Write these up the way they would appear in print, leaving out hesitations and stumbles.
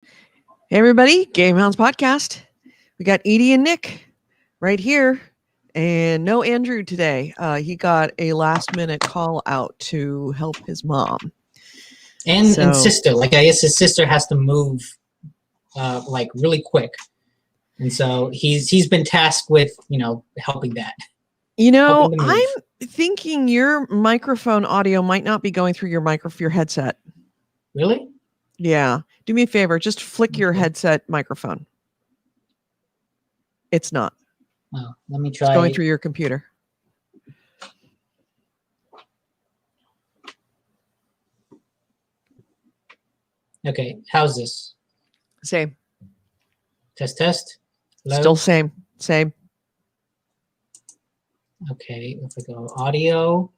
Hey everybody, GameHounds podcast. We got Edie and Nick right here, and no Andrew today. He got a last minute call out to help his mom and sister. Like I guess his sister has to move, like really quick, and so he's been tasked with helping that. I'm thinking your microphone audio might not be going through your headset. Really? Yeah. Do me a favor, just flick your headset microphone. It's not. Oh, let me try. It's going through your computer. Okay, how's this? Same. Test. Hello? Still same. Okay, if I go audio.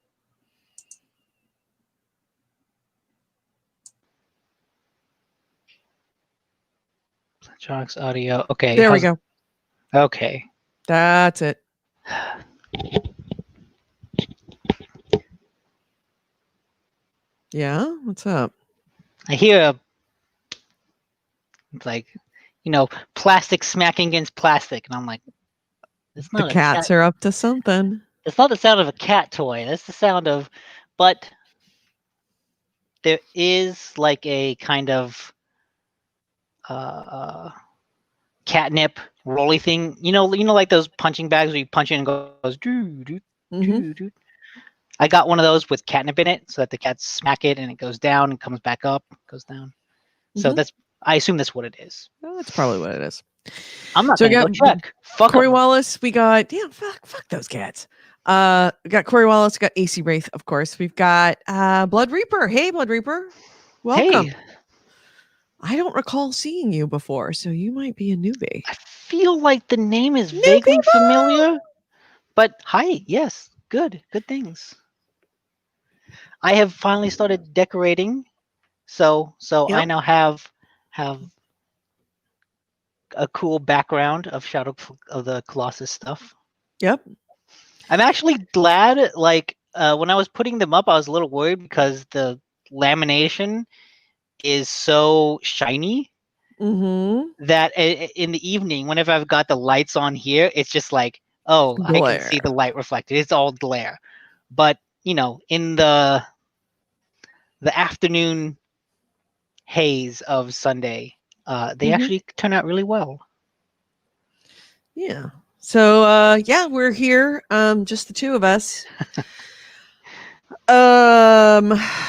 Electronics audio. Okay. There we go. Okay. That's it. Yeah? What's up? I hear plastic smacking against plastic, and I'm like, it's not the cats are up to something. It's not the sound of a cat toy. That's the sound of, but there is like a kind of catnip rolly thing. You know, like those punching bags where you punch in and goes doo doo doo doo. I got one of those with catnip in it, so that the cats smack it and it goes down and comes back up, goes down. So I assume that's what it is. Oh, that's probably what it is. I'm not gonna go check. Fuck Corey Wallace. We got fuck those cats. We got Corey Wallace. We got AC Wraith, of course. We've got Blood Reaper. Hey, Blood Reaper. Welcome. Hey. I don't recall seeing you before, so you might be a newbie. I feel like the name is vaguely familiar, but hi, yes, good things. I have finally started decorating, so I now have a cool background of Shadow of the Colossus stuff. Yep. I'm actually glad. Like when I was putting them up, I was a little worried because the lamination is so shiny that in the evening, whenever I've got the lights on here, it's just like, oh, glare. I can see the light reflected. It's all glare. But in the afternoon haze of Sunday, they actually turn out really well. Yeah. So we're here, just the two of us.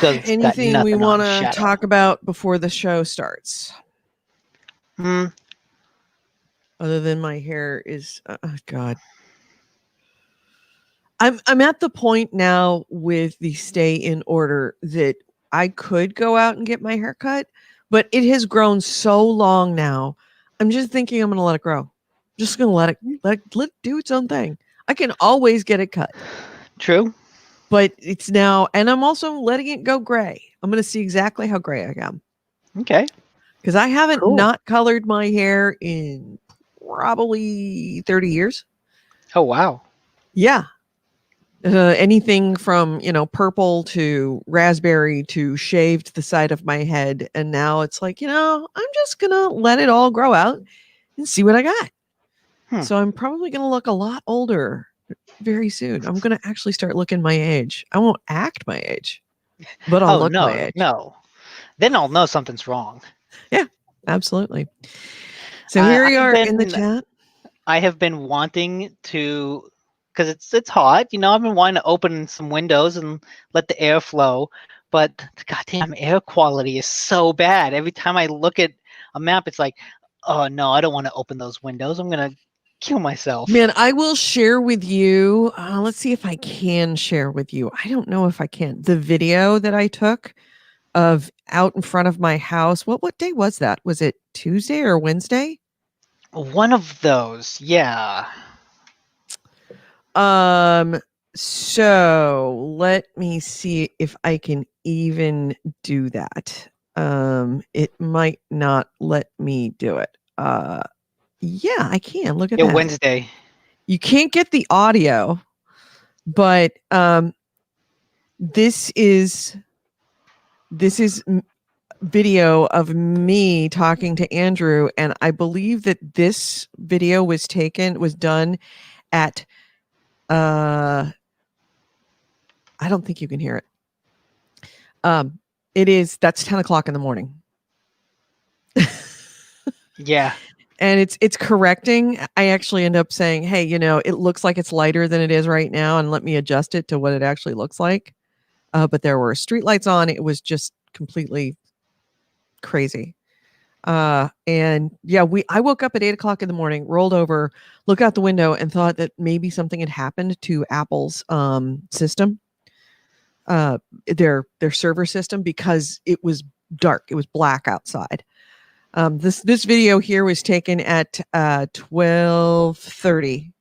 Anything we want to talk about before the show starts? Other than my hair is God. I'm at the point now with the stay in order that I could go out and get my hair cut, but it has grown so long now. I'm just thinking I'm going to let it grow. Just going to let it do its own thing. I can always get it cut. True. But it's now, and I'm also letting it go gray. I'm going to see exactly how gray I am. Okay. Because I haven't not colored my hair in probably 30 years. Oh, wow. Yeah. Anything from, purple to raspberry to shaved the side of my head. And now it's like, I'm just going to let it all grow out and see what I got. So I'm probably going to look a lot older very soon. I'm going to actually start looking my age. I won't act my age, but I'll look my age. No. Then I'll know something's wrong. Yeah, absolutely. So here we are in the chat. I have been wanting to, because it's hot, I've been wanting to open some windows and let the air flow, but the goddamn air quality is so bad. Every time I look at a map, it's like, oh no, I don't want to open those windows. I'm going to kill myself. Man, I will share with you. Let's see if I can share with you. I don't know if I can. The video that I took of out in front of my house. What day was that? Was it Tuesday or Wednesday? One of those, yeah. So let me see if I can even do that. It might not let me do it. Yeah, I can. Look at that. Wednesday. You can't get the audio, but this is video of me talking to Andrew, and I believe that this video was done at I don't think you can hear it. That's 10 o'clock in the morning. Yeah. And it's correcting. I actually end up saying, hey, it looks like it's lighter than it is right now, and let me adjust it to what it actually looks like. But there were streetlights on. It was just completely crazy. And yeah, I woke up at 8 o'clock in the morning, rolled over, looked out the window, and thought that maybe something had happened to Apple's system, their server system, because it was dark. It was black outside. This video here was taken at 12:30.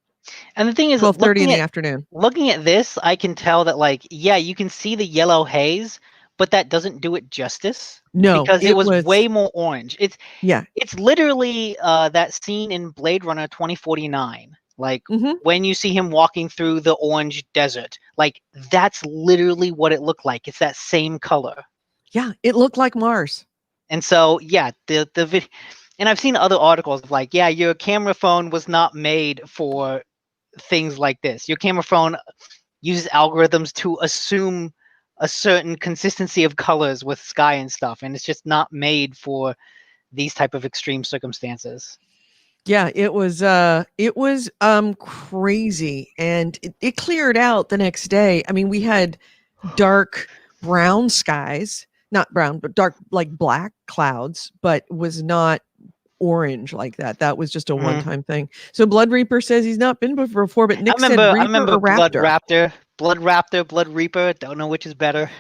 And the thing is, 12:30 in the afternoon. Looking at this, I can tell that, like, yeah, you can see the yellow haze, but that doesn't do it justice. No, because it was way more orange. It's literally that scene in Blade Runner 2049. Like when you see him walking through the orange desert, like that's literally what it looked like. It's that same color. Yeah, it looked like Mars. And so, yeah, the video, and I've seen other articles of like, yeah, your camera phone was not made for things like this. Your camera phone uses algorithms to assume a certain consistency of colors with sky and stuff, and it's just not made for these type of extreme circumstances. Yeah, it was crazy, and it cleared out the next day. I mean, we had dark brown skies, not brown, but dark, like black clouds, but was not orange like that. That was just a one-time thing. So Blood Reaper says he's not been before, but Nick said Reaper, I remember or Raptor. Blood Reaper. Don't know which is better.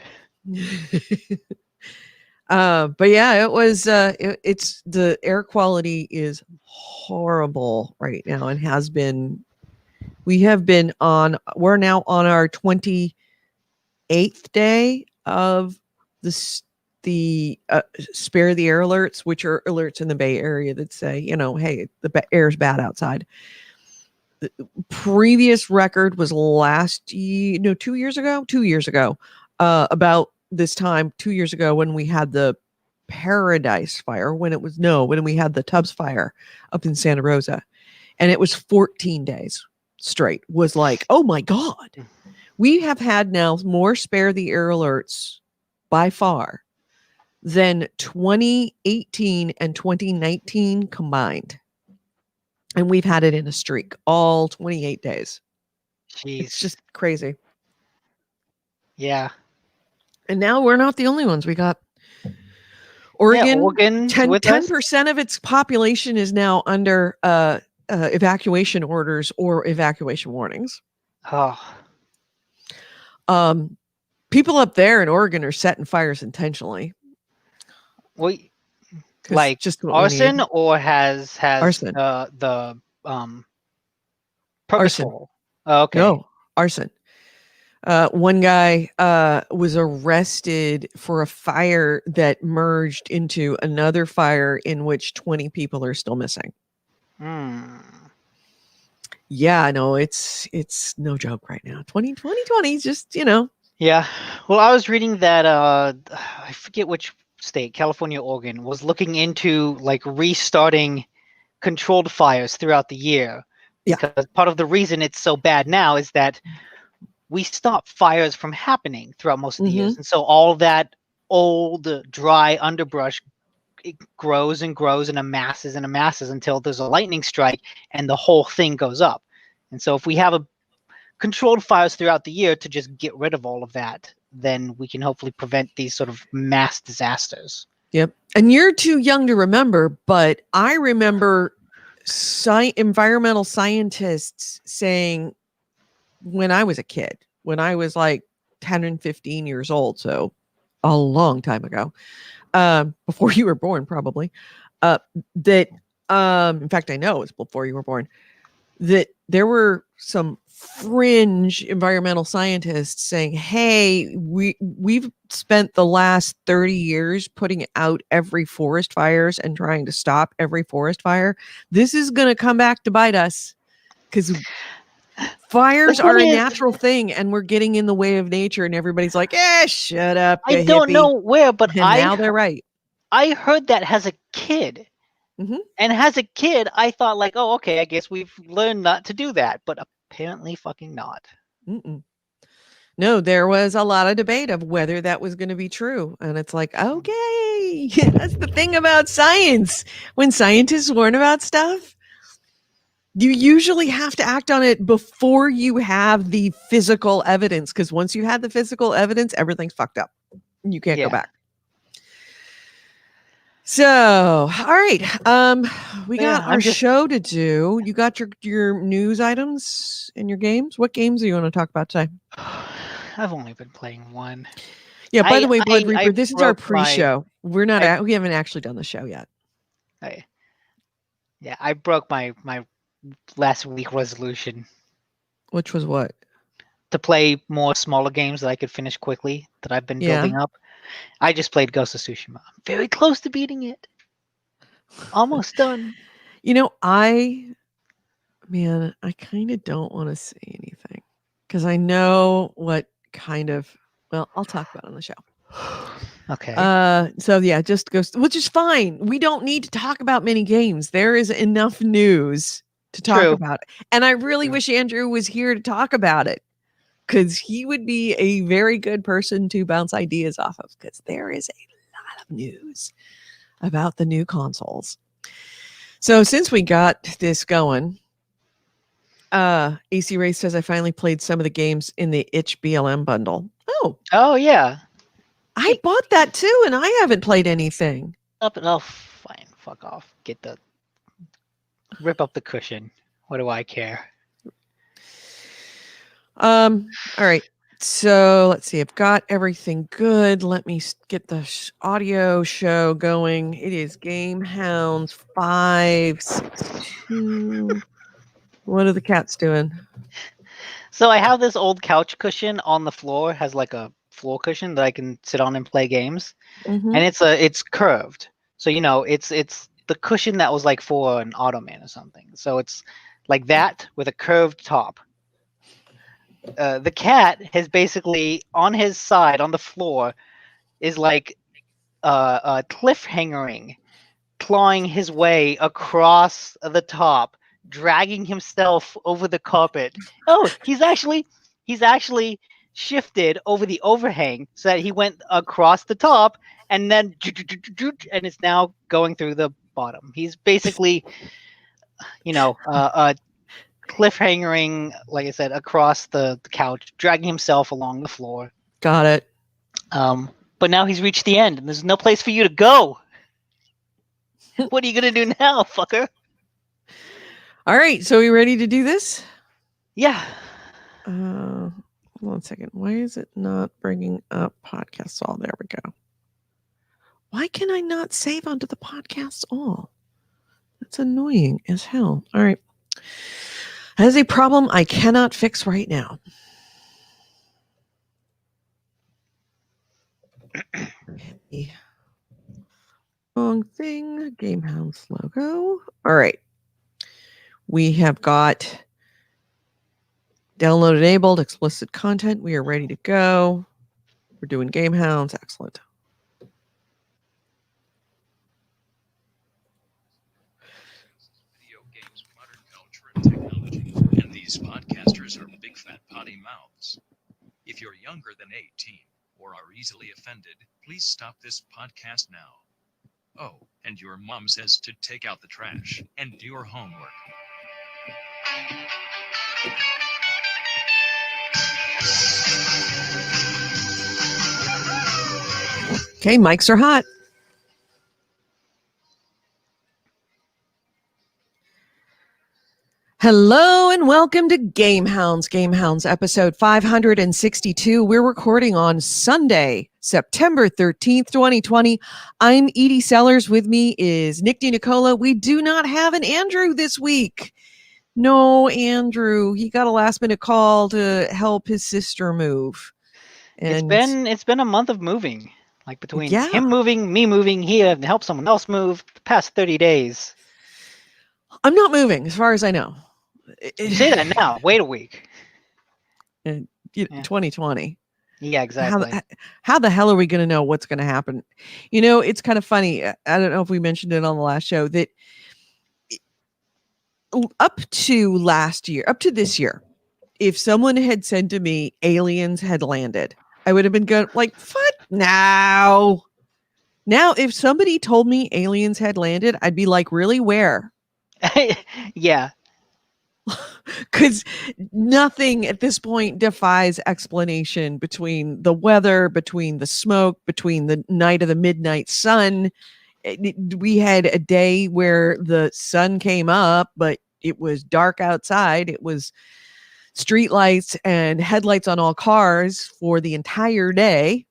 But yeah, it was. It's the air quality is horrible right now, and has been. We're now on our 28th day of the spare the air alerts, which are alerts in the Bay Area that say, hey, the air's bad outside. The previous record was 2 years ago, about this time 2 years ago, when we had the Paradise fire, when we had the Tubbs fire up in Santa Rosa, and it was 14 days straight. Was like, oh my God, we have had now more spare the air alerts by far than 2018 and 2019 combined. And we've had it in a streak all 28 days. Jeez. It's just crazy. Yeah. And now we're not the only ones. We got Oregon. 10% of its population is now under evacuation orders or evacuation warnings. Oh. People up there in Oregon are setting fires intentionally. Well, like just arson, or has arson. the purposeful? Arson. Oh, okay. No, arson. One guy was arrested for a fire that merged into another fire in which 20 people are still missing. Yeah, no, it's no joke right now. 2020 is just, Yeah. Well, I was reading that I forget which state, California, Oregon, was looking into like restarting controlled fires throughout the year. Yeah. Because part of the reason it's so bad now is that we stop fires from happening throughout most of the years. And so all that old, dry underbrush, it grows and grows and amasses until there's a lightning strike and the whole thing goes up. And so if we have a controlled fires throughout the year to just get rid of all of that, then we can hopefully prevent these sort of mass disasters. Yep. And you're too young to remember, but I remember environmental scientists saying, when I was a kid, when I was like 10 and 15 years old, so a long time ago, before you were born, probably, that, in fact, I know it was before you were born, that there were some fringe environmental scientists saying, hey, we've spent the last 30 years putting out every forest fires and trying to stop every forest fire. This is going to come back to bite us, because fires are a natural thing, and we're getting in the way of nature, and everybody's like, shut up. I don't know where, but now they're right. I heard that as a kid. Mhm. And as a kid, I thought like, oh, okay, I guess we've learned not to do that, but apparently fucking not. Mm-mm. No, there was a lot of debate of whether that was going to be true. And it's like, okay, that's the thing about science. When scientists warn about stuff, you usually have to act on it before you have the physical evidence. Because once you have the physical evidence, everything's fucked up. You can't go back. So, all right. We got our show to do. You got your news items and your games. What games are you want to talk about today? I've only been playing one. Yeah, by the way, Blood Reaper, this is our pre-show. We haven't actually done the show yet. I broke my last week resolution. Which was what? To play more smaller games that I could finish quickly that I've been building up. I just played Ghost of Tsushima. I'm very close to beating it. Almost done. You know, I kind of don't want to say anything because I know what kind of, well, I'll talk about it on the show. Okay. So yeah, just Ghost, which is fine. We don't need to talk about many games. There is enough news to talk about. And I really wish Andrew was here to talk about it, because he would be a very good person to bounce ideas off of, because there is a lot of news about the new consoles. So since we got this going, AC Ray says, I finally played some of the games in the itch BLM bundle. Oh yeah. I bought that too, and I haven't played anything. Fine. Fuck off. Rip up the cushion. What do I care? All right. So let's see. I've got everything good. Let me get the audio show going. It is GameHounds 562. What are the cats doing? So I have this old couch cushion on the floor. Has like a floor cushion that I can sit on and play games, and it's curved. So it's the cushion that was like for an Ottoman or something. So it's like that with a curved top. The cat has basically on his side on the floor is like cliffhangering, clawing his way across the top, dragging himself over the carpet. Oh, he's actually shifted over the overhang so that he went across the top and then and it's now going through the bottom. He's basically cliffhangering, like I said, across the couch, dragging himself along the floor. Got it. But now he's reached the end, and there's no place for you to go. What are you gonna do now, fucker? All right, so we ready to do this? Yeah. Hold on a second. Why is it not bringing up podcasts all? There we go. Why can I not save onto the podcasts all? That's annoying as hell. All right. That is a problem I cannot fix right now. Wrong thing. GameHounds logo. All right. We have got download enabled, explicit content. We are ready to go. We're doing GameHounds. Excellent. Video games, modern culture, and technology. And these podcasters are big fat potty mouths. If you're younger than 18 or are easily offended, please stop this podcast now. Oh, and your mom says to take out the trash and do your homework. Okay, mics are hot. Hello and welcome to GameHounds. GameHounds episode 562. We're recording on Sunday, September 13th, 2020. I'm Edie Sellers. With me is Nick DiNicola. We do not have an Andrew this week. No, Andrew. He got a last minute call to help his sister move. And it's been a month of moving. Like between him moving, me moving, he had to help someone else move the past 30 days. I'm not moving as far as I know. You say that now. Wait a week. 2020. Yeah, exactly. How the hell are we going to know what's going to happen? You know, it's kind of funny. I don't know if we mentioned it on the last show that up to this year, if someone had said to me aliens had landed, I would have been good. Like, what? Now, if somebody told me aliens had landed, I'd be like, really? Where? Yeah. Because nothing at this point defies explanation, between the weather, between the smoke, between the night of the midnight sun. We had a day where the sun came up, but it was dark outside. It was street lights and headlights on all cars for the entire day.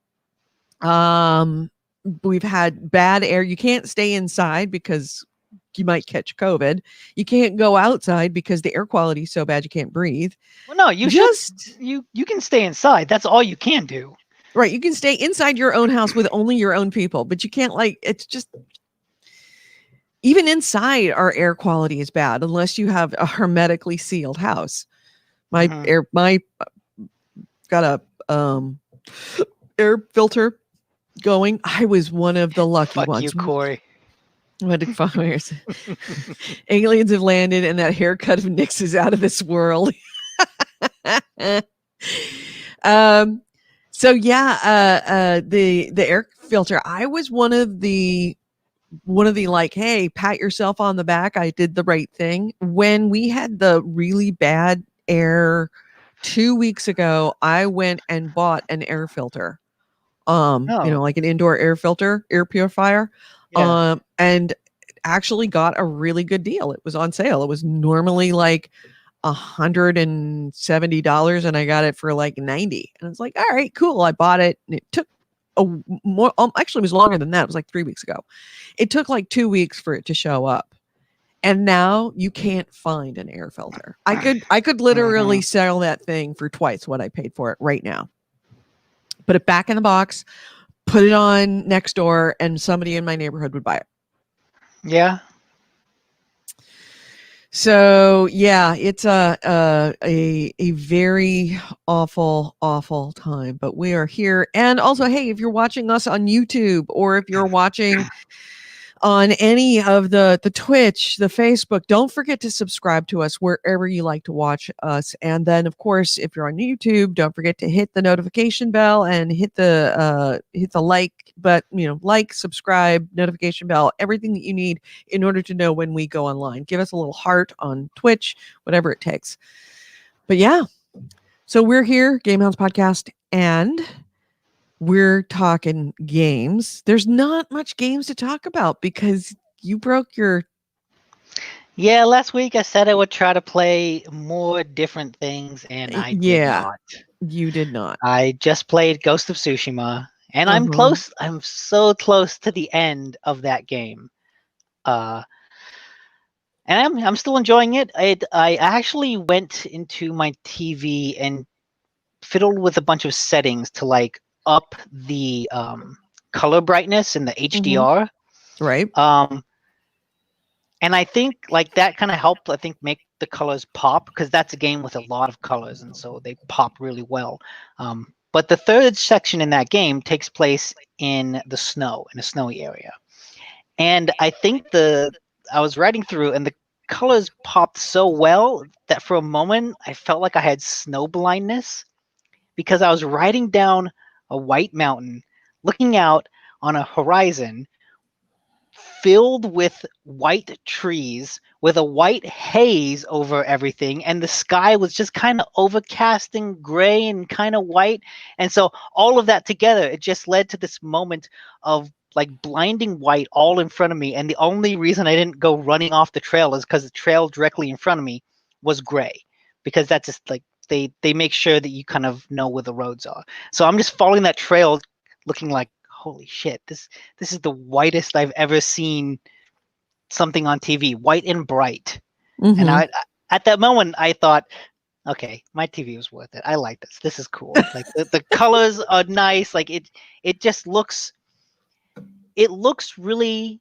We've had bad air. You can't stay inside because you might catch COVID. You can't go outside because the air quality is so bad you can't breathe. Well, no, you can stay inside. That's all you can do. Right. You can stay inside your own house with only your own people, but you can't, like, it's just, even inside our air quality is bad unless you have a hermetically sealed house. My got a air filter going. I was one of the lucky ones. You, Corey. What did followers? Aliens have landed, and that haircut of Nick's is out of this world. So yeah, the air filter. I was one of the like, hey, pat yourself on the back. I did the right thing. When we had the really bad air 2 weeks ago, I went and bought an air filter. Like an indoor air filter, air purifier. Yeah. And actually got a really good deal. It was on sale. It was normally like $170, and I got it for like $90. And I was like, all right, cool. I bought it, and it took actually it was longer than that. It was like 3 weeks ago. It took like 2 weeks for it to show up. And now you can't find an air filter. I could literally sell that thing for twice what I paid for it right now. Put it back in the box, put it on Nextdoor, and somebody in my neighborhood would buy it. Yeah. So yeah, it's a very awful time, but we are here. And also, hey, if you're watching us on YouTube, or if you're watching on any of the Twitch, the Facebook, don't forget to subscribe to us wherever you like to watch us. And then, of course, if you're on YouTube, don't forget to hit the notification bell and hit the like, but like, subscribe, notification bell, everything that you need in order to know when we go online. Give us a little heart on Twitch, whatever it takes. But yeah, so we're here, GameHounds Podcast, and we're talking games. There's not much games to talk about because you broke your... Yeah, last week I said I would try to play more different things, and I did not. You did not. I just played Ghost of Tsushima, and I'm close. I'm so close to the end of that game. And I'm still enjoying it. I actually went into my TV and fiddled with a bunch of settings to like up the color brightness and the HDR. Right. And I think like that kind of helped, I think, make the colors pop, because that's a game with a lot of colors, and so they pop really well. But the third section in that game takes place in the snow, in a snowy area. And I think I was riding through, and the colors popped so well that for a moment I felt like I had snow blindness, because I was riding down a white mountain, looking out on a horizon filled with white trees, with a white haze over everything, and the sky was just kind of overcast and gray and kind of white. And so all of that together, it just led to this moment of like blinding white all in front of me. And the only reason I didn't go running off the trail is because the trail directly in front of me was gray, because that's just like they make sure that you kind of know where the roads are. So I'm just following that trail, looking like, holy shit, this is the whitest I've ever seen something on TV, white and bright. And I at that moment I thought, okay, my TV was worth it. I like this. This is cool. Like the colors are nice. Like it just looks really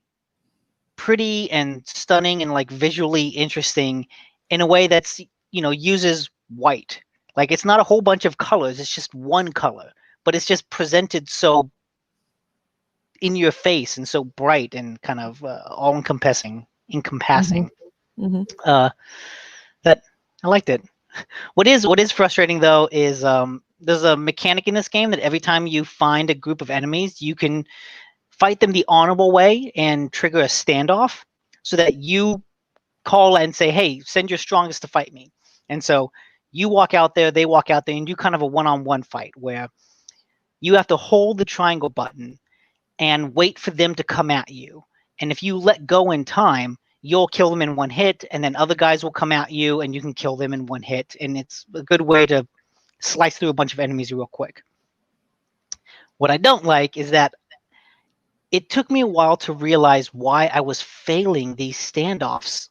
pretty and stunning and like visually interesting in a way that's, uses white. Like it's not a whole bunch of colors, it's just one color, but it's just presented so in your face and so bright and kind of all encompassing. Mm-hmm. That I liked it. What is frustrating though is there's a mechanic in this game that every time you find a group of enemies, you can fight them the honorable way and trigger a standoff so that you call and say, hey, send your strongest to fight me. And so you walk out there, they walk out there, and do kind of a one-on-one fight where you have to hold the triangle button and wait for them to come at you. And if you let go in time, you'll kill them in one hit, and then other guys will come at you and you can kill them in one hit. And it's a good way to slice through a bunch of enemies real quick. What I don't like is that it took me a while to realize why I was failing these standoffs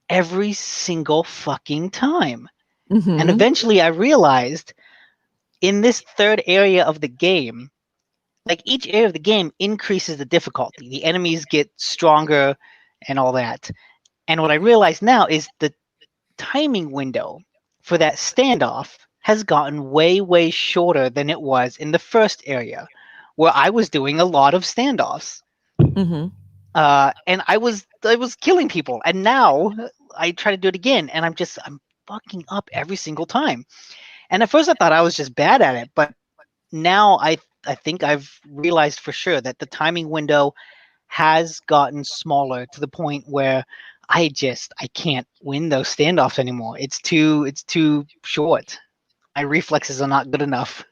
every single fucking time. Mm-hmm. And eventually I realized in this third area of the game, like each area of the game increases the difficulty. The enemies get stronger and all that. And what I realize now is the timing window for that standoff has gotten way, way shorter than it was in the first area, where I was doing a lot of standoffs. Mm-hmm. And I was killing people. And now I try to do it again, and I'm fucking up every single time. And at first I thought I was just bad at it, but now I think I've realized for sure that the timing window has gotten smaller to the point where I can't win those standoffs anymore. It's too short. My reflexes are not good enough.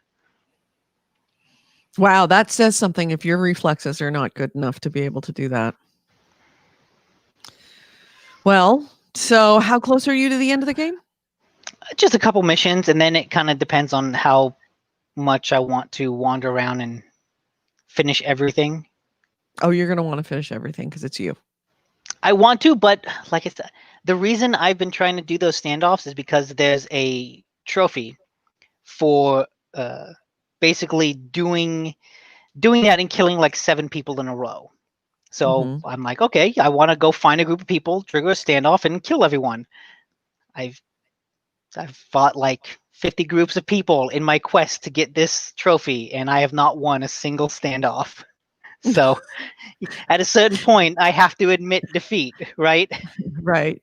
Wow, that says something if your reflexes are not good enough to be able to do that. Well, so how close are you to the end of the game? Just a couple missions, and then it kind of depends on how much I want to wander around and finish everything. Oh, you're going to want to finish everything because it's you. I want to, but like I said, the reason I've been trying to do those standoffs is because there's a trophy for basically doing that and killing like 7 people in a row. So I'm like, okay, I want to go find a group of people, trigger a standoff, and kill everyone. I've fought like 50 groups of people in my quest to get this trophy, and I have not won a single standoff. So at a certain point, I have to admit defeat, right? Right.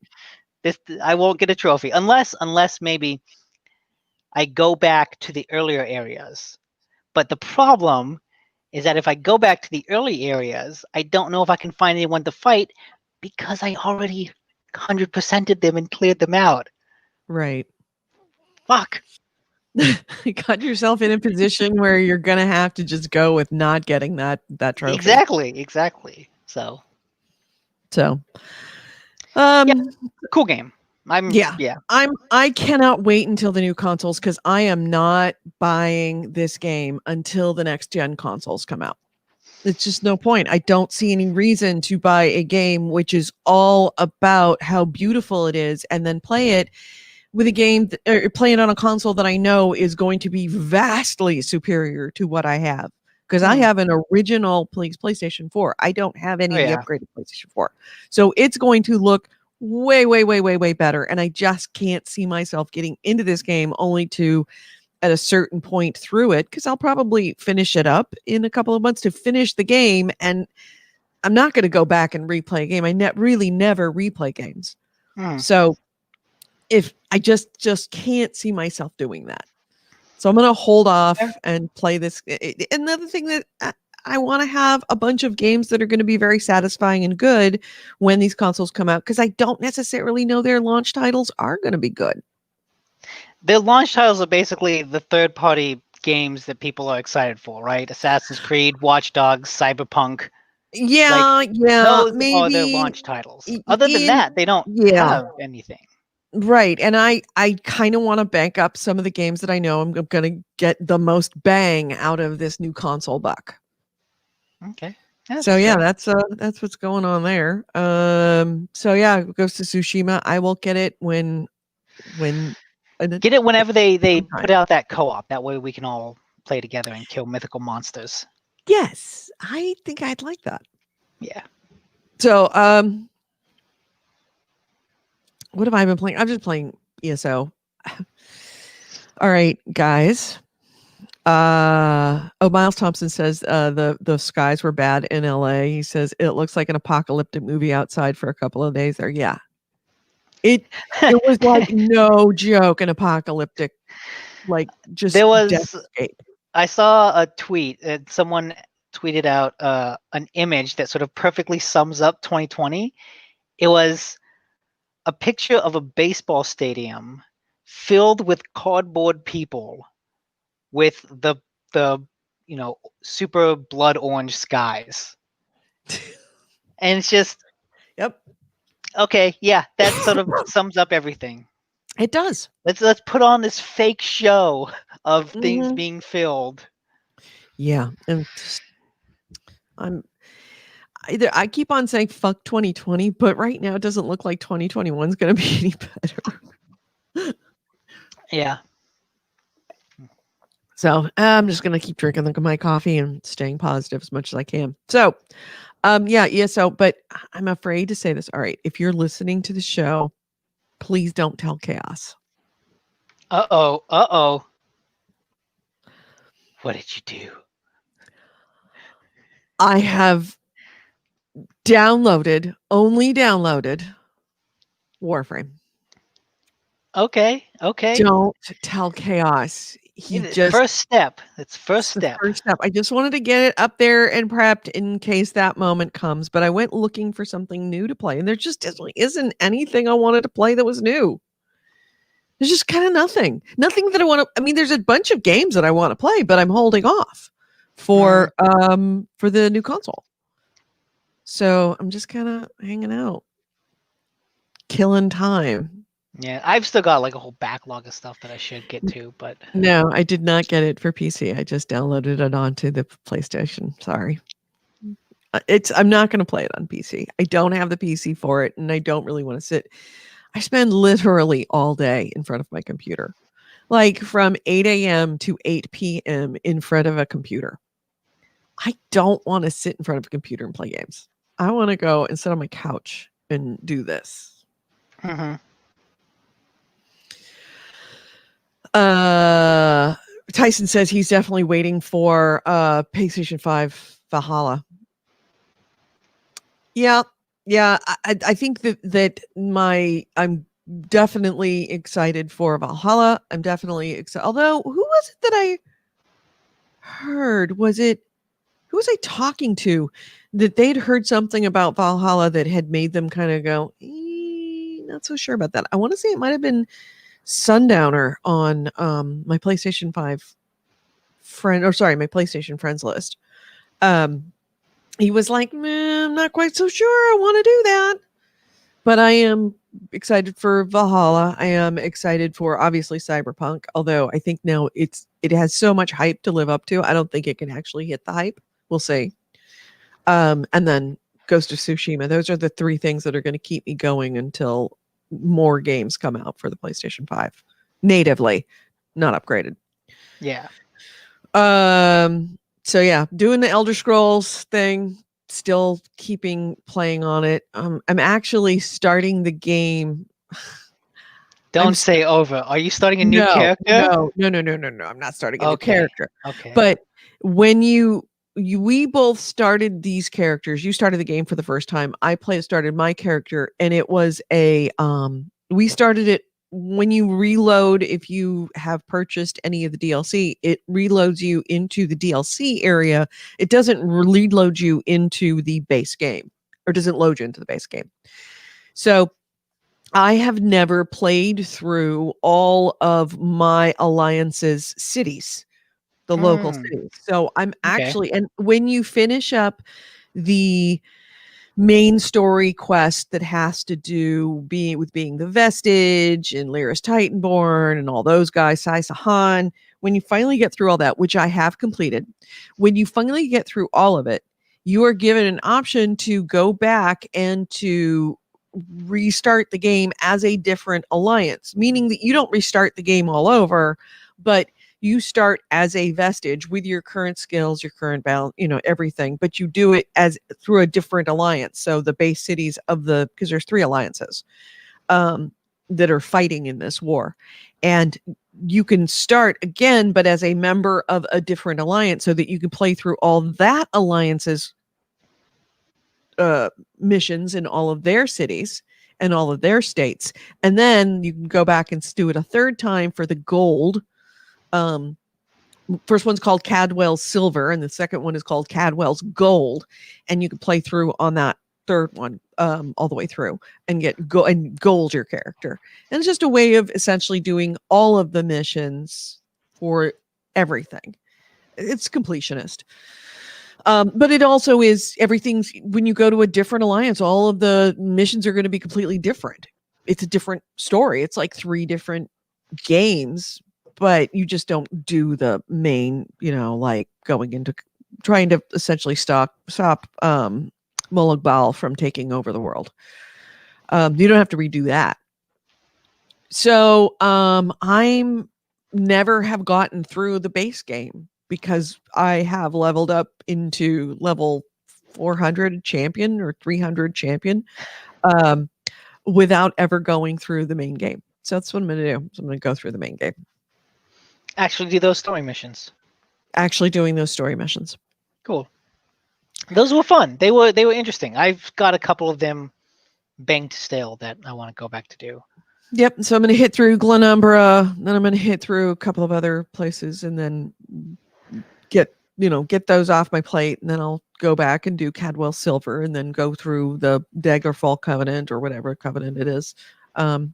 I won't get a trophy unless maybe I go back to the earlier areas. But the problem is that if I go back to the early areas, I don't know if I can find anyone to fight because I already 100%ed them and cleared them out. Right. Fuck. You got yourself in a position where you're going to have to just go with not getting that trophy. Exactly. So yeah, cool game. I cannot wait until the new consoles because I am not buying this game until the next gen consoles come out. It's just no point. I don't see any reason to buy a game which is all about how beautiful it is and then play it with a game or play it on a console that I know is going to be vastly superior to what I have. Because I have an original PlayStation 4. I don't have any of the upgraded PlayStation 4. So it's going to look way, way, way, way, way better. And I just can't see myself getting into this game only to, at a certain point through it, because I'll probably finish it up in a couple of months to finish the game. And I'm not going to go back and replay a game. I really never replay games. So if I just can't see myself doing that. So I'm going to hold off and play this. Another thing that I want to have a bunch of games that are going to be very satisfying and good when these consoles come out, because I don't necessarily know their launch titles are going to be good. Their launch titles are basically the third-party games that people are excited for, right? Assassin's Creed, Watch Dogs, Cyberpunk. Yeah, those maybe are their launch titles. Other than that, they don't have anything. Right. And I kind of want to bank up some of the games that I know I'm going to get the most bang out of this new console buck. Okay. So yeah, that's what's going on there. So yeah, Ghost of Tsushima, I will get it when get it whenever they put out that co-op. That way we can all play together and kill mythical monsters. Yes, I think I'd like that. Yeah. So what have I been playing? I'm just playing ESO. All right, guys. Miles Thompson says the skies were bad in LA. He says it looks like an apocalyptic movie outside for a couple of days there. Yeah. It was like no joke, an apocalyptic, like just There was deathscape. I saw a tweet and someone tweeted out an image that sort of perfectly sums up 2020. It was a picture of a baseball stadium filled with cardboard people with the super blood orange skies. And it's just Yep. Okay, yeah, that sort of sums up everything. It does. Let's put on this fake show of things being filled. Yeah, and I keep on saying fuck 2020, but right now it doesn't look like 2021 is going to be any better. Yeah. So I'm just going to keep drinking my coffee and staying positive as much as I can. So, but I'm afraid to say this. All right, if you're listening to the show, please don't tell Chaos. Uh-oh. What did you do? I have only downloaded Warframe. Okay. Don't tell Chaos. First step. It's first step. I just wanted to get it up there and prepped in case that moment comes. But I went looking for something new to play, and there just isn't anything I wanted to play that was new. There's just kind of nothing that I want to. I mean, there's a bunch of games that I want to play, but I'm holding off for the new console. So I'm just kind of hanging out, killing time. Yeah, I've still got like a whole backlog of stuff that I should get to, but no, I did not get it for PC. I just downloaded it onto the PlayStation. Sorry. I'm not going to play it on PC. I don't have the PC for it, and I don't really want to sit. I spend literally all day in front of my computer, like from 8 a.m. to 8 p.m. in front of a computer. I don't want to sit in front of a computer and play games. I want to go and sit on my couch and do this. Mm-hmm. Tyson says he's definitely waiting for PlayStation 5 Valhalla. Yeah. I think that I'm definitely excited for Valhalla. I'm definitely excited. Although, who was it that I heard? Who was I talking to that they'd heard something about Valhalla that had made them kind of go, not so sure about that. I want to say it might have been Sundowner on my PlayStation 5 my PlayStation friends list. He was like, I'm not quite so sure I want to do that. But I am excited for Valhalla. I am excited for obviously Cyberpunk, although I think now it has so much hype to live up to. I don't think it can actually hit the hype. We'll see. And then Ghost of Tsushima. Those are the three things that are going to keep me going until more games come out for the PlayStation 5 natively, not upgraded. Yeah. So yeah, doing the Elder Scrolls thing, still playing on it. I'm actually starting the game. Don't say over. Are you starting a new character? No. I'm not starting a new character. Okay. But when we both started these characters, you started the game for the first time. I started my character, and it was we started it when you reload. If you have purchased any of the DLC, it reloads you into the DLC area. It doesn't reload you into the base game, or doesn't load you into the base game. So I have never played through all of my alliance's cities, the local cities. So I'm actually, and when you finish up the main story quest that has to do with being the Vestige and Lyris Titanborn and all those guys, Sai Sahan, when you finally get through all that, which I have completed, when you finally get through all of it, you are given an option to go back and to restart the game as a different alliance, meaning that you don't restart the game all over, but you start as a Vestige with your current skills, your current balance, everything, but you do it as through a different alliance. So the base cities because there's 3 alliances that are fighting in this war. And you can start again, but as a member of a different alliance, so that you can play through all that alliance's missions in all of their cities and all of their states. And then you can go back and do it a third time for the gold. First one's called Cadwell's Silver, and the second one is called Cadwell's Gold. And you can play through on that third one all the way through and get gold your character. And it's just a way of essentially doing all of the missions for everything. It's completionist. But it also is everything's when you go to a different alliance, all of the missions are going to be completely different. It's a different story. It's like 3 different games, but you just don't do the main, like going into trying to essentially stop Molag Bal from taking over the world. You don't have to redo that. So I'm never have gotten through the base game because I have leveled up into level 400 champion or 300 champion without ever going through the main game. So that's what I'm going to do. So I'm going to go through the main game. Actually do those story missions. Actually doing those story missions. Cool. Those were fun. They were interesting. I've got a couple of them banged stale that I want to go back to do. Yep. So I'm going to hit through Glenumbra, then I'm going to hit through a couple of other places, and then get those off my plate, and then I'll go back and do Cadwell Silver, and then go through the Daggerfall Covenant or whatever covenant it is, and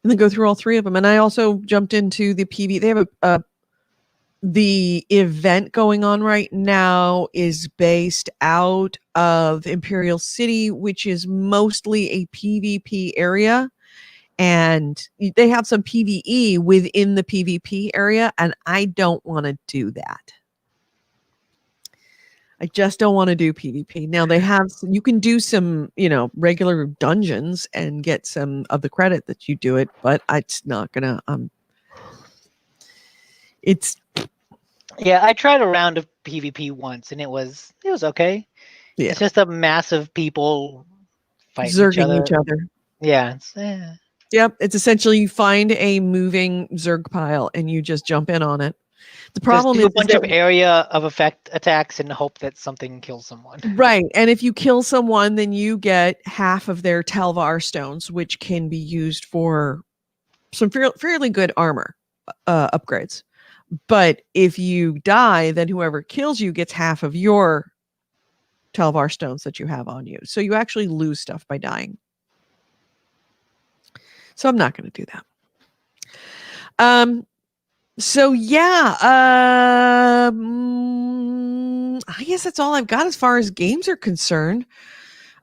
then go through all 3 of them. And I also jumped into the PV. They have the event going on right now is based out of Imperial City, which is mostly a PvP area. And they have some PvE within the PvP area, and I don't want to do that. I just don't want to do PvP. Now you can do some, regular dungeons and get some of the credit that you do it, but it's not gonna. Yeah, I tried a round of PvP once, and it was okay. Yeah. It's just a mass of people fighting zerging each other. Yeah. Yep, it's essentially you find a moving Zerg pile and you just jump in on it. The problem is a bunch of area of effect attacks and hope that something kills someone. Right, and if you kill someone, then you get half of their Talvar stones, which can be used for some fairly good armor upgrades. But if you die, then whoever kills you gets half of your Talvar stones that you have on you. So you actually lose stuff by dying. So I'm not going to do that. So yeah, I guess that's all I've got as far as games are concerned.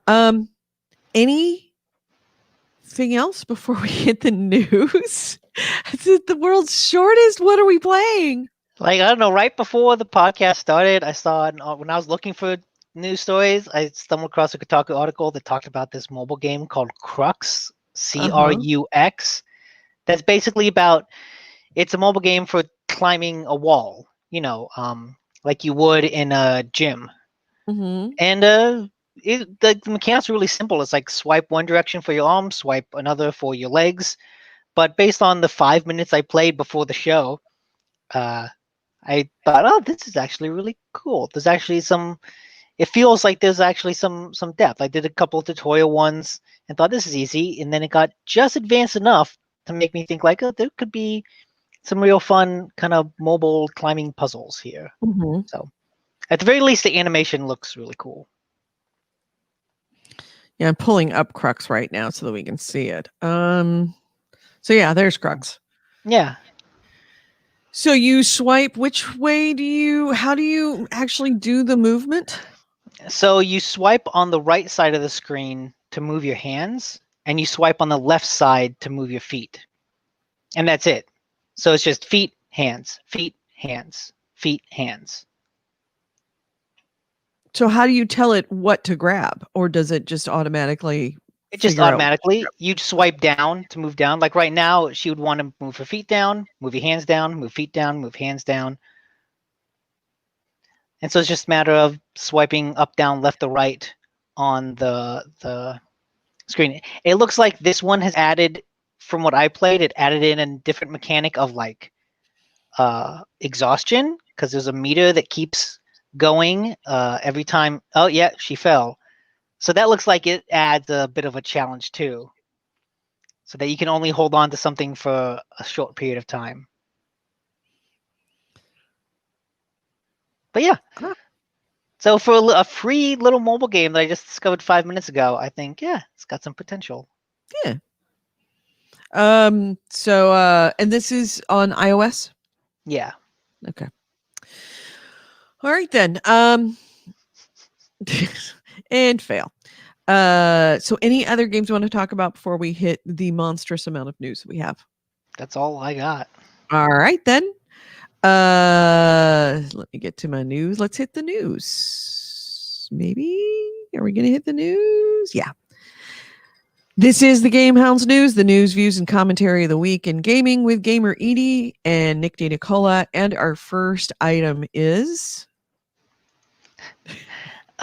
Anything else before we hit the news? It's the world's shortest. What are we playing? Like, I don't know, right before the podcast started, I saw when I was looking for news stories, I stumbled across a Kotaku article that talked about this mobile game called Crux. Crux. That's basically it's a mobile game for climbing a wall, like you would in a gym. Mm-hmm. And the mechanics are really simple. It's like swipe one direction for your arms, swipe another for your legs. But based on the 5 minutes I played before the show, I thought, oh, this is actually really cool. There's actually it feels like there's actually some depth. I did a couple of tutorial ones and thought this is easy, and then it got just advanced enough to make me think like, oh, there could be some real fun kind of mobile climbing puzzles here. Mm-hmm. So at the very least, the animation looks really cool. Yeah, I'm pulling up Crux right now so that we can see it. So yeah, there's Crux. Yeah. So you swipe, how do you actually do the movement? So you swipe on the right side of the screen to move your hands, and you swipe on the left side to move your feet. And that's it. So it's just feet, hands, feet, hands, feet, hands. So how do you tell it what to grab? Or does it just automatically? It just automatically, you swipe down to move down. Like right now, she would want to move her feet down, move your hands down, move feet down, move hands down. And so it's just a matter of swiping up, down, left, or right on the screen. It looks like this one has added from what I played, it added in a different mechanic of like exhaustion, because there's a meter that keeps going every time. Oh yeah, she fell. So that looks like it adds a bit of a challenge too, so that you can only hold on to something for a short period of time. But yeah, so for a free little mobile game that I just discovered 5 minutes ago, I think, yeah, it's got some potential. Yeah. So and this is on iOS? Yeah. Okay. All right then. And fail. So any other games you want to talk about before we hit the monstrous amount of news we have? That's all I got. All right then. Let me get to my news. Let's hit the news. Maybe are we going to hit the news? Yeah. This is the GameHounds news, the news, views, and commentary of the week in gaming with Gamer Edie and Nick D. Nicola. And our first item is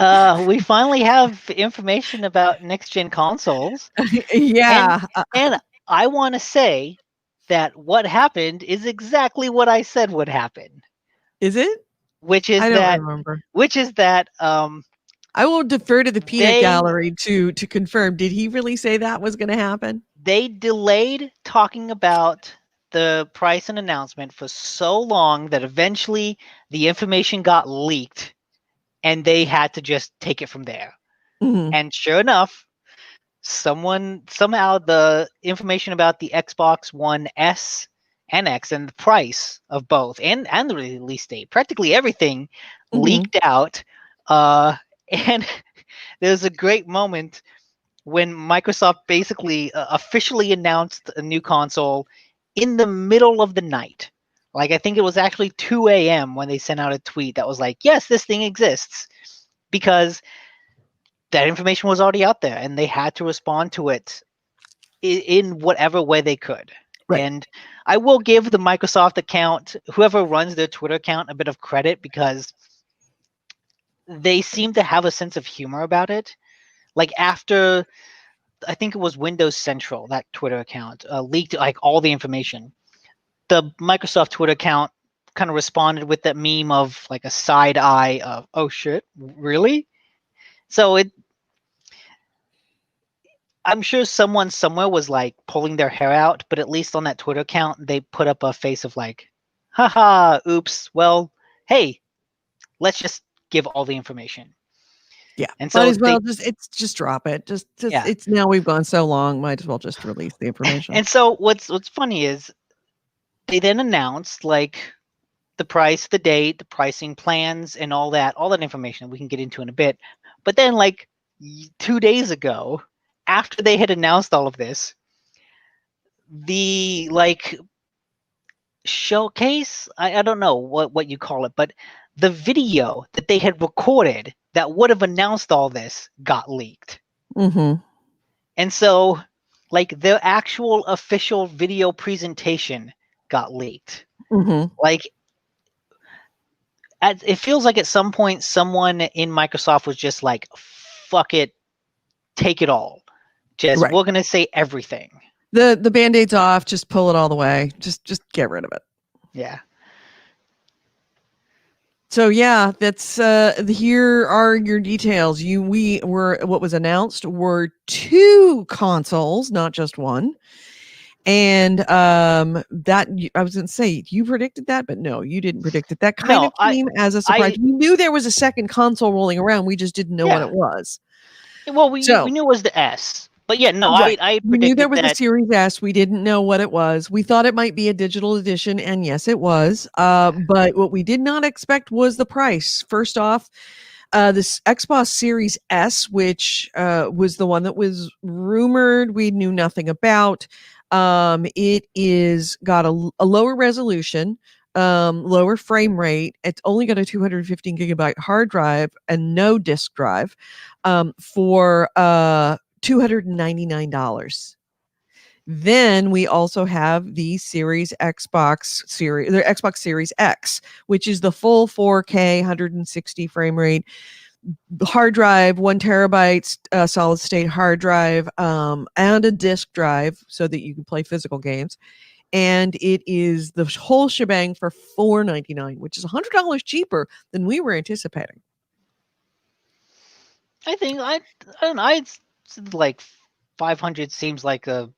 We finally have information about next gen consoles. yeah. And I want to say that what happened is exactly what I said would happen. Is it? Which is I don't that remember. I will defer to the peanut gallery to confirm. Did he really say that was going to happen? They delayed talking about the price and announcement for so long that eventually the information got leaked and they had to just take it from there. Mm-hmm. And sure enough, somehow the information about the Xbox One S and X and the price of both and the release date, practically everything leaked out. And there's a great moment when Microsoft basically officially announced a new console in the middle of the night. Like, I think it was actually 2 a.m. when they sent out a tweet that was like, yes, this thing exists, because that information was already out there and they had to respond to it in whatever way they could. Right. And I will give the Microsoft account, whoever runs their Twitter account, a bit of credit, because they seem to have a sense of humor about it. Like, after, I think it was Windows Central, that Twitter account leaked like all the information, the Microsoft Twitter account kind of responded with that meme of like a side eye of, oh shit, really? So I'm sure someone somewhere was like pulling their hair out, but at least on that Twitter account, they put up a face of like, haha, oops, well, hey, let's just give all the information. Yeah. And so might as well just drop it. Just yeah. It's now we've gone so long, might as well just release the information. And so what's funny is they then announced like the price, the date, the pricing plans, and all that information we can get into in a bit. But then like 2 days ago, after they had announced all of this, the like showcase, I don't know what you call it, but the video that they had recorded that would have announced all this got leaked. Mm-hmm. And so like the actual official video presentation got leaked. Mm-hmm. Like it feels like at some point someone in Microsoft was just like, fuck it, take it all. Just right. We're gonna say everything. The Band-Aid's off, just pull it all the way. Just get rid of it. Yeah. So yeah, that's here are your details. What was announced were 2 consoles, not just one. And that I was going to say you predicted that, but no, you didn't predict it. That kind of came as a surprise. We knew there was a second console rolling around. We just didn't know what it was. Well, we knew it was the S. But yeah, no, right. I predicted we knew there was a Series S. We didn't know what it was. We thought it might be a digital edition, and yes, it was. But what we did not expect was the price. First off, this Xbox Series S, which was the one that was rumored, we knew nothing about. It is got a lower resolution, lower frame rate. It's only got a 215 gigabyte hard drive and no disk drive for $299. Then we also have the Xbox Series X, which is the full 4K 160 frame rate, hard drive, 1 terabyte solid state hard drive, and a disk drive so that you can play physical games. And it is the whole shebang for $499, which is $100 cheaper than we were anticipating. I think I don't know. It's like 500 seems like a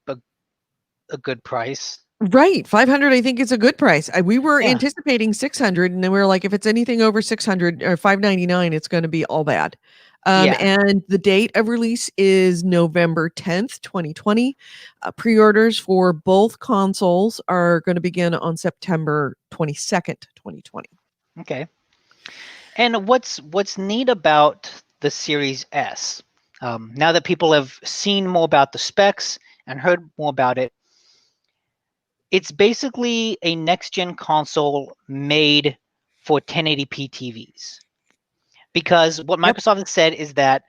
good price. Right, 500 I think is a good price. We were Yeah. anticipating 600, and then we were like, if it's anything over 600 or 599, it's going to be all bad. And the date of release is November 10th, 2020. Pre-orders for both consoles are going to begin on September 22nd, 2020. Okay. And what's neat about the Series S, now that people have seen more about the specs and heard more about it, it's basically a next-gen console made for 1080p TVs. Because what Microsoft has said is that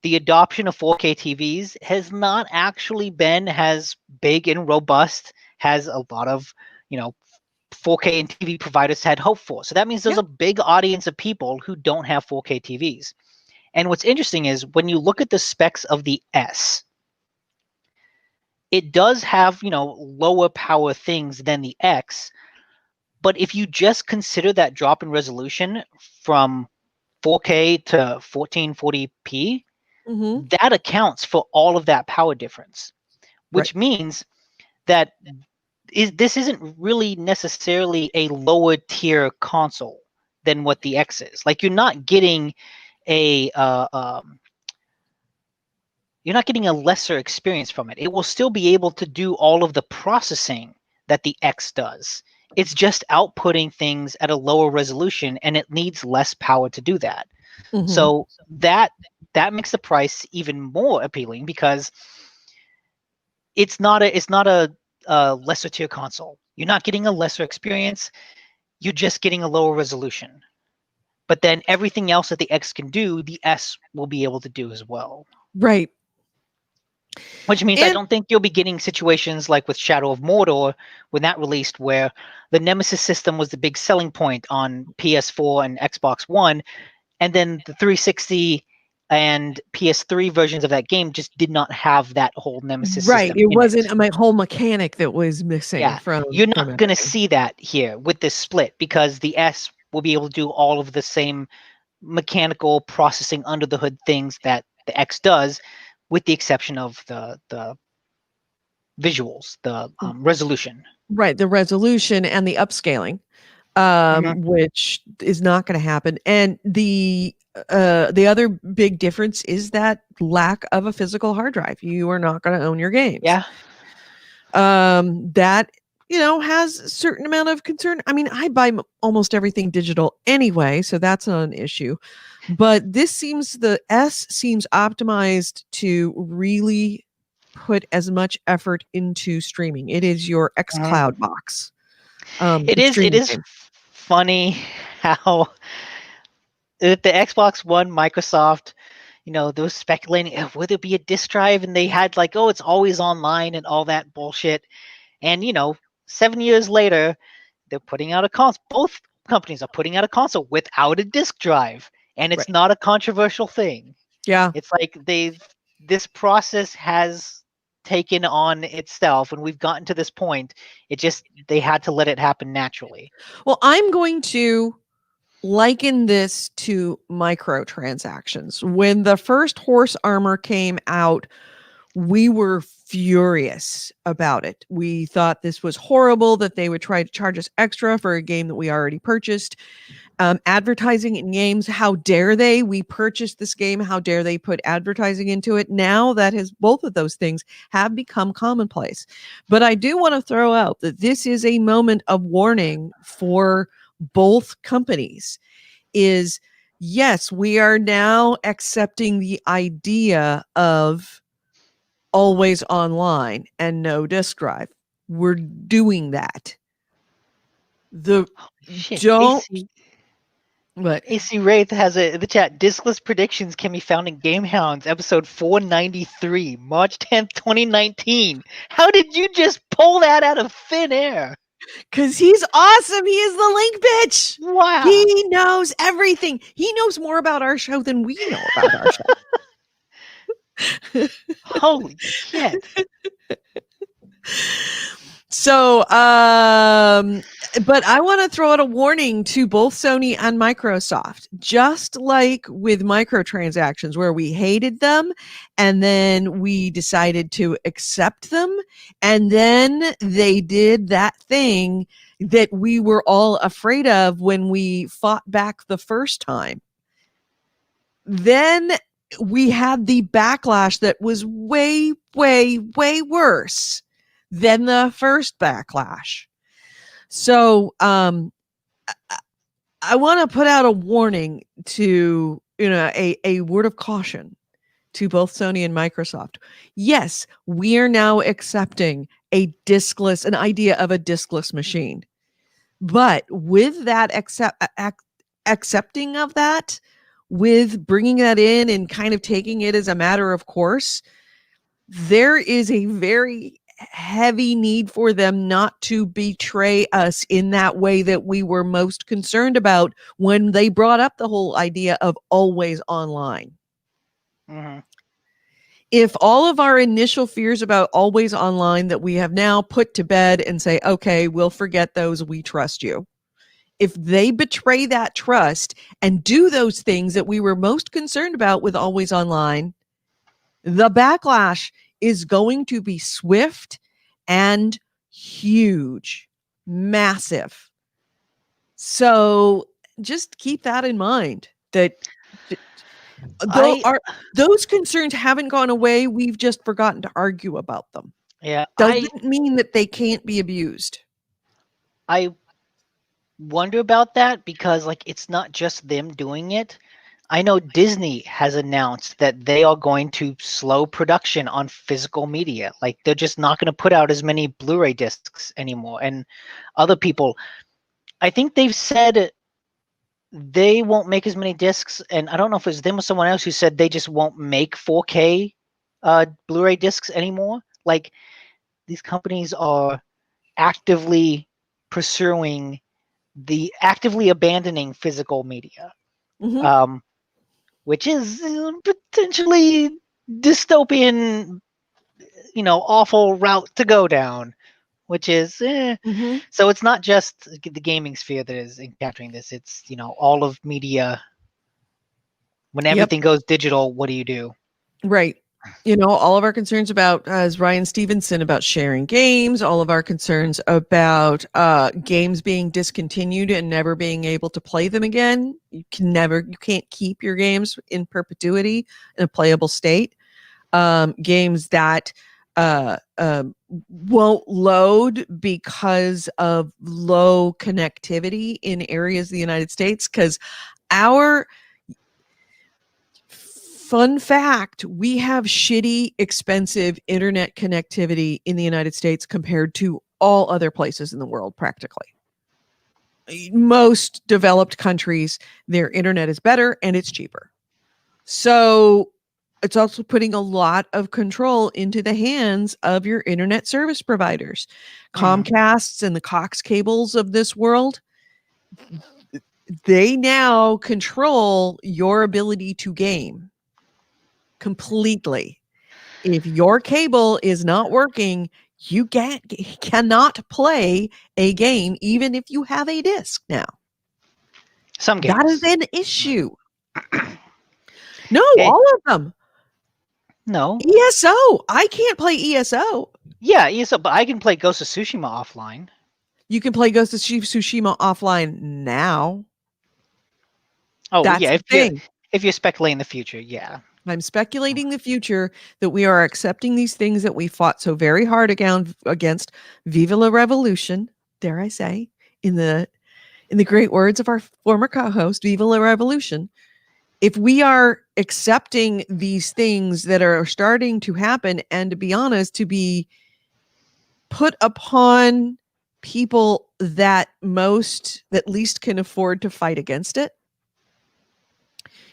the adoption of 4K TVs has not actually been as big and robust as a lot of, 4K and TV providers had hoped for. So that means there's a big audience of people who don't have 4K TVs. And what's interesting is when you look at the specs of the S, it does have, lower power things than the X. But if you just consider that drop in resolution from 4K to 1440p, that accounts for all of that power difference, which means that this isn't really necessarily a lower tier console than what the X is. Like, you're not getting a lesser experience from it. It will still be able to do all of the processing that the X does. It's just outputting things at a lower resolution, and it needs less power to do that. So that makes the price even more appealing, because it's not a lesser tier console. You're not getting a lesser experience. You're just getting a lower resolution. But then everything else that the X can do, the S will be able to do as well. Right. Which means I don't think you'll be getting situations like with Shadow of Mordor when that released, where the Nemesis system was the big selling point on PS4 and Xbox One, and then the 360 and PS3 versions of that game just did not have that whole Nemesis system. It wasn't a whole mechanic that was missing from. You're not going to see that here with this split, because the S will be able to do all of the same mechanical processing under the hood things that the X does, with the exception of the visuals, the resolution. Right, the resolution and the upscaling, which is not going to happen. And the other big difference is that lack of a physical hard drive. You are not going to own your games. Yeah. That has a certain amount of concern. I mean, I buy almost everything digital anyway, so that's not an issue. But the S seems optimized to really put as much effort into streaming. It is your xCloud box. It is funny how the Xbox One, Microsoft, they were speculating, would it be a disk drive? And they had like, it's always online and all that bullshit. And 7 years later, they're putting out a console. Both companies are putting out a console without a disk drive, and it's not a controversial thing. Yeah, it's like this process has taken on itself, and we've gotten to this point. They had to let it happen naturally. Well, I'm going to liken this to microtransactions. When the first horse armor came out, we were furious about it. We thought this was horrible, that they would try to charge us extra for a game that we already purchased. Advertising in games, how dare they? We purchased this game, how dare they put advertising into it? Now both of those things have become commonplace. But I do want to throw out that this is a moment of warning for both companies. Is yes, we are now accepting the idea of always online and no disk drive. We're doing that. AC Wraith has in the chat, diskless predictions can be found in GameHounds episode 493, March 10th, 2019. How did you just pull that out of thin air? Because he's awesome. He is the link bitch. Wow. He knows everything. He knows more about our show than we know about our show. Holy shit. So, but I want to throw out a warning to both Sony and Microsoft. Just like with microtransactions, where we hated them and then we decided to accept them, and then they did that thing that we were all afraid of when we fought back the first time. Then we had the backlash that was way, way, way worse than the first backlash. So I want to put out a warning to, a word of caution to both Sony and Microsoft. Yes, we are now accepting an idea of a diskless machine. But with that accepting of that, with bringing that in and kind of taking it as a matter of course, there is a very heavy need for them not to betray us in that way that we were most concerned about when they brought up the whole idea of always online. Mm-hmm. If all of our initial fears about always online that we have now put to bed and say, okay, we'll forget those, we trust you. If they betray that trust and do those things that we were most concerned about with always online, the backlash is going to be swift and huge, massive. So just keep that in mind, that those concerns haven't gone away. We've just forgotten to argue about them. Yeah. Doesn't mean that they can't be abused. I wonder about that because it's not just them doing it. I know Disney has announced that they are going to slow production on physical media. They're just not going to put out as many Blu-ray discs anymore. And other people, I think they've said they won't make as many discs. And I don't know if it was them or someone else who said they just won't make 4K Blu-ray discs anymore. These companies are actively actively abandoning physical media. Mm-hmm. Which is potentially dystopian, awful route to go down, which is, Mm-hmm. So it's not just the gaming sphere that is encountering this. It's, all of media. When everything goes digital, what do you do? Right. All of our concerns about, as Ryan Stevenson, about sharing games, all of our concerns about games being discontinued and never being able to play them again. You can't keep your games in perpetuity in a playable state. Games that won't load because of low connectivity in areas of the United States, because fun fact, we have shitty, expensive internet connectivity in the United States compared to all other places in the world, practically. Most developed countries, their internet is better and it's cheaper. So it's also putting a lot of control into the hands of your internet service providers. Comcasts and the Cox cables of this world, they now control your ability to game completely. If your cable is not working, you cannot play a game, even if you have a disc now. Some games. That is an issue. No, all of them. No. ESO. I can't play ESO. Yeah, ESO, but I can play Ghost of Tsushima offline. You can play Ghost of Tsushima offline now. Oh, that's yeah. If you're speculating the future, yeah. I'm speculating the future, that we are accepting these things that we fought so very hard against. Viva la Revolution, dare I say, in the great words of our former co-host, Viva la Revolution. If we are accepting these things that are starting to happen, and to be honest, to be put upon people that least can afford to fight against it.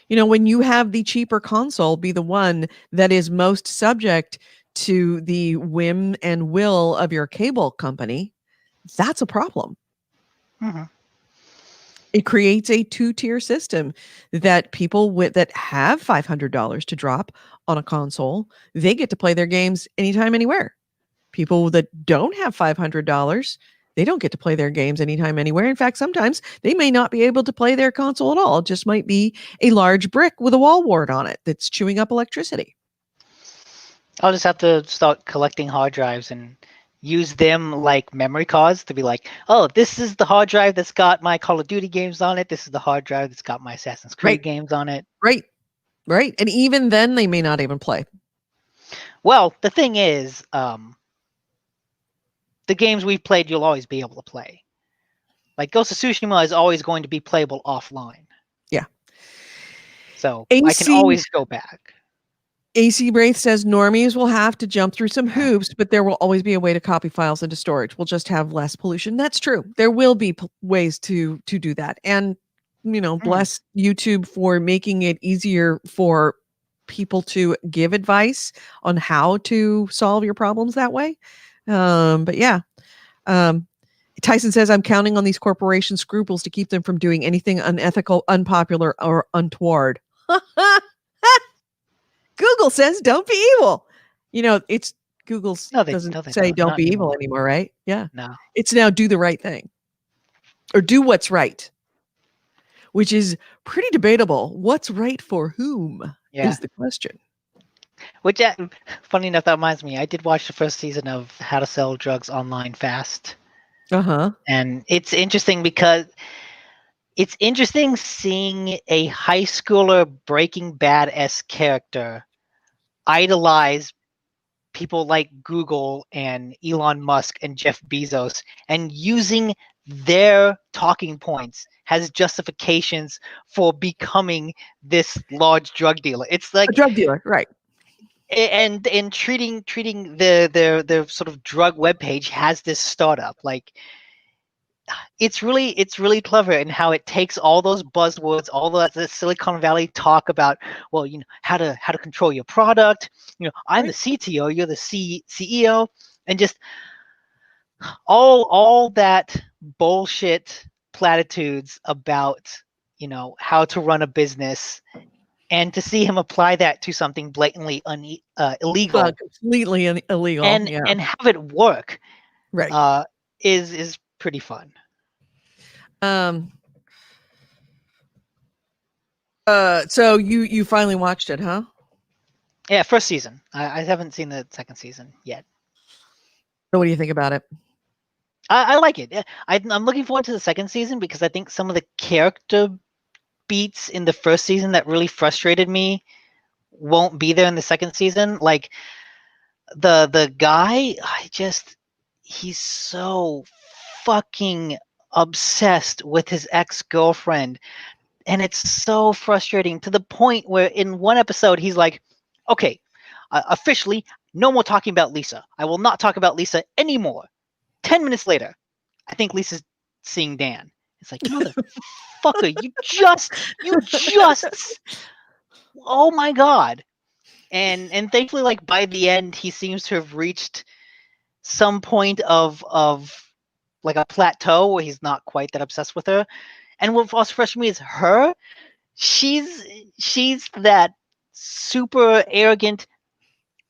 When you have the cheaper console be the one that is most subject to the whim and will of your cable company, That's a problem. Mm-hmm. It creates a two-tier system that people that have $500 to drop on a console, they get to play their games anytime, anywhere. People that don't have $500, they don't get to play their games anytime, anywhere. In fact, sometimes they may not be able to play their console at all. It just might be a large brick with a wall wart on it that's chewing up electricity. I'll just have to start collecting hard drives and use them like memory cards to be like, oh, this is the hard drive that's got my Call of Duty games on it. This is the hard drive that's got my Assassin's Creed games on it. Right. And even then, they may not even play. Well, the thing is, the games we've played, you'll always be able to play. Like Ghost of Tsushima is always going to be playable offline. Yeah. So I can always go back. AC Braith says normies will have to jump through some hoops, but there will always be a way to copy files into storage. We'll just have less pollution. That's true. There will be ways to do that. And, bless YouTube for making it easier for people to give advice on how to solve your problems that way. But yeah. Tyson says, I'm counting on these corporation scruples to keep them from doing anything unethical, unpopular, or untoward. Google says don't be evil. It's Google's doesn't say don't be evil anymore, right? Yeah. No. It's now do the right thing. Or do what's right. Which is pretty debatable. What's right for whom is the question. Which, funny enough, that reminds me, I did watch the first season of How to Sell Drugs Online Fast. Uh-huh. And it's interesting because it's interesting seeing a high schooler Breaking Bad-esque character idolize people like Google and Elon Musk and Jeff Bezos and using their talking points as justifications for becoming this large drug dealer. It's like a drug dealer, right? And treating their sort of drug webpage as this startup. Like it's really clever in how it takes all those buzzwords, all the Silicon Valley talk about, well, how to control your product. I'm the CTO, you're the CEO, and just all that bullshit platitudes about how to run a business, and to see him apply that to something blatantly illegal, completely illegal, and have it work, right? Is pretty fun. So you finally watched it, huh? Yeah, first season. I haven't seen the second season yet. So what do you think about it? I like it. I'm looking forward to the second season because I think some of the character beats in the first season that really frustrated me won't be there in the second season. Like the guy, he's so fucking obsessed with his ex-girlfriend, and it's so frustrating to the point where in one episode he's like, okay, officially no more talking about Lisa. I will not talk about Lisa anymore. 10 minutes later, I think Lisa's seeing Dan. It's like, motherfucker, you just oh my god. And thankfully, like by the end, he seems to have reached some point of like a plateau where he's not quite that obsessed with her. And what also frustrates me is her. She's that super arrogant,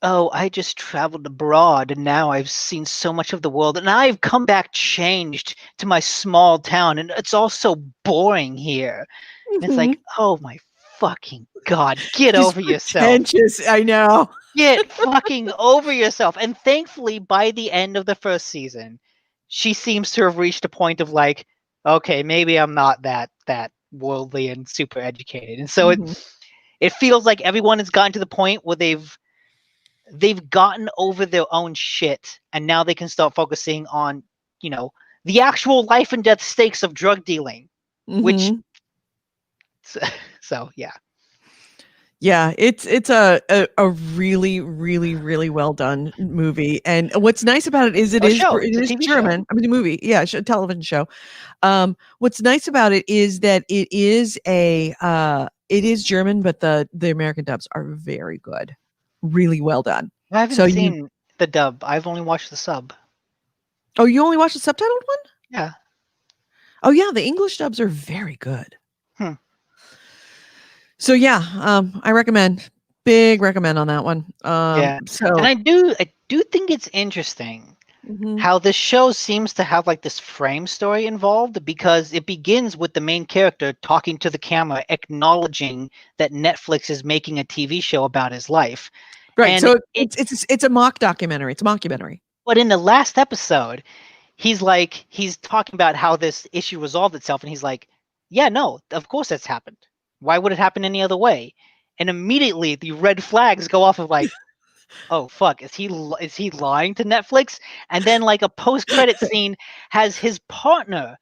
oh, I just traveled abroad and now I've seen so much of the world and I've come back changed to my small town and it's all so boring here. And it's like, oh my fucking god, get over yourself. Pretentious, I know. Get fucking over yourself. And thankfully, by the end of the first season, she seems to have reached a point of like, okay, maybe I'm not that worldly and super educated. And so it feels like everyone has gotten to the point where they've gotten over their own shit, and now they can start focusing on, the actual life and death stakes of drug dealing, which, so yeah. Yeah, it's a really, really, really well done movie. And what's nice about it is it is German. Show. I mean, a movie. Yeah, a television show. What's nice about it is that it is German, but the American dubs are very good. Really well done. I haven't seen the dub. I've only watched the sub. Oh, you only watched the subtitled one? Yeah. Oh yeah, the English dubs are very good. Hmm. So yeah, I recommend. Big recommend on that one. Yeah. So And I do think it's interesting mhm. how this show seems to have like this frame story involved, because it begins with the main character talking to the camera, acknowledging that Netflix is making a TV show about his life. Right. And So it's a mock documentary. It's a mockumentary. But in the last episode, he's talking about how this issue resolved itself, and he's like, yeah, no, of course that's happened. Why would it happen any other way? And immediately the red flags go off of like, oh fuck, is he lying to Netflix? And then like a post-credit scene has his partner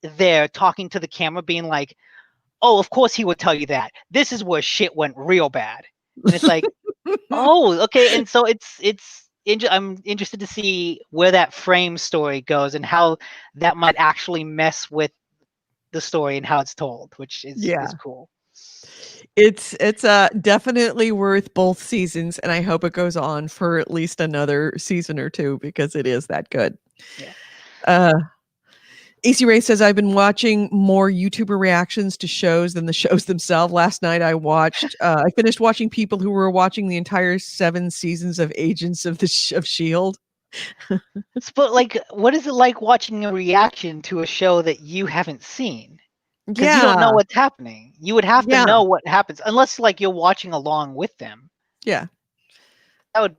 there talking to the camera, being like, oh, of course he would tell you that. This is where shit went real bad. And it's like, oh, okay. And so I'm interested to see where that frame story goes and how that might actually mess with the story and how it's told, which is cool. It's definitely worth both seasons, and I hope it goes on for at least another season or two because it is that good. Yeah. AC Ray says, I've been watching more YouTuber reactions to shows than the shows themselves. Last night I finished watching people who were watching the entire 7 seasons of Agents of S.H.I.E.L.D. But like, what is it like watching a reaction to a show that you haven't seen? Because you don't know what's happening. You would have to know what happens, unless like you're watching along with them. Yeah. But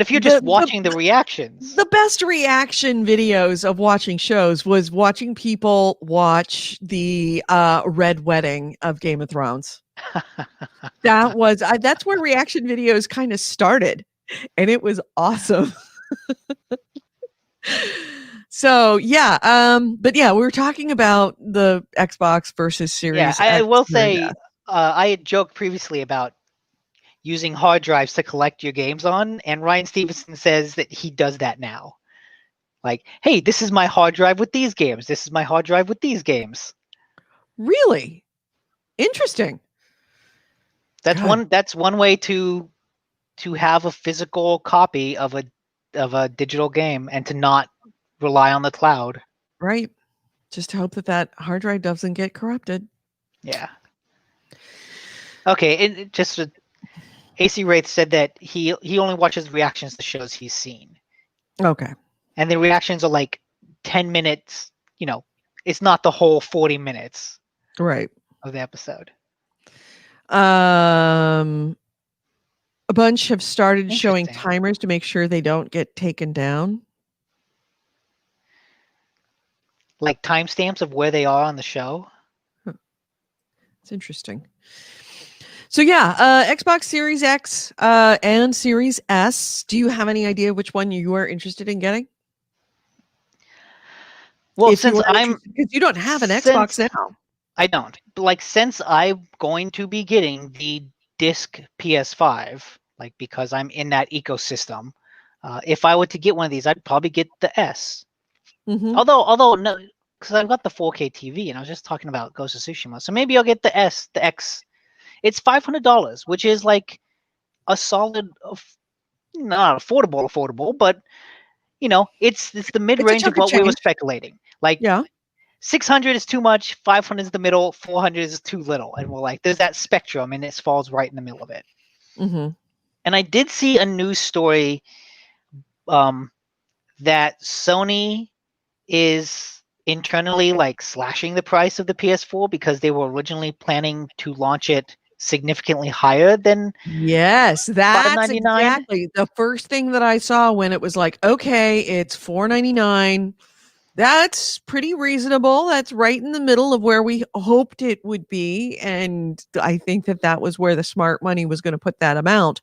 if you're just watching the reactions. The best reaction videos of watching shows was watching people watch the Red Wedding of Game of Thrones. That's where reaction videos kind of started, and it was awesome. So yeah, but yeah, we were talking about the Xbox versus Series X. I will say, I had joked previously about using hard drives to collect your games on, and Ryan Stevenson says that he does that now. Like, hey, this is my hard drive with these games. This is my hard drive with these games. Really interesting. That's one way to have a physical copy of a digital game and to not rely on the cloud. Right. Just hope that hard drive doesn't get corrupted. Yeah. Okay, and just AC Wraith said that he only watches reactions to shows he's seen. Okay. And the reactions are like 10 minutes, it's not the whole 40 minutes. Right. Of the episode. A bunch have started showing timers to make sure they don't get taken down. Like timestamps of where they are on the show. It's interesting. So yeah, Xbox Series X and Series S. Do you have any idea which one you are interested in getting? Well, because you don't have an Xbox now. I don't. But like, since I'm going to be getting the disc PS5, like, because I'm in that ecosystem, if I were to get one of these, I'd probably get the S. Mm-hmm. Although no, because I've got the 4K TV, and I was just talking about Ghost of Tsushima, so maybe I'll get the S, the X. It's $500, which is like a solid, not affordable, but it's the mid range of what we were speculating. Like, yeah. 600 is too much, 500 is the middle, 400 is too little, and we're like, there's that spectrum, and it falls right in the middle of it. Mm-hmm. And I did see a news story that Sony is internally like slashing the price of the PS4 because they were originally planning to launch it significantly higher than that's $599. Exactly the first thing that I saw when it was like, okay, it's $499. That's pretty reasonable. That's right in the middle of where we hoped it would be, and I think that was where the smart money was going to put that amount.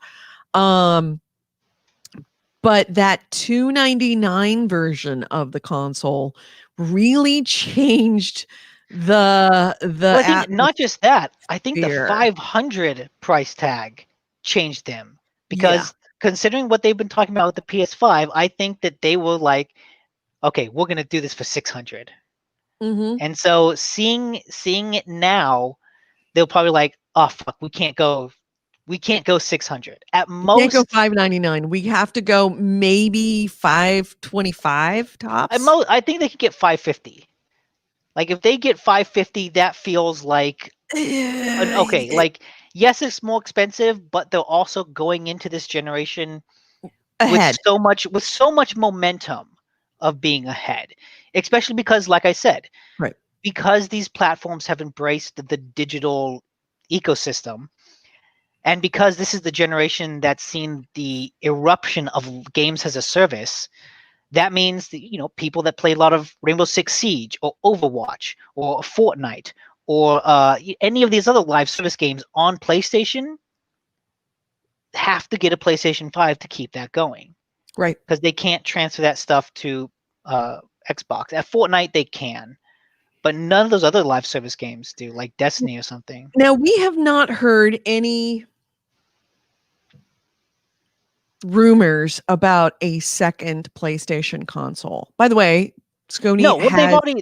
But that $299 version of the console really changed the well, I think not just that. I think the 500 price tag changed them because considering what they've been talking about with the PS5, I think that they were like, okay, we're gonna do this for 600. Mm-hmm. And so seeing it now, they'll probably like, oh fuck, we can't go We can't go 600. At We can't go most, $599. We have to go maybe $525 tops. I think they could get 550. Like if they get 550, that feels like okay. Like yes, it's more expensive, but they're also going into this generation ahead. with so much momentum of being ahead, especially because, like I said, Right. because these platforms have embraced the digital ecosystem, and because this is the generation that's seen the eruption of games as a service. That means that, people that play a lot of Rainbow Six Siege or Overwatch or Fortnite or any of these other live service games on PlayStation have to get a PlayStation 5 to keep that going. Right. Because they can't transfer that stuff to Xbox. At Fortnite, they can. But none of those other live service games do, like Destiny or something. Now, we have not heard any rumors about a second PlayStation console. By the way, Sony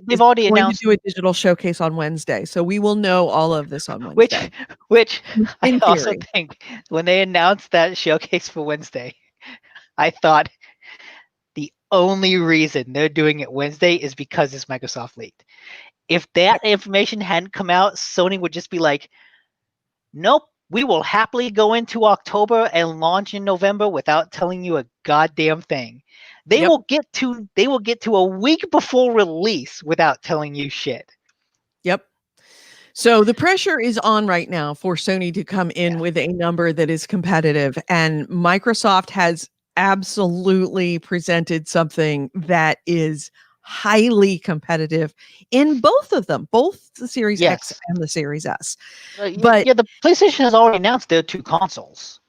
they've already going announced to do a digital showcase on Wednesday, so we will know all of this on Wednesday. which I In also theory. think when they announced that showcase for Wednesday, I thought the only reason they're doing it Wednesday is because it's Microsoft leaked. If that information hadn't come out, Sony would just be like, nope, we will happily go into October and launch in November without telling you a goddamn thing. They will get to a week before release without telling you shit. Yep. So the pressure is on right now for Sony to come in with a number that is competitive, and Microsoft has absolutely presented something that is highly competitive in both of them, both the Series X and the Series S. But the PlayStation has already announced their two consoles.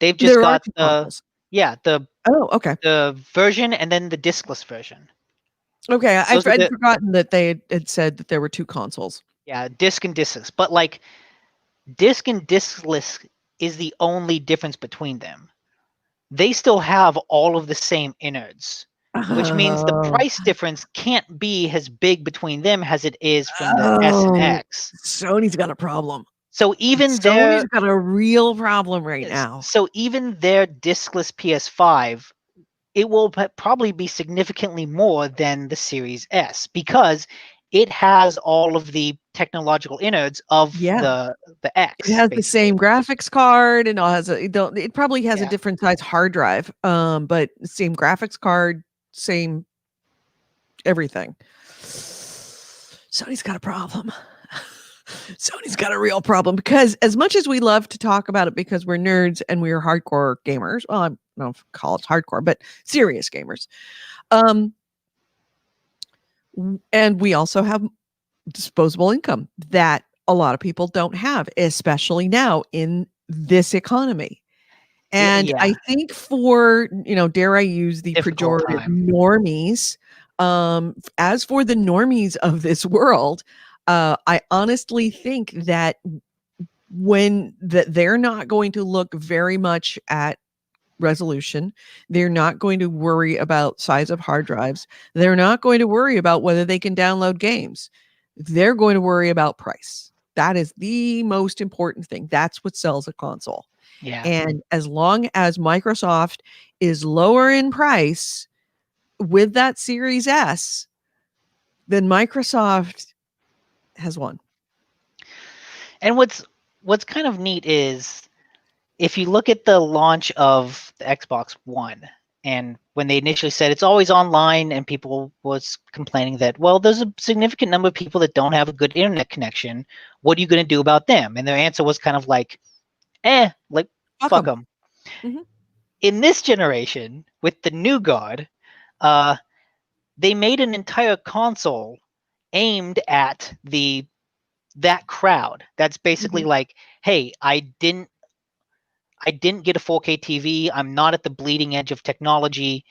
They've just got consoles. the version and then the discless version. Okay, I'd forgotten that they had said that there were two consoles. Yeah, disc and discless. But like, disc and discless is the only difference between them. They still have all of the same innards, which means the price difference can't be as big between them as it is from the S and X. Sony's got a problem. So even Sony's got a real problem right now. So even their discless PS5, it will probably be significantly more than the Series S because it has all of the technological innards of the X. It has the same graphics card and it probably has a different size hard drive, but same graphics card, same everything. Sony's got a problem. Sony's got a real problem because as much as we love to talk about it because we're nerds and we're hardcore gamers, well, I don't know if call it hardcore, but serious gamers. And we also have disposable income that a lot of people don't have, especially now in this economy. And I think for, dare I use the pejorative normies, as for the normies of this world, I honestly think that they're not going to look very much at resolution. They're not going to worry about size of hard drives. They're not going to worry about whether they can download games. They're going to worry about price. That is the most important thing. That's what sells a console. Yeah. And as long as Microsoft is lower in price with that Series S, then Microsoft has won. And what's kind of neat is if you look at the launch of the Xbox One, and when they initially said it's always online, and people was complaining that, well, there's a significant number of people that don't have a good internet connection. What are you going to do about them? And their answer was kind of like, fuck them. Mm-hmm. In this generation, with the new guard, they made an entire console aimed at that crowd. That's basically like, hey, I didn't get a 4K TV. I'm not at the bleeding edge of technology.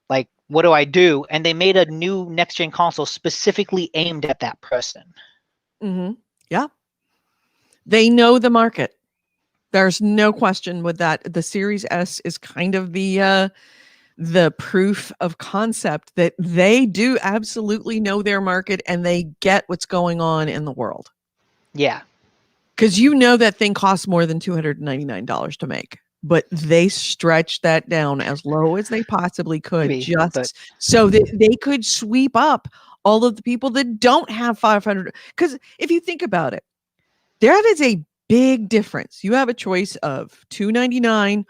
Like, what do I do? And they made a new next-gen console specifically aimed at that person. Mm-hmm. Yeah. They know the market. There's no question with that. The Series S is kind of the proof of concept that they do absolutely know their market and they get what's going on in the world. Yeah. Because you know that thing costs more than $299 to make. But they stretched that down as low as they possibly could, so that they could sweep up all of the people that don't have 500. Because if you think about it, that is a big difference. You have a choice of $299,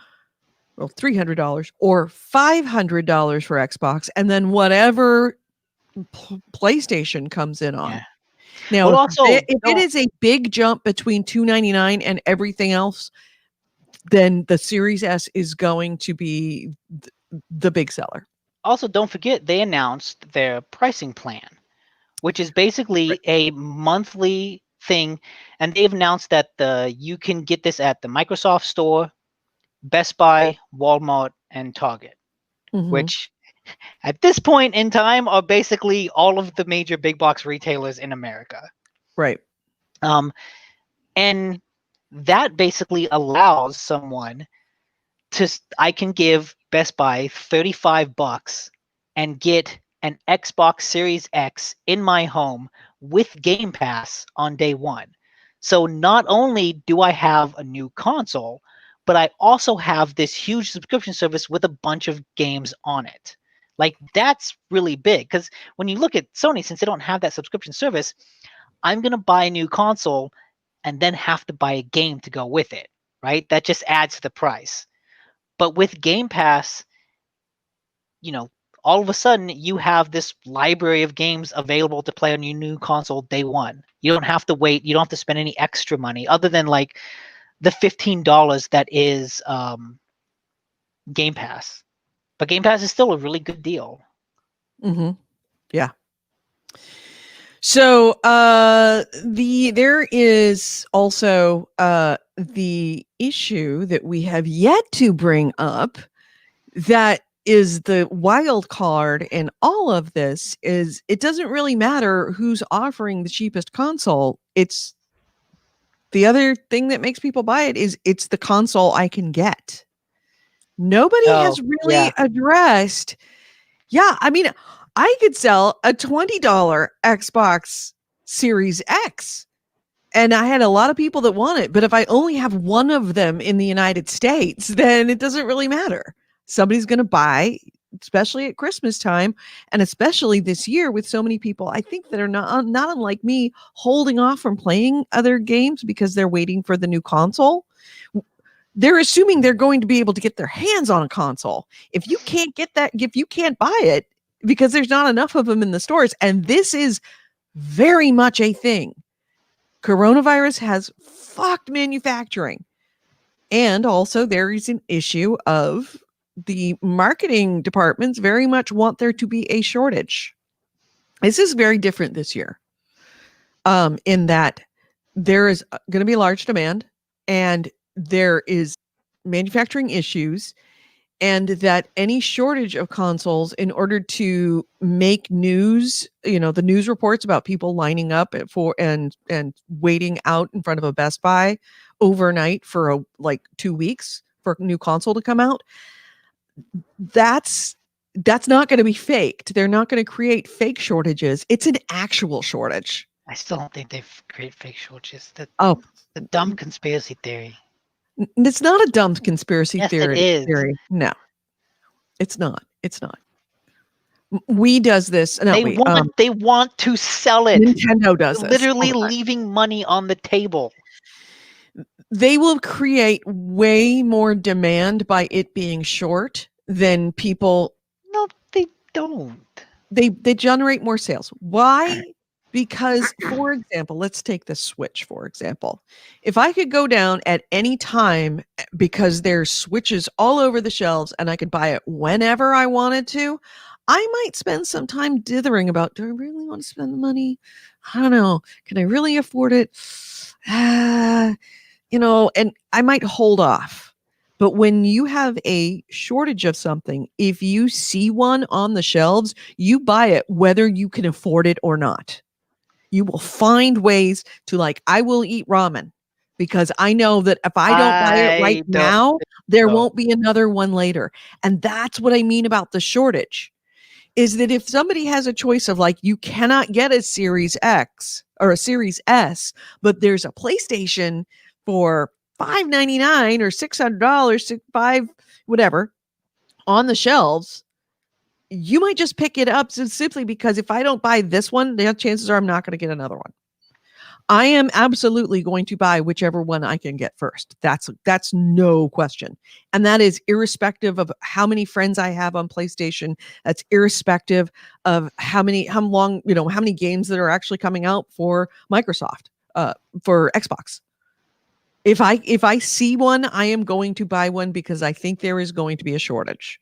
well, $300, or $500 for Xbox, and then whatever PlayStation comes in on. Yeah. Now, Well, also, if it is a big jump between $299 and everything else, then the Series S is going to be the big seller. Also, don't forget they announced their pricing plan, which is basically a monthly thing, and they've announced that you can get this at the Microsoft Store, Best Buy, Walmart, and Target, which at this point in time are basically all of the major big box retailers in America. Right. And that basically allows someone I can give Best Buy $35 and get an Xbox Series X in my home with Game Pass on day one. So not only do I have a new console, but I also have this huge subscription service with a bunch of games on it. Like, that's really big, because when you look at Sony, since they don't have that subscription service, I'm going to buy a new console and then have to buy a game to go with it, right? That just adds to the price. But with Game Pass, all of a sudden you have this library of games available to play on your new console day one. You don't have to wait. You don't have to spend any extra money other than like the $15 that is Game Pass. But Game Pass is still a really good deal. Yeah. So there is also the issue that we have yet to bring up, that is the wild card in all of this, is it doesn't really matter who's offering the cheapest console. It's the other thing that makes people buy it is it's the console I can get. Nobody has really addressed. Yeah, I mean, I could sell a $20 Xbox Series X, and I had a lot of people that want it. But if I only have one of them in the United States, then it doesn't really matter. Somebody's going to buy, especially at Christmas time, and especially this year with so many people, I think, that are not unlike me, holding off from playing other games because they're waiting for the new console. They're assuming they're going to be able to get their hands on a console. If you can't get that, if you can't buy it because there's not enough of them in the stores, and this is very much a thing. Coronavirus has fucked manufacturing. And also there is an issue of the marketing departments very much want there to be a shortage. This is very different this year, in that there is going to be large demand and there is manufacturing issues, and that any shortage of consoles, in order to make news, the news reports about people lining up for and waiting out in front of a Best Buy overnight for 2 weeks for a new console to come out, that's not going to be faked. They're not going to create fake shortages. It's an actual shortage. I still don't think they've created fake shortages. The dumb conspiracy theory. It's not a dumb conspiracy theory. It is. No, it's not. It's not. We does this. No, they want to sell it. Nintendo does this. Literally leaving money on the table. They will create way more demand by it being short than people. No, they don't. They generate more sales. Why? Because, for example, let's take the Switch, for example. If I could go down at any time, because there's Switches all over the shelves and I could buy it whenever I wanted to, I might spend some time dithering about, do I really want to spend the money? I don't know. Can I really afford it? And I might hold off. But when you have a shortage of something, if you see one on the shelves, you buy it whether you can afford it or not. You will find ways to, I will eat ramen because I know that if I don't buy it right now, there won't be another one later. And that's what I mean about the shortage, is that if somebody has a choice of you cannot get a Series X, or a Series S, but there's a PlayStation for $599 or $600, $5 whatever on the shelves, you might just pick it up simply because if I don't buy this one, the chances are I'm not going to get another one. I am absolutely going to buy whichever one I can get first. That's no question. And that is irrespective of how many friends I have on PlayStation. That's irrespective of how many games that are actually coming out for Microsoft, for Xbox. If I see one, I am going to buy one because I think there is going to be a shortage.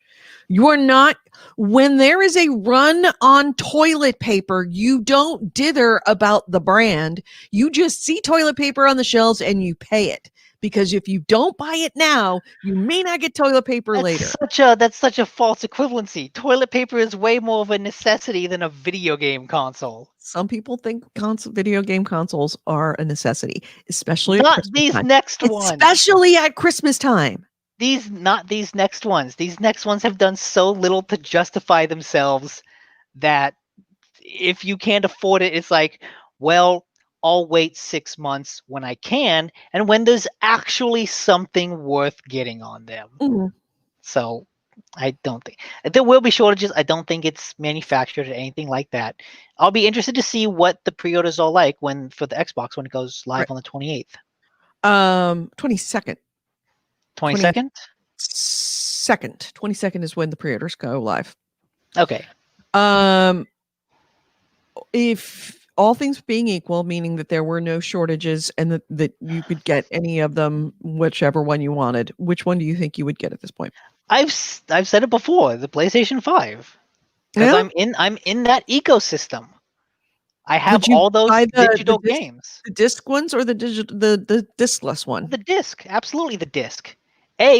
When there is a run on toilet paper, you don't dither about the brand. You just see toilet paper on the shelves and you pay it. Because if you don't buy it now, you may not get toilet paper later. That's such a false equivalency. Toilet paper is way more of a necessity than a video game console. Some people think video game consoles are a necessity, especially not at these time. next ones. Especially at Christmas time. Not these next ones. These next ones have done so little to justify themselves that if you can't afford it, it's like, well, I'll wait 6 months when I can, and when there's actually something worth getting on them. Mm-hmm. So I don't think there will be shortages. I don't think it's manufactured or anything like that. I'll be interested to see what the pre-orders are like for the Xbox when it goes live on the 28th. 22nd. 22nd? 22nd is when the pre-orders go live. Okay. If all things being equal, meaning that there were no shortages and that you could get any of them, whichever one you wanted, which one do you think you would get at this point? I've said it before, the PlayStation 5 because I'm in that ecosystem. I have all those digital games. The disc ones or the discless one? The disc, absolutely the disc.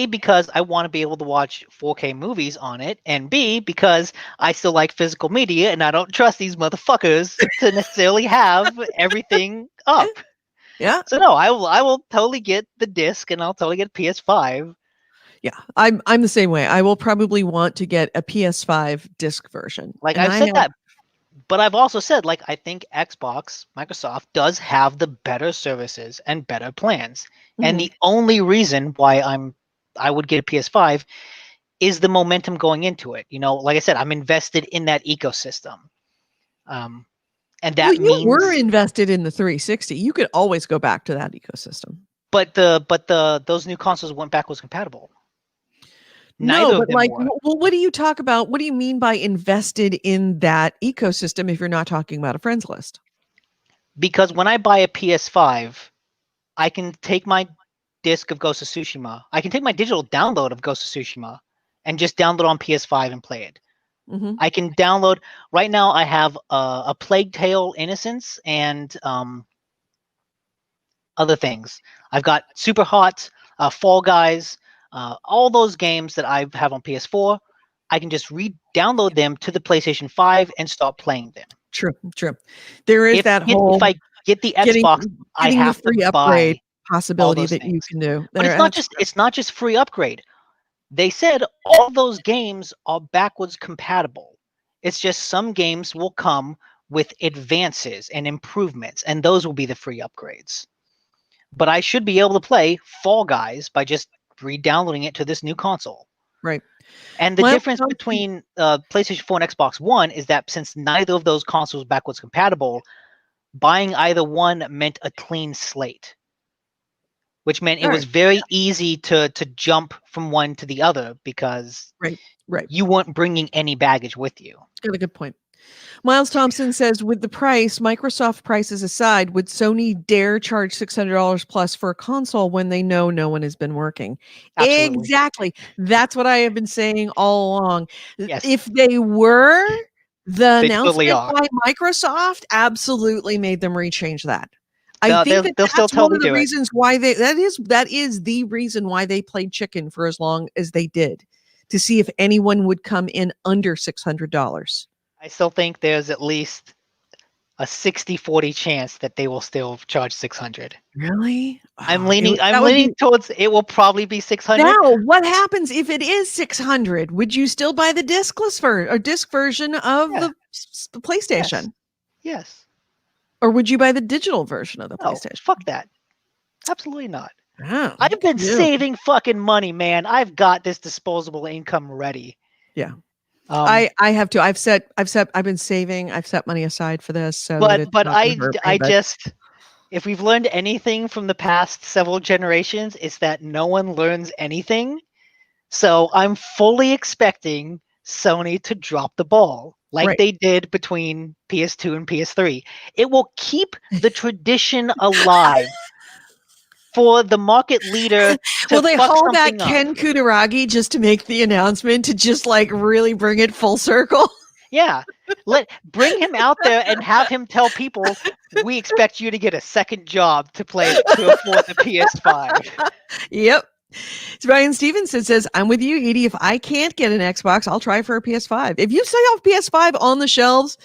Because I want to be able to watch 4K movies on it, and B, because I still like physical media and I don't trust these motherfuckers to necessarily have everything up. Yeah. So no, I will totally get the disc and I'll totally get PS5. Yeah, I'm the same way. I will probably want to get a PS5 disc version. Like I've said that, but I've also said, like, I think Microsoft does have the better services and better plans. Mm-hmm. And the only reason why I would get a PS5 is the momentum going into it. You know, like I said, I'm invested in that ecosystem. And that means you were invested in the 360. You could always go back to that ecosystem. But those new consoles went backwards compatible. Neither of them were. Well, what do you talk about? What do you mean by invested in that ecosystem if you're not talking about a friends list? Because when I buy a PS5, I can take my disc of Ghost of Tsushima. I can take my digital download of Ghost of Tsushima and just download on PS5 and play it. Mm-hmm. I can download. Right now, I have a Plague Tale: Innocence and other things. I've got Super Hot, Fall Guys. All those games that I have on PS4, I can just re-download them to the PlayStation 5 and start playing them. True. There is if I get the Xbox, I have the free to upgrade buy possibility that you can do. But it's not just free upgrade. They said all those games are backwards compatible. It's just some games will come with advances and improvements, and those will be the free upgrades. But I should be able to play Fall Guys by just re-downloading it to this new console. Right. And the difference between PlayStation 4 and Xbox One is that since neither of those consoles backwards compatible, buying either one meant a clean slate, which meant it was very easy to jump from one to the other because you weren't bringing any baggage with you. Got a good point. Miles Thompson says, with the price, Microsoft prices aside, would Sony dare charge $600 plus for a console when they know no one has been working? Absolutely. Exactly. That's what I have been saying all along. Yes. If they were, the announcement by Microsoft absolutely made them rechange that. I think that's one of the reasons why that is the reason why they played chicken for as long as they did, to see if anyone would come in under $600. I still think there's at least a 60-40 chance that they will still charge $600. Really? I'm leaning towards it will probably be $600. Now, what happens if it is $600? Would you still buy the disc version of the PlayStation? Yes. Or would you buy the digital version of the No, PlayStation? fuck that. Absolutely not. Oh, I've been you. saving fucking money, man. I've got this disposable income ready. Yeah. I have to. I've been saving. I've set money aside for this. So that it's but not gonna hurt me, but just, if we've learned anything from the past several generations, it's that no one learns anything. So I'm fully expecting Sony to drop the ball like Right. they did between PS2 and PS3. It will keep the tradition alive for the market leader to Will they fuck haul that something up. Ken Kutaragi just to make the announcement to just like really bring it full circle? Yeah. Bring him out there and have him tell people, we expect you to get a second job to afford the PS5. Yep. So Ryan Stevenson says, I'm with you, Edie. If I can't get an Xbox, I'll try for a PS5. If you saw a PS5 on the shelves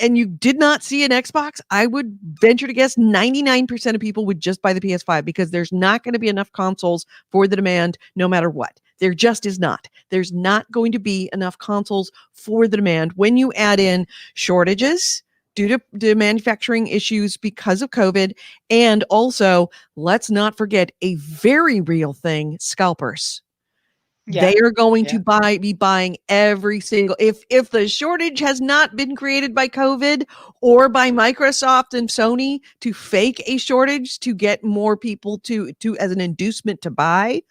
and you did not see an Xbox, I would venture to guess 99% of people would just buy the PS5 because there's not going to be enough consoles for the demand no matter what. There just is not. There's not going to be enough consoles for the demand when you add in shortages due to the manufacturing issues because of COVID. And also, let's not forget a very real thing, scalpers. Yeah. They are going to be buying every single, if the shortage has not been created by COVID or by Microsoft and Sony to fake a shortage to get more people to as an inducement to buy,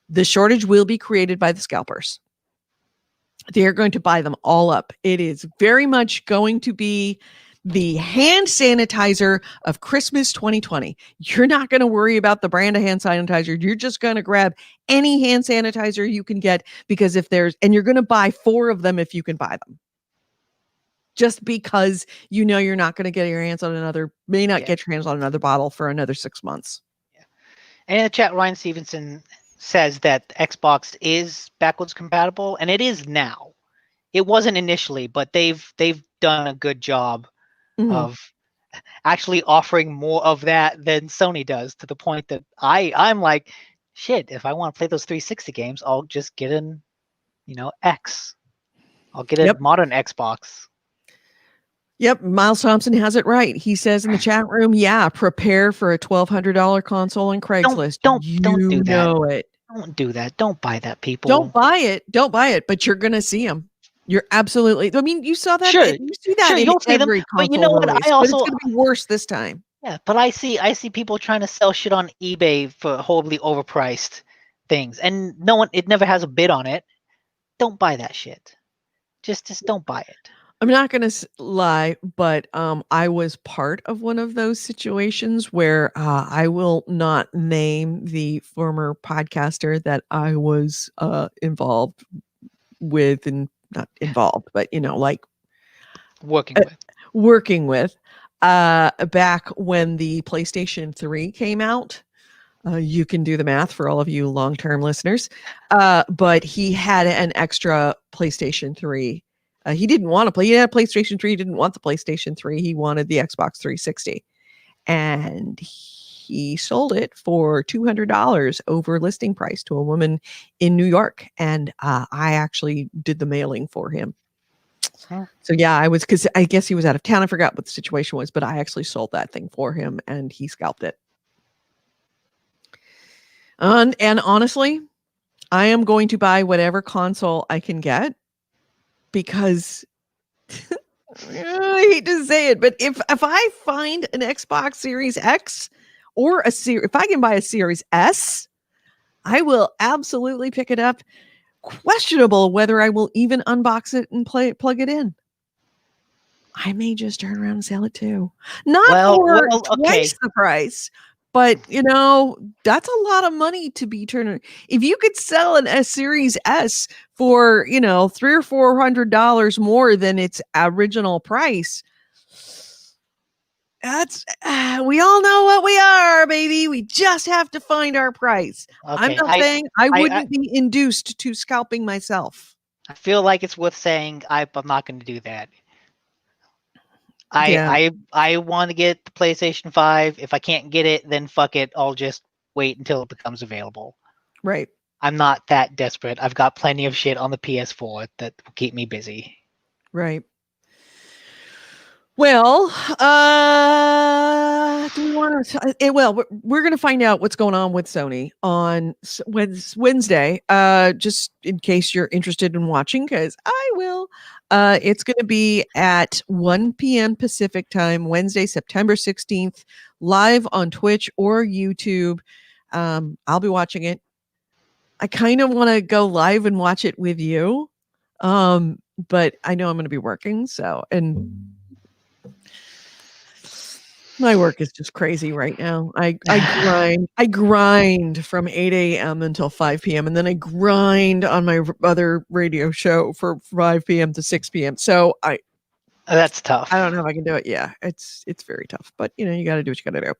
the shortage will be created by the scalpers. They're going to buy them all up. It is very much going to be the hand sanitizer of Christmas 2020. You're not going to worry about the brand of hand sanitizer. You're just going to grab any hand sanitizer you can get because and you're going to buy 4 of them if you can buy them. Just because you know you're not going to get your hands on get your hands on another bottle for another 6 months. Yeah. And in the chat, Ryan Stevenson says that Xbox is backwards compatible, and it is now. It wasn't initially, but they've done a good job of actually offering more of that than Sony does, to the point that I'm like, shit, if I want to play those 360 games, I'll just get an, X. I'll get a modern Xbox. Yep, Miles Thompson has it right. He says in the chat room, prepare for a $1,200 console on Craigslist. Don't do that. Know it. Don't do that. Don't buy that, people. Don't buy it, but you're going to see them. You're absolutely. I mean, you saw that. Sure, you see that you'll see them. But you know what? Release, but it's going to be worse this time. Yeah, but I see people trying to sell shit on eBay for horribly overpriced things, and it never has a bid on it. Don't buy that shit. Just don't buy it. I'm not going to lie, but I was part of one of those situations where I will not name the former podcaster that I was involved with, and not involved, but like working with back when the PlayStation 3 came out. You can do the math for all of you long-term listeners. But he had an extra PlayStation 3. He didn't want to play. He had a PlayStation 3. He didn't want the PlayStation 3. He wanted the Xbox 360. And he sold it for $200 over listing price to a woman in New York. And I actually did the mailing for him. Huh. So because I guess he was out of town. I forgot what the situation was, but I actually sold that thing for him and he scalped it. And honestly, I am going to buy whatever console I can get because I hate to say it, but if I find an Xbox Series X or if I can buy a Series S, I will absolutely pick it up. Questionable whether I will even unbox it and plug it in. I may just turn around and sell it too. Not for twice the price, but that's a lot of money to be turning. If you could sell an S Series S for $300 or $400 more than its original price, that's we all know what we are, baby. We just have to find our price. Okay, I'm not saying I wouldn't be induced to scalping myself. I feel like it's worth saying I'm not going to do that. I want to get the PlayStation 5. If I can't get it, then fuck it. I'll just wait until it becomes available. Right. I'm not that desperate. I've got plenty of shit on the PS4 that will keep me busy. Right. Well, do we want to? Well, we're going to find out what's going on with Sony on Wednesday. Just in case you're interested in watching, because I will. It's going to be at 1 p.m. Pacific time, Wednesday, September 16th, live on Twitch or YouTube. I'll be watching it. I kind of want to go live and watch it with you, but I know I'm going to be working, and my work is just crazy right now. I grind from 8 a.m. until 5 p.m. and then I grind on my other radio show for 5 p.m. to 6 p.m. So That's tough. I don't know if I can do it. Yeah, it's very tough, but you got to do what you got to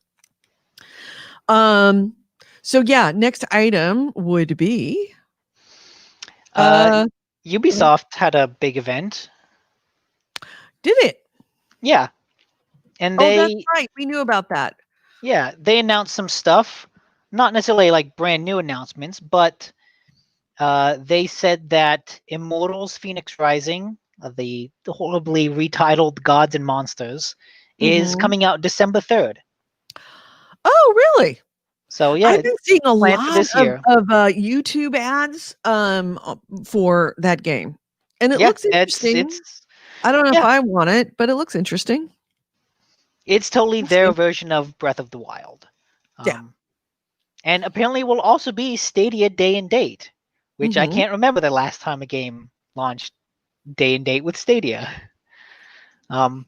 do. So yeah, next item would be Ubisoft had a big event. Did it? Yeah. And that's right. We knew about that. Yeah, they announced some stuff, not necessarily like brand new announcements, but they said that Immortals Phoenix Rising, the horribly retitled Gods and Monsters, is coming out December 3rd. Oh, really? So yeah, I've been seeing a lot this year of YouTube ads for that game, and it looks interesting. I don't know if I want it, but it looks interesting. It's totally their version of Breath of the Wild. And apparently will also be Stadia day and date, which I can't remember the last time a game launched day and date with Stadia. But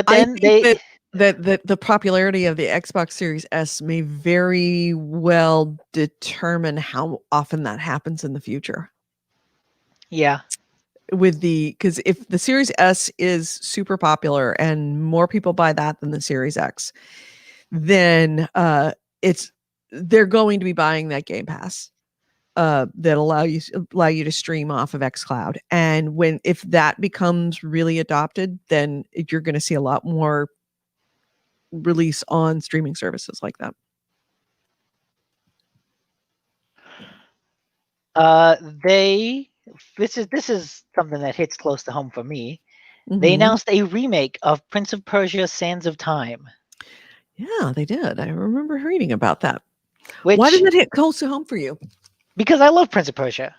then that the popularity of the Xbox Series S may very well determine how often that happens in the future. Yeah. Because if the Series S is super popular and more people buy that than the Series X, then they're going to be buying that Game Pass that allow you to stream off of xCloud. And if that becomes really adopted, then you're going to see a lot more release on streaming services like that. This is something that hits close to home for me. They announced a remake of Prince of Persia: Sands of Time. Yeah, they did. I remember reading about that. Why did it hit close to home for you? Because I love Prince of Persia.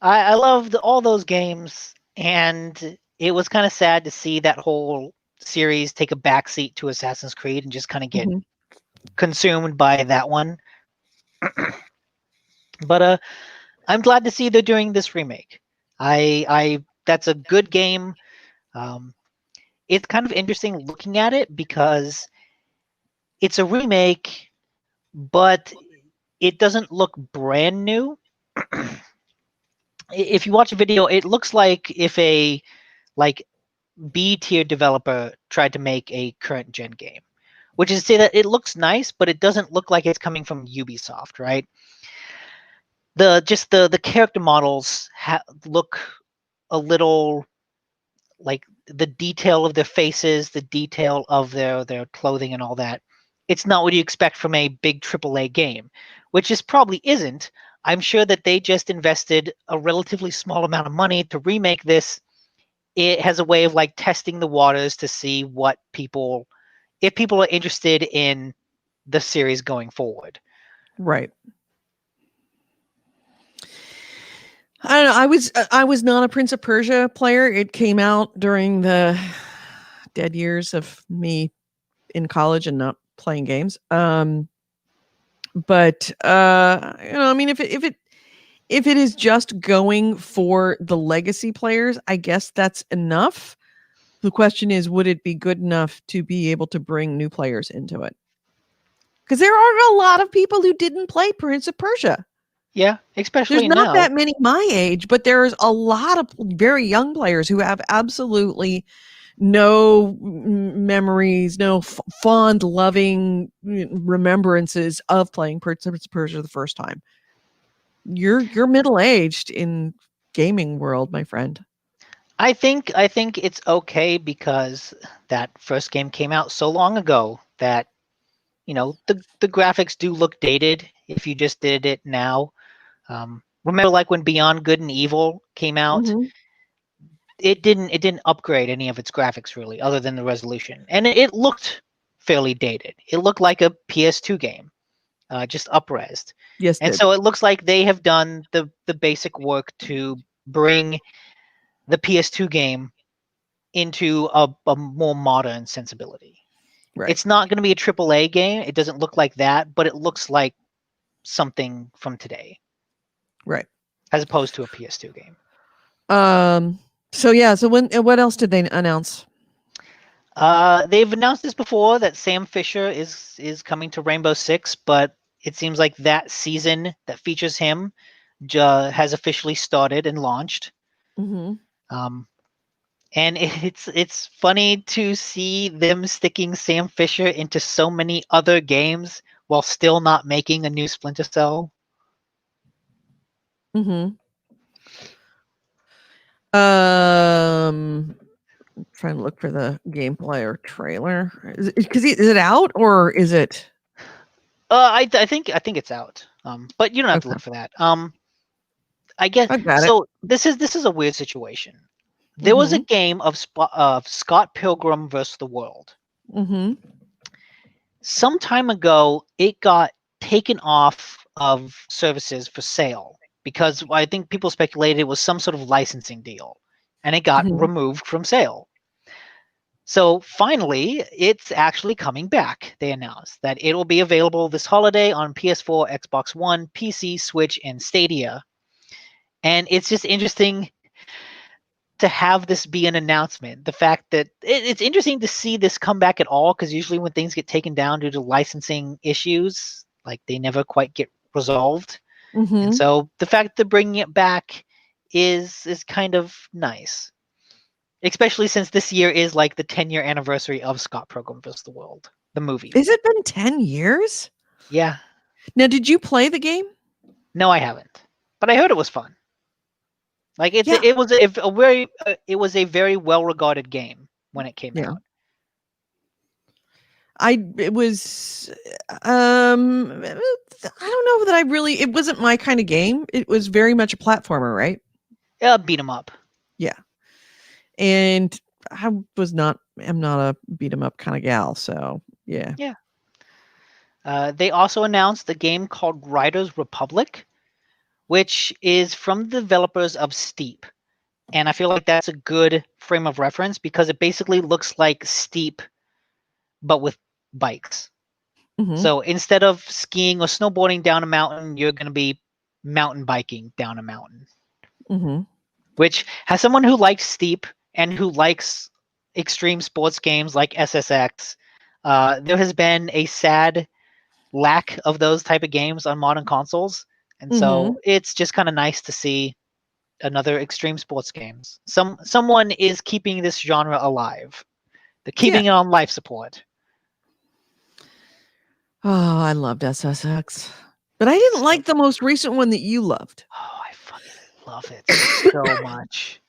I loved all those games, and it was kind of sad to see that whole series take a backseat to Assassin's Creed and just kind of get consumed by that one. But I'm glad to see they're doing this remake. That's a good game. It's kind of interesting looking at it because it's a remake, but it doesn't look brand new. If you watch a video, it looks like if a B-tier developer tried to make a current gen game, which is to say that it looks nice, but it doesn't look like it's coming from Ubisoft, right? The character models look a little like the detail of their faces, the detail of their clothing and all that. It's not what you expect from a big AAA game, which is probably isn't. I'm sure that they just invested a relatively small amount of money to remake this. It has a way of testing the waters to see if people are interested in the series going forward. Right. I don't know. I was not a Prince of Persia player. It came out during the dead years of me in college and not playing games. But I mean, if it is just going for the legacy players, I guess that's enough. The question is, would it be good enough to be able to bring new players into it? Because there are a lot of people who didn't play Prince of Persia. Yeah, especially there's not that many my age, but there's a lot of very young players who have absolutely no memories, no fond, loving remembrances of playing Prince of Persia the first time. You're middle-aged in gaming world, my friend. I think it's okay because that first game came out so long ago that the graphics do look dated if you just did it now. Remember when Beyond Good and Evil came out? it didn't upgrade any of its graphics really, other than the resolution, and it looked fairly dated. It looked like a PS2 game, just up-resed. Yes, And did. so it looks like they have done the basic work to bring the PS2 game into a more modern sensibility. Right. It's not going to be a AAA game. It doesn't look like that, but it looks like something from today, Right. as opposed to a PS2 game. So yeah. So what else did they announce? They've announced this before, that Sam Fisher is coming to Rainbow Six, but it seems like that season that features him has officially started and launched. Mm-hmm. And it's funny to see them sticking Sam Fisher into so many other games while still not making a new Splinter Cell. Mm-hmm. Trying to look for the gameplay or trailer. Is it out or is it? I think it's out. But you don't have to Okay. look for that. I guess I got it. so. This is a weird situation. There was a game of Scott Pilgrim vs. the World. Mm-hmm. Some time ago, it got taken off of services for sale because I think people speculated it was some sort of licensing deal, and it got Mhm. removed from sale. So finally, it's actually coming back. They announced that it will be available this holiday on PS4, Xbox One, PC, Switch, and Stadia. And it's just interesting to have this be an announcement. The fact that it's interesting to see this come back at all, because usually when things get taken down due to licensing issues, like they never quite get resolved. Mm-hmm. And so the fact that bringing it back is kind of nice, especially since this year is like the 10-year anniversary of Scott Pilgrim vs. the World, the movie. Has it been 10 years? Yeah. Now, did you play the game? No, I haven't, but I heard it was fun. Like Yeah. it was a very well regarded game when it came out. It was I don't know that I really, it wasn't my kind of game. It was very much a platformer, right? Beat 'em up. Yeah. And I'm not a beat 'em up kind of gal, so yeah. Yeah. They also announced a game called Riders Republic, which is from the developers of Steep. And I feel like that's a good frame of reference because it basically looks like Steep, but with bikes. Mhm. So instead of skiing or snowboarding down a mountain, you're going to be mountain biking down a mountain. Mhm. Which, as someone who likes Steep and who likes extreme sports games like SSX, there has been a sad lack of those type of games on modern consoles, and so it's just kind of nice to see another extreme sports games. Someone is keeping this genre alive. They're keeping it on life support. Oh, I loved SSX, but I didn't like the most recent one that you loved. Oh, I fucking love it so much.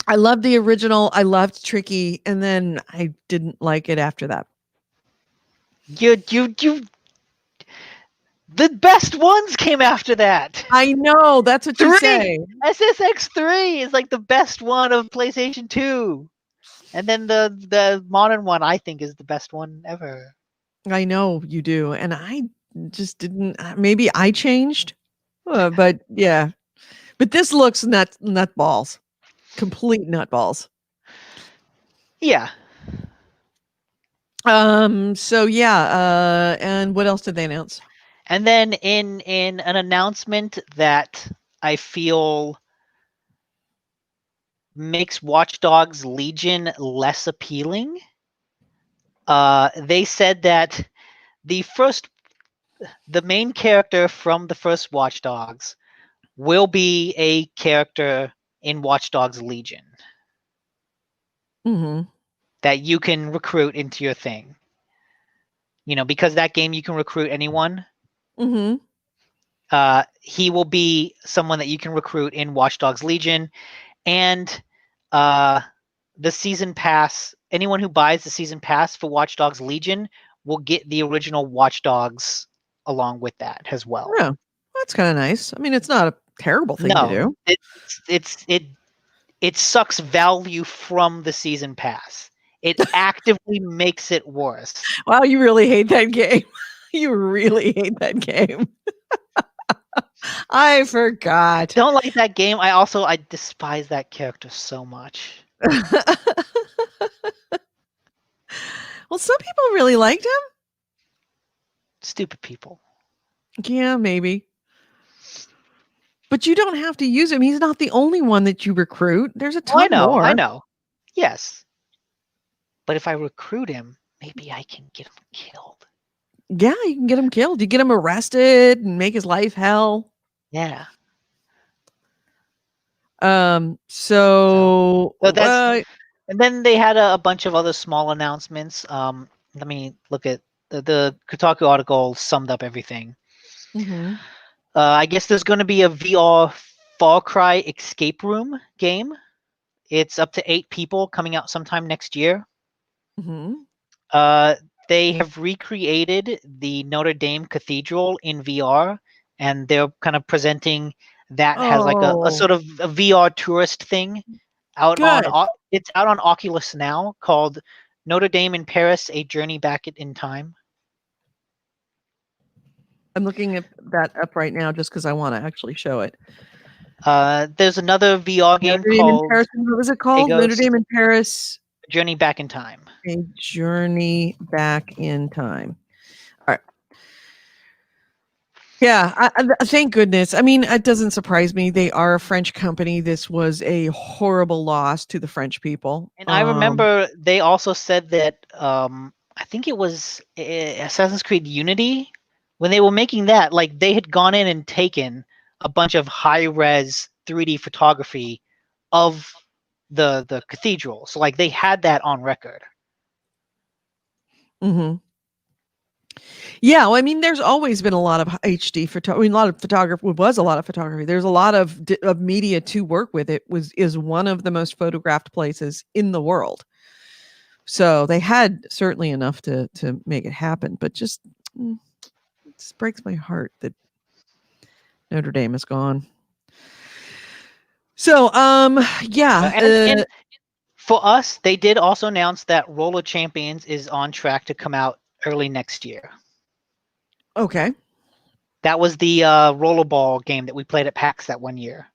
I loved the original. I loved Tricky, and then I didn't like it after that. You the best ones came after that. I know, that's what you say. SSX 3 is like the best one of PlayStation 2. And then the modern one I think is the best one ever. I know you do, and I just didn't. Maybe I changed, but yeah. But this looks nut balls, complete nut balls. Yeah. So yeah. And what else did they announce? And then in an announcement that I feel makes Watch Dogs Legion less appealing, they said that the main character from the first Watch Dogs will be a character in Watch Dogs Legion that you can recruit into your thing. You know, because that game you can recruit anyone. He will be someone that you can recruit in Watch Dogs Legion, and the season pass. Anyone who buys the season pass for Watch Dogs Legion will get the original Watch Dogs along with that as well. Yeah, that's kind of nice. I mean, it's not a terrible thing to do. it sucks value from the season pass. It actively makes it worse. Wow, you really hate that game. You really hate that game. I forgot. Don't like that game. I despise that character so much. Well, some people really liked him. Stupid people. Yeah, maybe. But you don't have to use him. He's not the only one that you recruit. There's a ton more. I know. Yes. But if I recruit him, maybe I can get him killed. Yeah, you can get him killed. You get him arrested and make his life hell. Yeah. So that's and then they had a bunch of other small announcements. Let me look at the Kotaku article summed up everything. Mm-hmm. I guess there's going to be a VR Far Cry escape room game. It's up to 8 people coming out sometime next year. Mm-hmm. They have recreated the Notre Dame Cathedral in VR, and they're kind of presenting that has like a sort of a VR tourist thing out on. It's out on Oculus now, called Notre Dame in Paris: A Journey Back in Time. I'm looking at that up right now just because I want to actually show it. There's another VR game called. What was it called? Notre Dame in Paris. Journey Back in Time. A Journey Back in Time. All right. Yeah, thank goodness. I mean, it doesn't surprise me. They are a French company. This was a horrible loss to the French people. And I remember they also said that I think it was Assassin's Creed Unity, when they were making that, like they had gone in and taken a bunch of high-res 3D photography of the cathedral. So like they had that on record. Mm-hmm. Yeah, well, I mean, there's always been a lot of HD photography. I mean, a lot of photography. It was a lot of photography. There's a lot of media to work with. It is one of the most photographed places in the world. So they had certainly enough to make it happen. But just it just breaks my heart that Notre Dame is gone. So yeah. And for us, they did also announce that Roller Champions is on track to come out early next year. Okay. That was the rollerball game that we played at PAX that one year.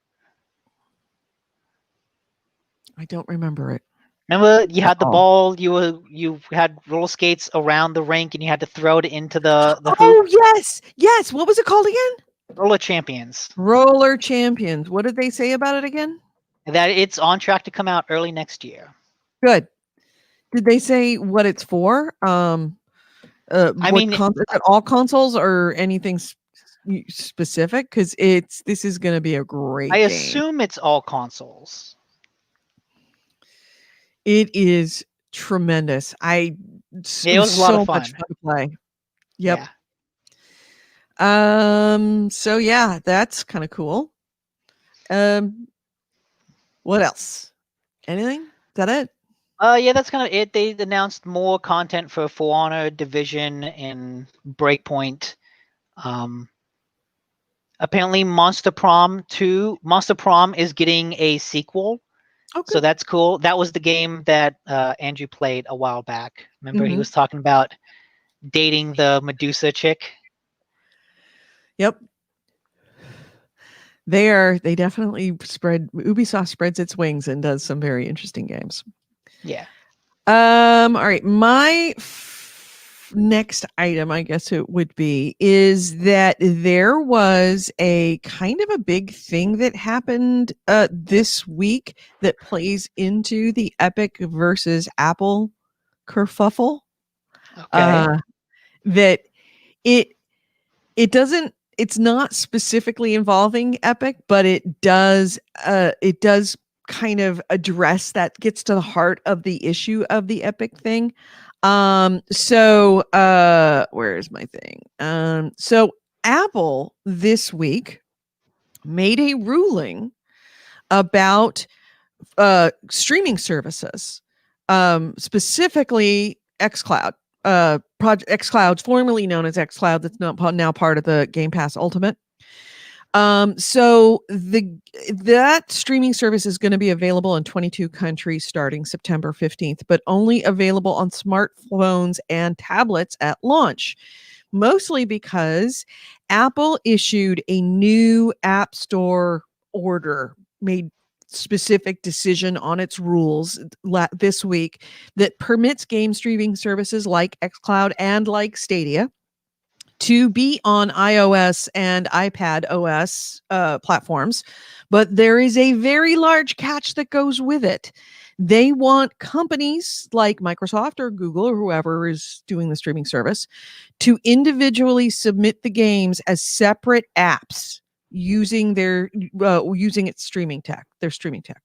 I don't remember it. Remember, you had the ball. You had roller skates around the rink, and you had to throw it into the hoop. Oh yes. What was it called again? Roller Champions. Roller Champions. What did they say about it again? That it's on track to come out early next year. Good. Did they say what it's for? I mean, is it all consoles or anything specific? Because this is going to be a great game. Assume it's all consoles. It is tremendous. It was a lot of fun. Much fun to play. Yep. Yeah. So yeah, that's kind of cool. What else? Anything? Is that it? Yeah, that's kind of it. They announced more content for Honor, Division, and Breakpoint. Apparently, Monster Prom is getting a sequel. Okay. So that's cool. That was the game that Andrew played a while back. Remember, he was talking about dating the Medusa chick. Yep. They definitely Ubisoft spreads its wings and does some very interesting games. Yeah. All right. My next item, I guess it would be, is that there was a kind of a big thing that happened this week that plays into the Epic versus Apple kerfuffle. Okay. That it's not specifically involving Epic, but it does kind of address that, gets to the heart of the issue of the Epic thing. So where is my thing? So Apple this week made a ruling about streaming services, specifically xCloud. Project xCloud, formerly known as xCloud, that's now part of the Game Pass Ultimate. So that streaming service is going to be available in 22 countries starting September 15th, but only available on smartphones and tablets at launch. Mostly because Apple issued a new App Store order, made specific decision on its rules this week that permits game streaming services like xCloud and like Stadia to be on iOS and iPad OS platforms, but there is a very large catch that goes with it. They want companies like Microsoft or Google or whoever is doing the streaming service to individually submit the games as separate apps using using its streaming tech, their streaming tech.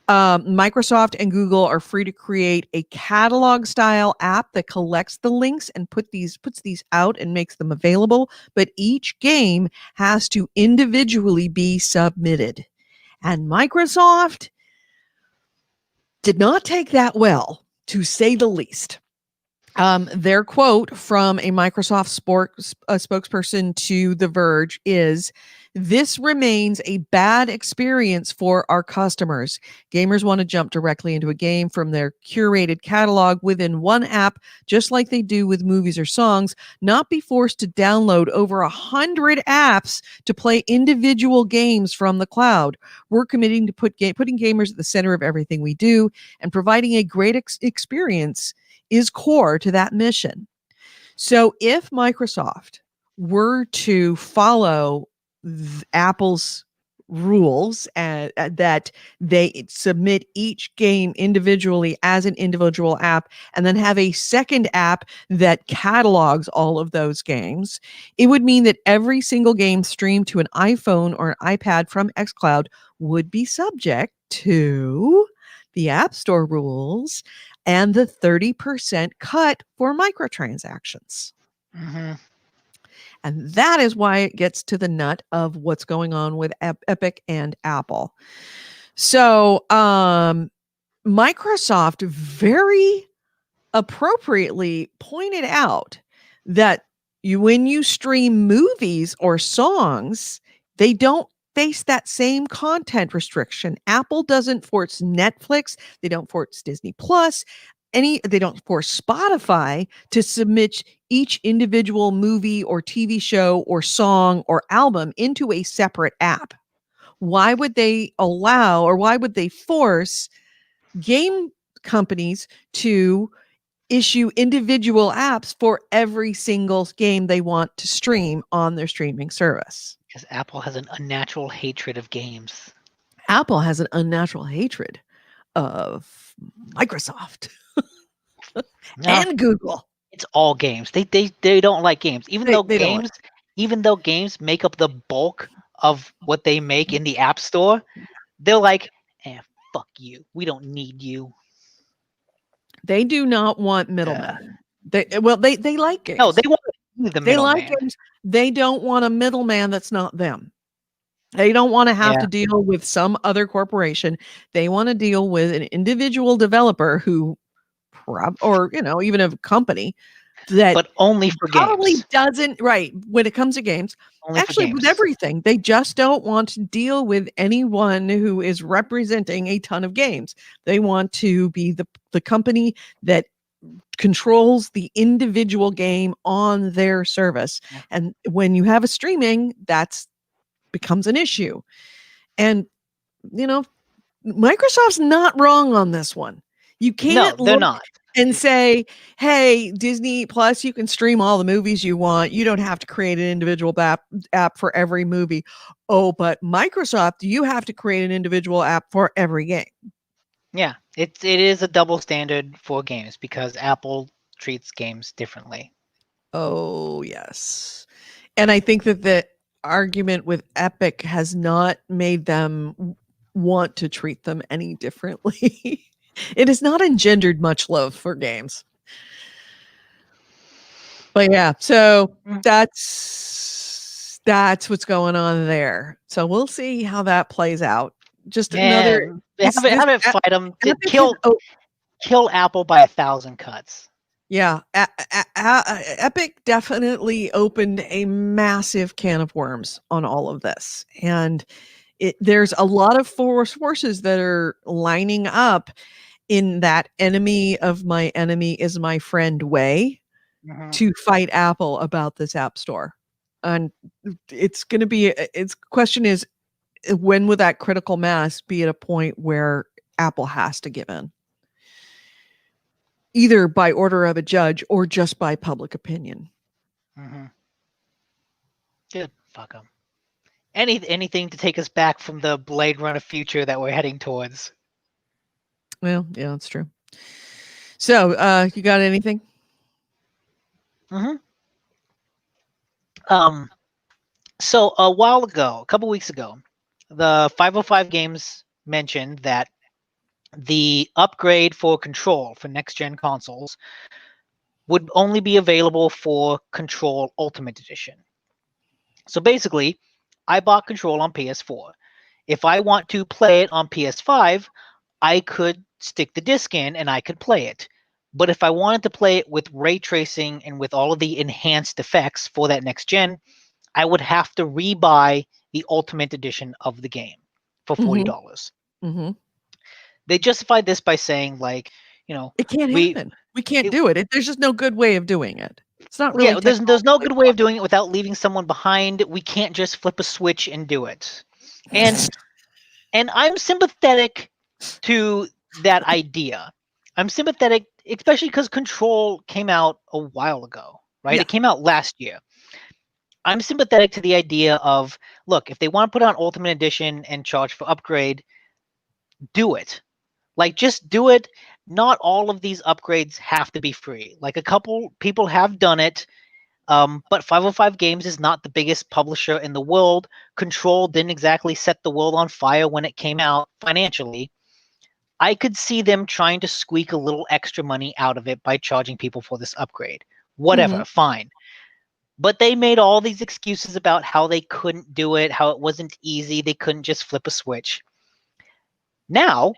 Microsoft and Google are free to create a catalog style app that collects the links and puts these out and makes them available, but each game has to individually be submitted. And Microsoft did not take that well, to say the least. Their quote from a Microsoft spokesperson to The Verge is, "This remains a bad experience for our customers. Gamers want to jump directly into a game from their curated catalog within one app, just like they do with movies or songs, not be forced to download over 100 apps to play individual games from the cloud. We're committing to putting gamers at the center of everything we do, and providing a great experience is core to that mission." So if Microsoft were to follow Apple's rules that they submit each game individually as an individual app and then have a second app that catalogs all of those games, it would mean that every single game streamed to an iPhone or an iPad from xCloud would be subject to the App Store rules and the 30% cut for microtransactions. Mm-hmm. And that is why it gets to the nut of what's going on with Epic and Apple. So Microsoft very appropriately pointed out that when you stream movies or songs, they don't face that same content restriction. Apple doesn't force Netflix, they don't force Disney Plus, they don't force Spotify to submit each individual movie or TV show or song or album into a separate app. Why would they allow, or why would they force game companies to issue individual apps for every single game they want to stream on their streaming service? Because Apple has an unnatural hatred of games. Apple has an unnatural hatred of Microsoft and Google. It's all games. They don't like games. Even though games make up the bulk of what they make in the App Store, they're like, fuck you. We don't need you. They do not want middlemen. They like games. No, they want the middleman. They like games. They don't want a middleman that's not them. They don't want to have to deal with some other corporation. They want to deal with an individual developer who, or even a company that, but only for probably games. Doesn't when it comes to games. Only actually, with everything, they just don't want to deal with anyone who is representing a ton of games. They want to be the company that controls the individual game on their service. And when you have a streaming, that's becomes an issue. And Microsoft's not wrong on this one. You can't they're not. And say, hey, Disney Plus, you can stream all the movies you want. You don't have to create an individual app for every movie. Oh, but Microsoft, you have to create an individual app for every game. Yeah, it is a double standard for games because Apple treats games differently. Oh, yes. And I think that the argument with Epic has not made them want to treat them any differently. It has not engendered much love for games. But yeah, so that's what's going on there. So we'll see how that plays out. Just another have it fight them. Kill Apple by 1,000 cuts. Yeah, Epic definitely opened a massive can of worms on all of this, and there's a lot of forces that are lining up in that enemy of my enemy is my friend way to fight Apple about this app store. And it's going to be, its question is, when will that critical mass be at a point where Apple has to give in? Either by order of a judge or just by public opinion. Good. Fuck them. Anything to take us back from the Blade Runner future that we're heading towards. Well, yeah, that's true. So, you got anything? So a while ago, a couple weeks ago, the 505 Games mentioned that the upgrade for Control for next-gen consoles would only be available for Control Ultimate Edition. So basically, I bought Control on PS4. If I want to play it on PS5, I could stick the disc in and I could play it. But if I wanted to play it with ray tracing and with all of the enhanced effects for that next gen, I would have to rebuy the Ultimate Edition of the game for $40. They justified this by saying, like, it can't happen. We can't do it. There's just no good way of doing it. It's not really. Yeah, there's no good way of doing it without leaving someone behind. We can't just flip a switch and do it. And I'm sympathetic to that idea. I'm sympathetic, especially because Control came out a while ago, right? Yeah. It came out last year. I'm sympathetic to the idea of, look, if they want to put on Ultimate Edition and charge for upgrade, do it. Like, just do it. Not all of these upgrades have to be free. Like, a couple people have done it, but 505 Games is not the biggest publisher in the world. Control didn't exactly set the world on fire when it came out financially. I could see them trying to squeak a little extra money out of it by charging people for this upgrade. Whatever, fine. But they made all these excuses about how they couldn't do it, how it wasn't easy, they couldn't just flip a switch. Now,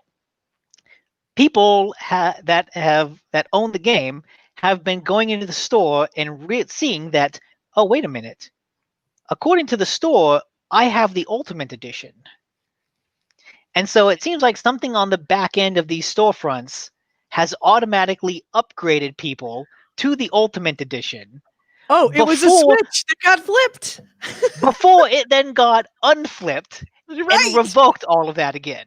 people that own the game have been going into the store and seeing that, oh, wait a minute. According to the store, I have the Ultimate Edition. And so it seems like something on the back end of these storefronts has automatically upgraded people to the Ultimate Edition. Oh, it was a switch that got flipped. Before it then got unflipped and revoked all of that again.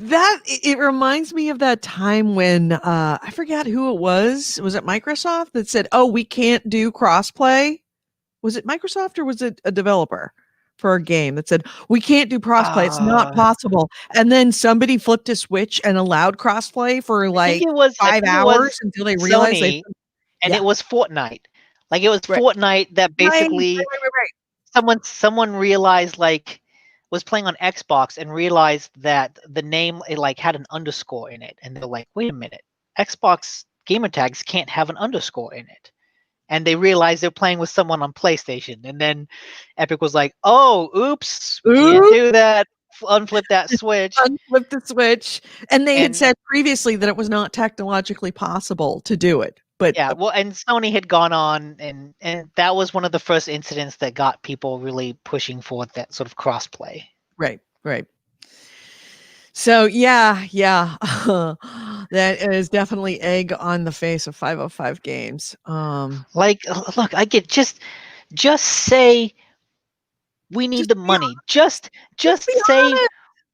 It reminds me of that time when I forgot who it was. Was it Microsoft that said, "Oh, we can't do crossplay"? Was it Microsoft or was it a developer for a game that said, "We can't do crossplay; it's not possible"? And then somebody flipped a switch and allowed crossplay for like 5 hours until they realized Sony, it was Fortnite. Like, it was Fortnite that basically someone realized, like, was playing on Xbox and realized that the name, it like had an underscore in it, and they're like, wait a minute, Xbox gamer tags can't have an underscore in it. And they realized they're playing with someone on PlayStation, and then Epic was like, oh, oops. Can't do that. Unflip that switch. Unflip the switch. And they had said previously that it was not technologically possible to do it. But yeah, well, and Sony had gone on, and that was one of the first incidents that got people really pushing for that sort of crossplay. Right. So yeah, that is definitely egg on the face of 505 Games. Like, look, I get just say we need the money. Just say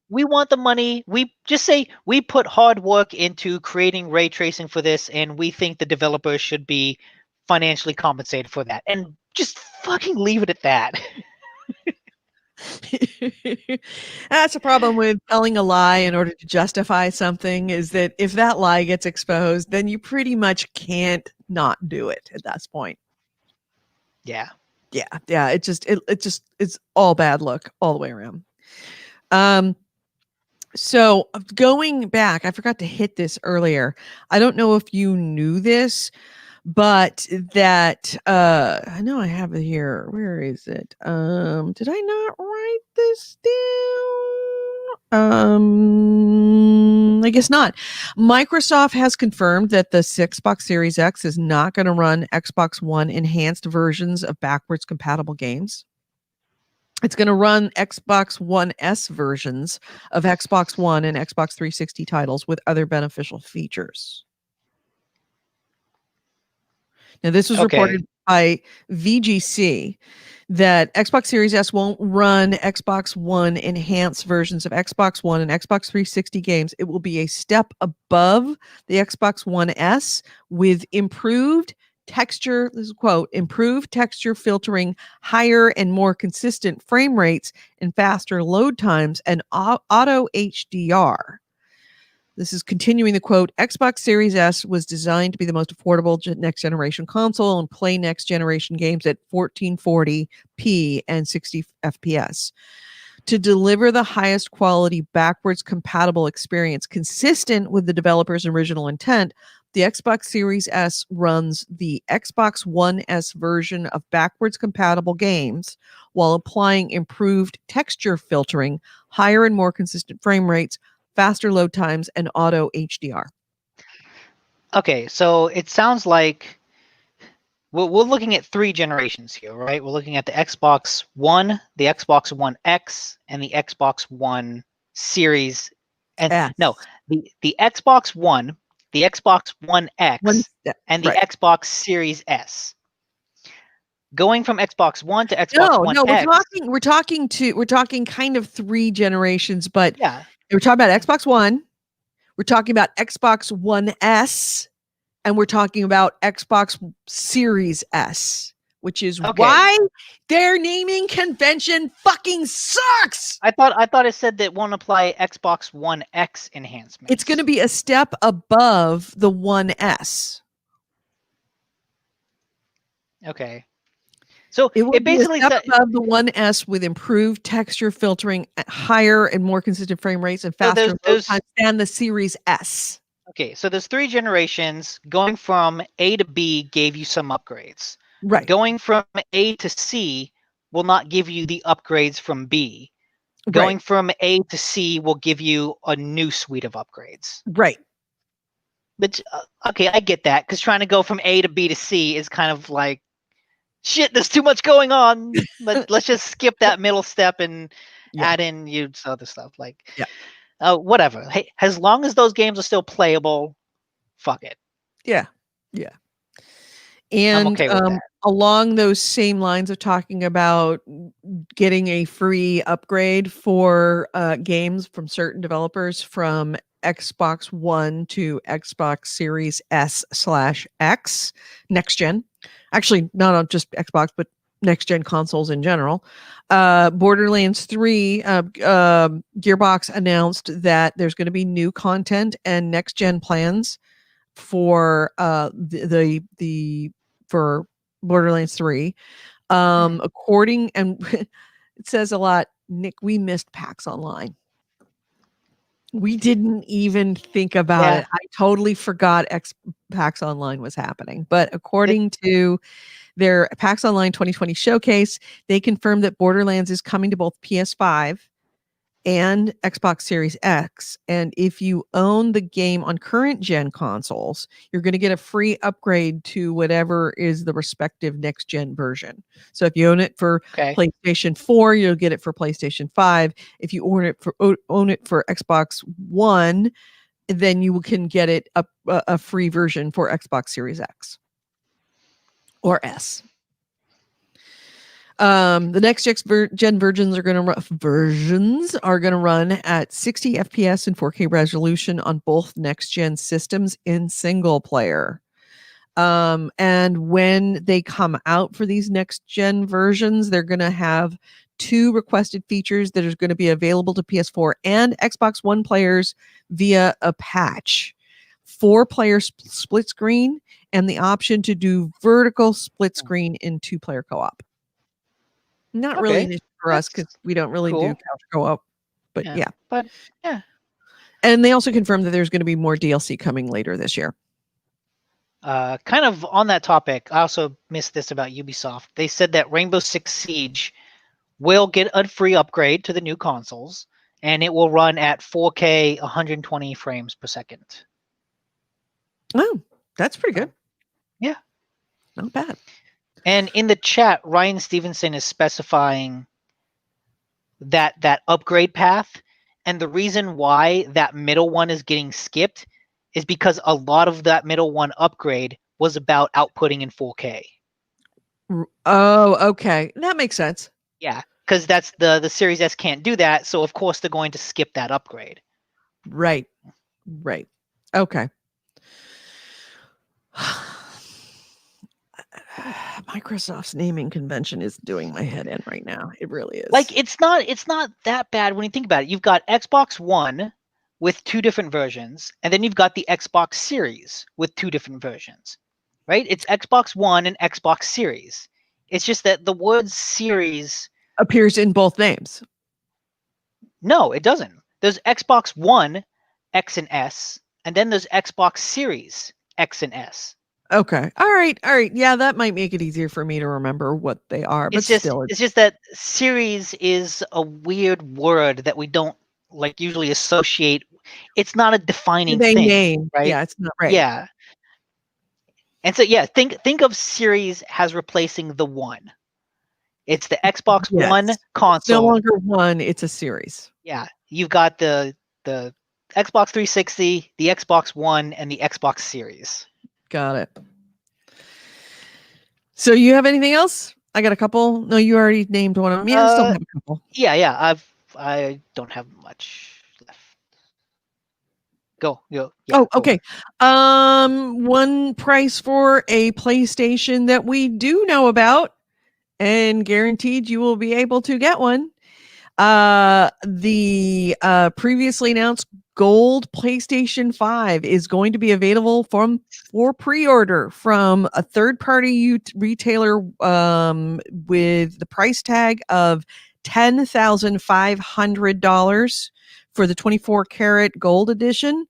we want the money. We just say we put hard work into creating ray tracing for this, and we think the developers should be financially compensated for that. And just fucking leave it at that. That's a problem with telling a lie in order to justify something, is that if that lie gets exposed, then you pretty much can't not do it at that point. Yeah. It's all bad luck all the way around. So going back, I forgot to hit this earlier. I don't know if you knew this, but that I know I have it here. Where is it? Did I not write this down? I guess not. Microsoft has confirmed that the Xbox Series X is not going to run Xbox One enhanced versions of backwards compatible games. It's going to run Xbox One S versions of Xbox One and Xbox 360 titles with other beneficial features. Now, this was reported by VGC that Xbox Series S won't run Xbox One enhanced versions of Xbox One and Xbox 360 games. It will be a step above the Xbox One S with improved texture, this is a quote, improved texture filtering, higher and more consistent frame rates, and faster load times, and auto HDR. This is continuing the quote, Xbox Series S was designed to be the most affordable next generation console and play next generation games at 1440p and 60 FPS. To deliver the highest quality backwards compatible experience consistent with the developer's original intent, the Xbox Series S runs the Xbox One S version of backwards compatible games while applying improved texture filtering, higher and more consistent frame rates, faster load times, and auto HDR. Okay, so it sounds like we're looking at 3 generations here, right? We're looking at the Xbox One, the Xbox One X, and the Xbox One Series. And S. no, the Xbox One, the Xbox One X, and the Xbox Series S. Going from Xbox One to Xbox One X. we're talking kind of 3 generations, but yeah. We're talking about Xbox One, we're talking about Xbox One S, and we're talking about Xbox Series S, which is why their naming convention fucking sucks. I thought it said that won't apply Xbox One X enhancements. It's going to be a step above the One S. Okay. So it basically says above the One S with improved texture filtering, higher and more consistent frame rates, and faster load times than the Series S. Okay, so there's 3 generations. Going from A to B gave you some upgrades. Right. Going from A to C will not give you the upgrades from B. Going from A to C will give you a new suite of upgrades. Right. But okay, I get that, because trying to go from A to B to C is kind of like, shit, there's too much going on. Let's just skip that middle step and add in other stuff. Like, whatever. Hey, as long as those games are still playable, fuck it. Yeah. And I'm okay with that. Along those same lines of talking about getting a free upgrade for games from certain developers from Xbox One to Xbox Series S/X next gen. Actually, not on just Xbox, but next gen consoles in general. Borderlands 3, Gearbox announced that there's going to be new content and next gen plans for for Borderlands 3. According, and it says a lot, Nick, we missed PAX Online. We didn't even think about it. I totally forgot PAX Online was happening. But according to their PAX Online 2020 showcase, they confirmed that Borderlands is coming to both PS5 and Xbox Series X. And if you own the game on current gen consoles, you're going to get a free upgrade to whatever is the respective next gen version. So if you own it for PlayStation 4, you'll get it for PlayStation 5. If you own it for Xbox One, then you can get it a free version for Xbox Series X or S. The next gen versions are going to run at 60 FPS and 4K resolution on both next gen systems in single player. And when they come out for these next gen versions, they're going to have 2 requested features that are going to be available to PS4 and Xbox One players via a patch. 4-player split screen and the option to do vertical split screen in 2-player co-op. Not really an issue for us because we don't really do couch co-op, but yeah. And they also confirmed that there's going to be more DLC coming later this year. Kind of on that topic, I also missed this about Ubisoft. They said that Rainbow Six Siege will get a free upgrade to the new consoles, and it will run at 4K 120 frames per second. Oh, that's pretty good. Yeah. Not bad. And in the chat, Ryan Stevenson is specifying that upgrade path, and the reason why that middle one is getting skipped is because a lot of that middle one upgrade was about outputting in 4K. Oh, okay. That makes sense. Yeah, because that's the Series S can't do that, so of course they're going to skip that upgrade. Right. Okay. Microsoft's naming convention is doing my head in right now. It really is. Like it's not that bad when you think about it. You've got Xbox One with 2 different versions, and then you've got the Xbox Series with 2 different versions. Right? It's Xbox One and Xbox Series. It's just that the word series appears in both names. No, it doesn't. There's Xbox One, X and S, and then there's Xbox Series, X and S. Okay. All right. Yeah, that might make it easier for me to remember what they are. But It's just that series is a weird word that we don't like usually associate. It's not a defining thing, name, right? Yeah, it's not right. Yeah. And so yeah, think of series as replacing the one. It's the Xbox One console. It's no longer one, it's a series. Yeah. You've got the Xbox 360, the Xbox One, and the Xbox Series. Got it. So you have anything else? I got a couple. No, you already named one of them. Yeah, I still have a couple. Yeah. I don't have much left. Go. Yeah, okay. One price for a PlayStation that we do know about, and guaranteed you will be able to get one. The previously announced gold PlayStation 5 is going to be available for pre-order from a third-party retailer with the price tag of $10,500 for the 24 karat gold edition.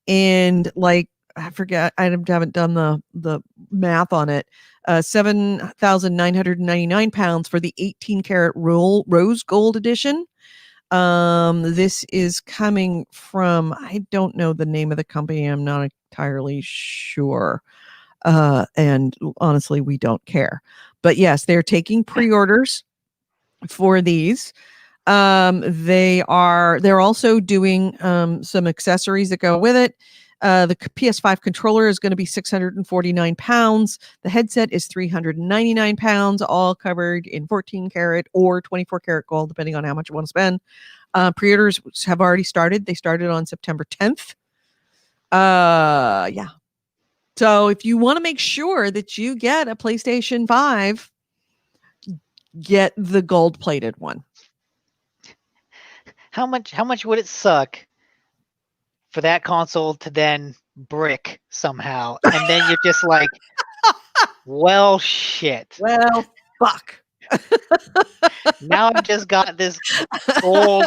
And like, I forget, I haven't done the math on it. 7,999 pounds for the 18 karat rose gold edition. This is coming from, I don't know the name of the company. I'm not entirely sure. And honestly, we don't care. But yes, they're taking pre-orders for these. They're also doing some accessories that go with it. The PS5 controller is going to be 649 pounds. The headset is 399 pounds, all covered in 14 karat or 24 karat gold, depending on how much you want to spend. Pre-orders have already started. They started on September 10th. Yeah. So if you want to make sure that you get a PlayStation 5, get the gold plated one. How much would it suck for that console to then brick somehow, and then you're just like, well, shit. Well, fuck. Now I've just got this gold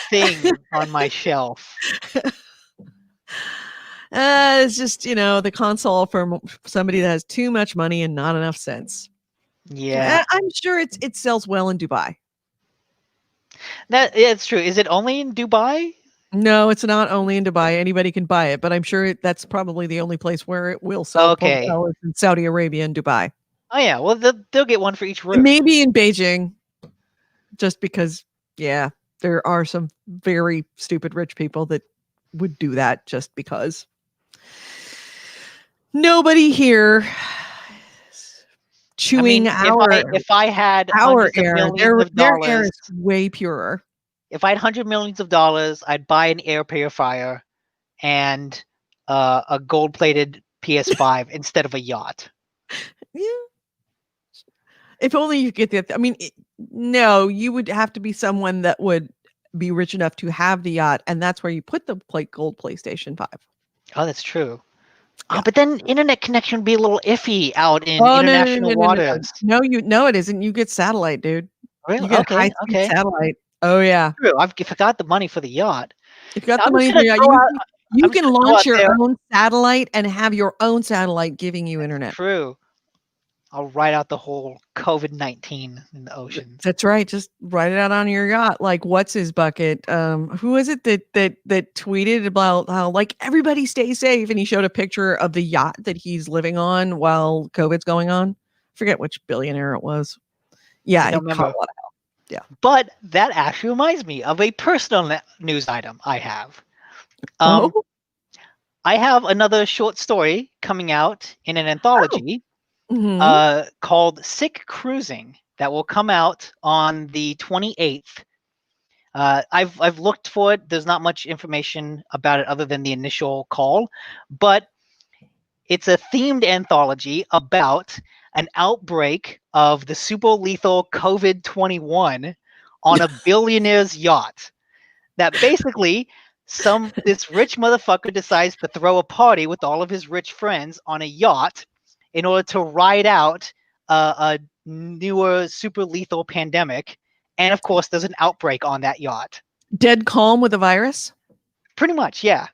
thing on my shelf. It's just, the console for somebody that has too much money and not enough sense. Yeah. I'm sure it sells well in Dubai. It's true. Is it only in Dubai? No, it's not only in Dubai. Anybody can buy it, but I'm sure that's probably the only place where it will sell. Okay. In Saudi Arabia and Dubai. Oh yeah, well they'll get one for each room. Maybe in Beijing, just because, yeah, there are some very stupid rich people that would do that just because. Nobody here chewing if I had our air. Their dollars, air is way purer. If I had $100 million, I'd buy an air purifier and a gold-plated PS5 instead of a yacht. Yeah. If only you get that. I mean, no, you would have to be someone that would be rich enough to have the yacht, and that's where you put the gold PlayStation 5. Oh, that's true. Yeah. Oh, but then internet connection would be a little iffy out in international waters. No, it isn't. You get satellite, dude. Really? You get high-speed satellite. Oh yeah. True. If I got the money for the yacht. If you got the money for the yacht, you can launch your own satellite and have your own satellite giving you internet. True. I'll write out the whole COVID-19 in the oceans. That's right. Just write it out on your yacht. Like, what's his bucket? Who is it that tweeted about how like everybody stay safe, and he showed a picture of the yacht that he's living on while COVID's going on. Forget which billionaire it was. Yeah, I don't it caught remember. a lot of hell. Yeah. But that actually reminds me of a personal news item I have. Oh. I have another short story coming out in an anthology called Sick Cruising that will come out on the 28th. I've looked for it. There's not much information about it other than the initial call, but it's a themed anthology about an outbreak of the super lethal COVID-21 on a billionaire's yacht. That basically this rich motherfucker decides to throw a party with all of his rich friends on a yacht in order to ride out a newer super lethal pandemic. And of course, there's an outbreak on that yacht. Dead calm with a virus? Pretty much, yeah.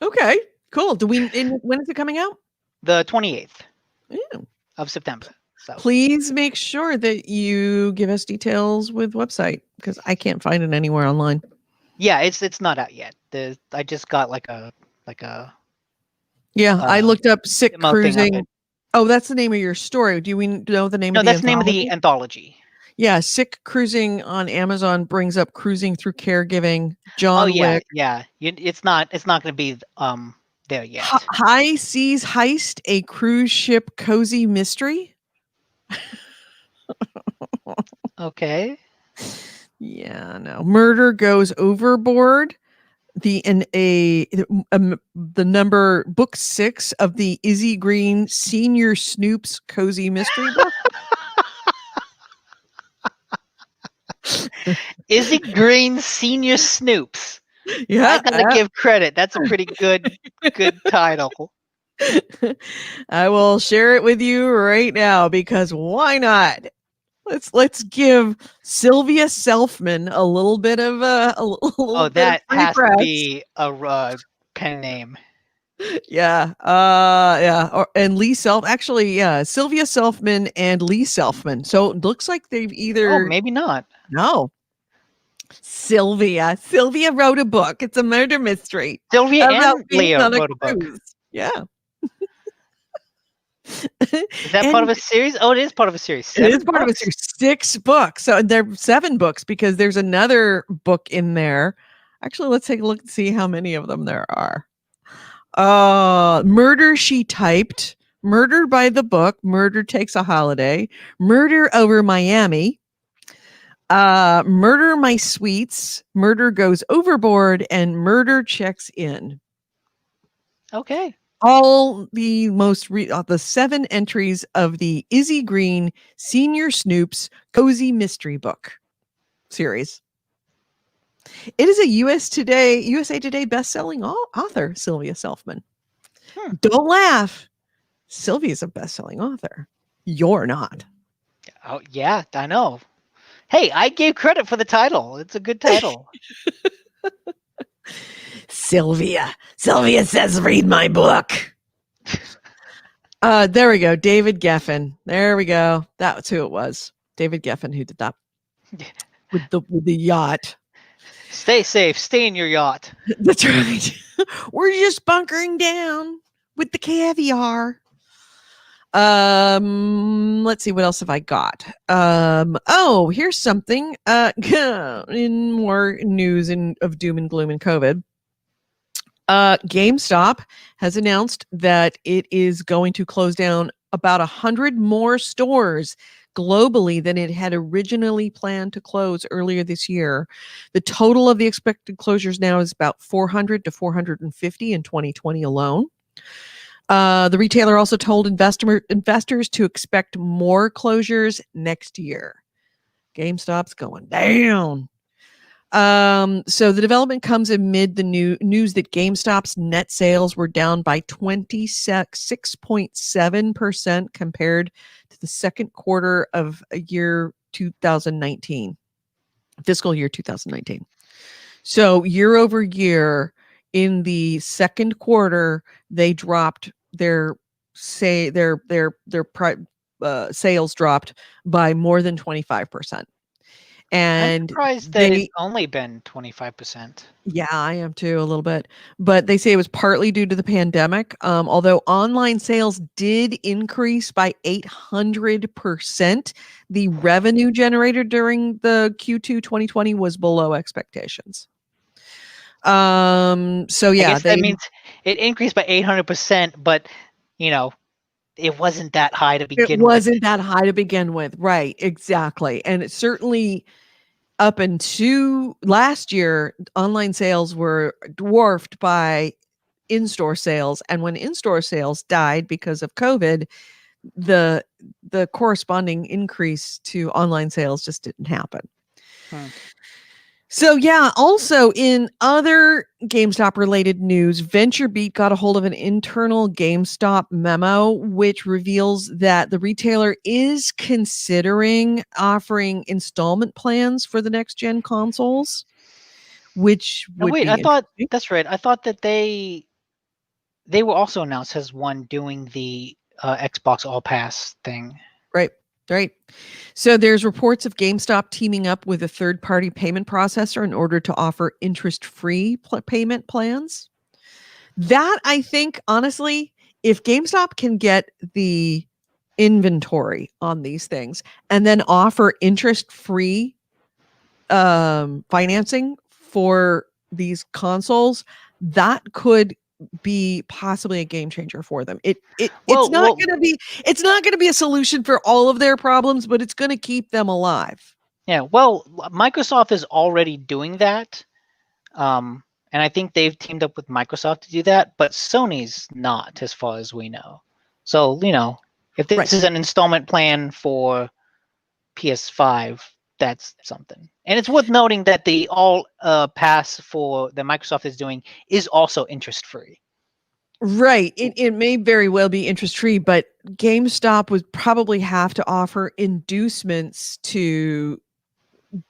Okay, cool. When is it coming out? The 28th of September. So please make sure that you give us details with website, because I can't find it anywhere online. Yeah, it's not out yet. I just got like a yeah. I looked up Sick Cruising. Oh, that's the name of your story. Do we know the name? No, of the that's the name of the anthology. Yeah, Sick Cruising on Amazon brings up cruising through caregiving. John Wick. Yeah. It's not going to be there yet. High Seas Heist, a cruise ship cozy mystery. Okay. Yeah, no. Murder Goes Overboard. The number book 6 of the Izzy Green Senior Snoops cozy mystery book. Izzy Green Senior Snoops. Yeah, I gotta give credit. That's a pretty good title. I will share it with you right now, because why not? Let's give Sylvia Selfman a little bit of a little bit that of has press. to be a pen name. Yeah, and Lee actually, yeah, Sylvia Selfman and Lee Selfman. So it looks like they've either maybe not. No. Sylvia wrote a book. It's a murder mystery. Sylvia and Leo wrote a book. Yeah. Is that part of a series? Oh, it is part of a series. It is part of a series. 6 books. So there are 7 books, because there's another book in there. Actually, let's take a look and see how many of them there are. Murder She Typed, Murder by the Book, Murder Takes a Holiday, Murder Over Miami, Murder My Sweets, Murder Goes Overboard, and Murder Checks In. Okay. All the the 7 entries of the Izzy Green Senior Snoops Cozy Mystery Book series. It is a USA Today best-selling author, Sylvia Selfman. Don't laugh. Sylvia's a best-selling author. You're not. Oh, yeah, I know. Hey, I gave credit for the title. It's a good title. Sylvia says, read my book. There we go. David Geffen. There we go. That's who it was. David Geffen who did that with the yacht. Stay safe. Stay in your yacht. That's right. We're just bunkering down with the caviar. Let's see, what else have I got? Here's something. In more news of doom and gloom and COVID. GameStop has announced that it is going to close down about 100 more stores globally than it had originally planned to close earlier this year. The total of the expected closures now is about 400 to 450 in 2020 alone. The retailer also told investors to expect more closures next year. GameStop's going down. So the development comes amid the news that GameStop's net sales were down by 26.7% compared to the second quarter of year 2019, fiscal year 2019. So year over year, in the second quarter, they dropped their sales dropped by more than 25%. And I'm surprised that it's only been 25%. Yeah, I am too, a little bit. But they say it was partly due to the pandemic. Although online sales did increase by 800%, the revenue generated during the Q2 2020 was below expectations. So yeah, I guess that means it increased by 800%, but it wasn't that high to begin with. It wasn't that high to begin with, right? Exactly, and it certainly. Up until last year, online sales were dwarfed by in-store sales, and when in-store sales died because of COVID, the corresponding increase to online sales just didn't happen. So yeah, also in other GameStop related news, VentureBeat got a hold of an internal GameStop memo which reveals that the retailer is considering offering installment plans for the next gen consoles, which would be that's right. I thought that they were also announced as one doing the Xbox All Pass thing. Right. So there's reports of GameStop teaming up with a third-party payment processor in order to offer interest-free payment plans. That, I think, honestly, if GameStop can get the inventory on these things and then offer interest-free financing for these consoles, that could be possibly a game changer for them. It's not going to be a solution for all of their problems, but it's going to keep them alive. Yeah, well, Microsoft is already doing that. And I think they've teamed up with Microsoft to do that, but Sony's not, as far as we know. So, if this is an installment plan for PS5, that's something. And it's worth noting that the All Pass for that Microsoft is doing is also interest-free. Right. It may very well be interest-free, but GameStop would probably have to offer inducements to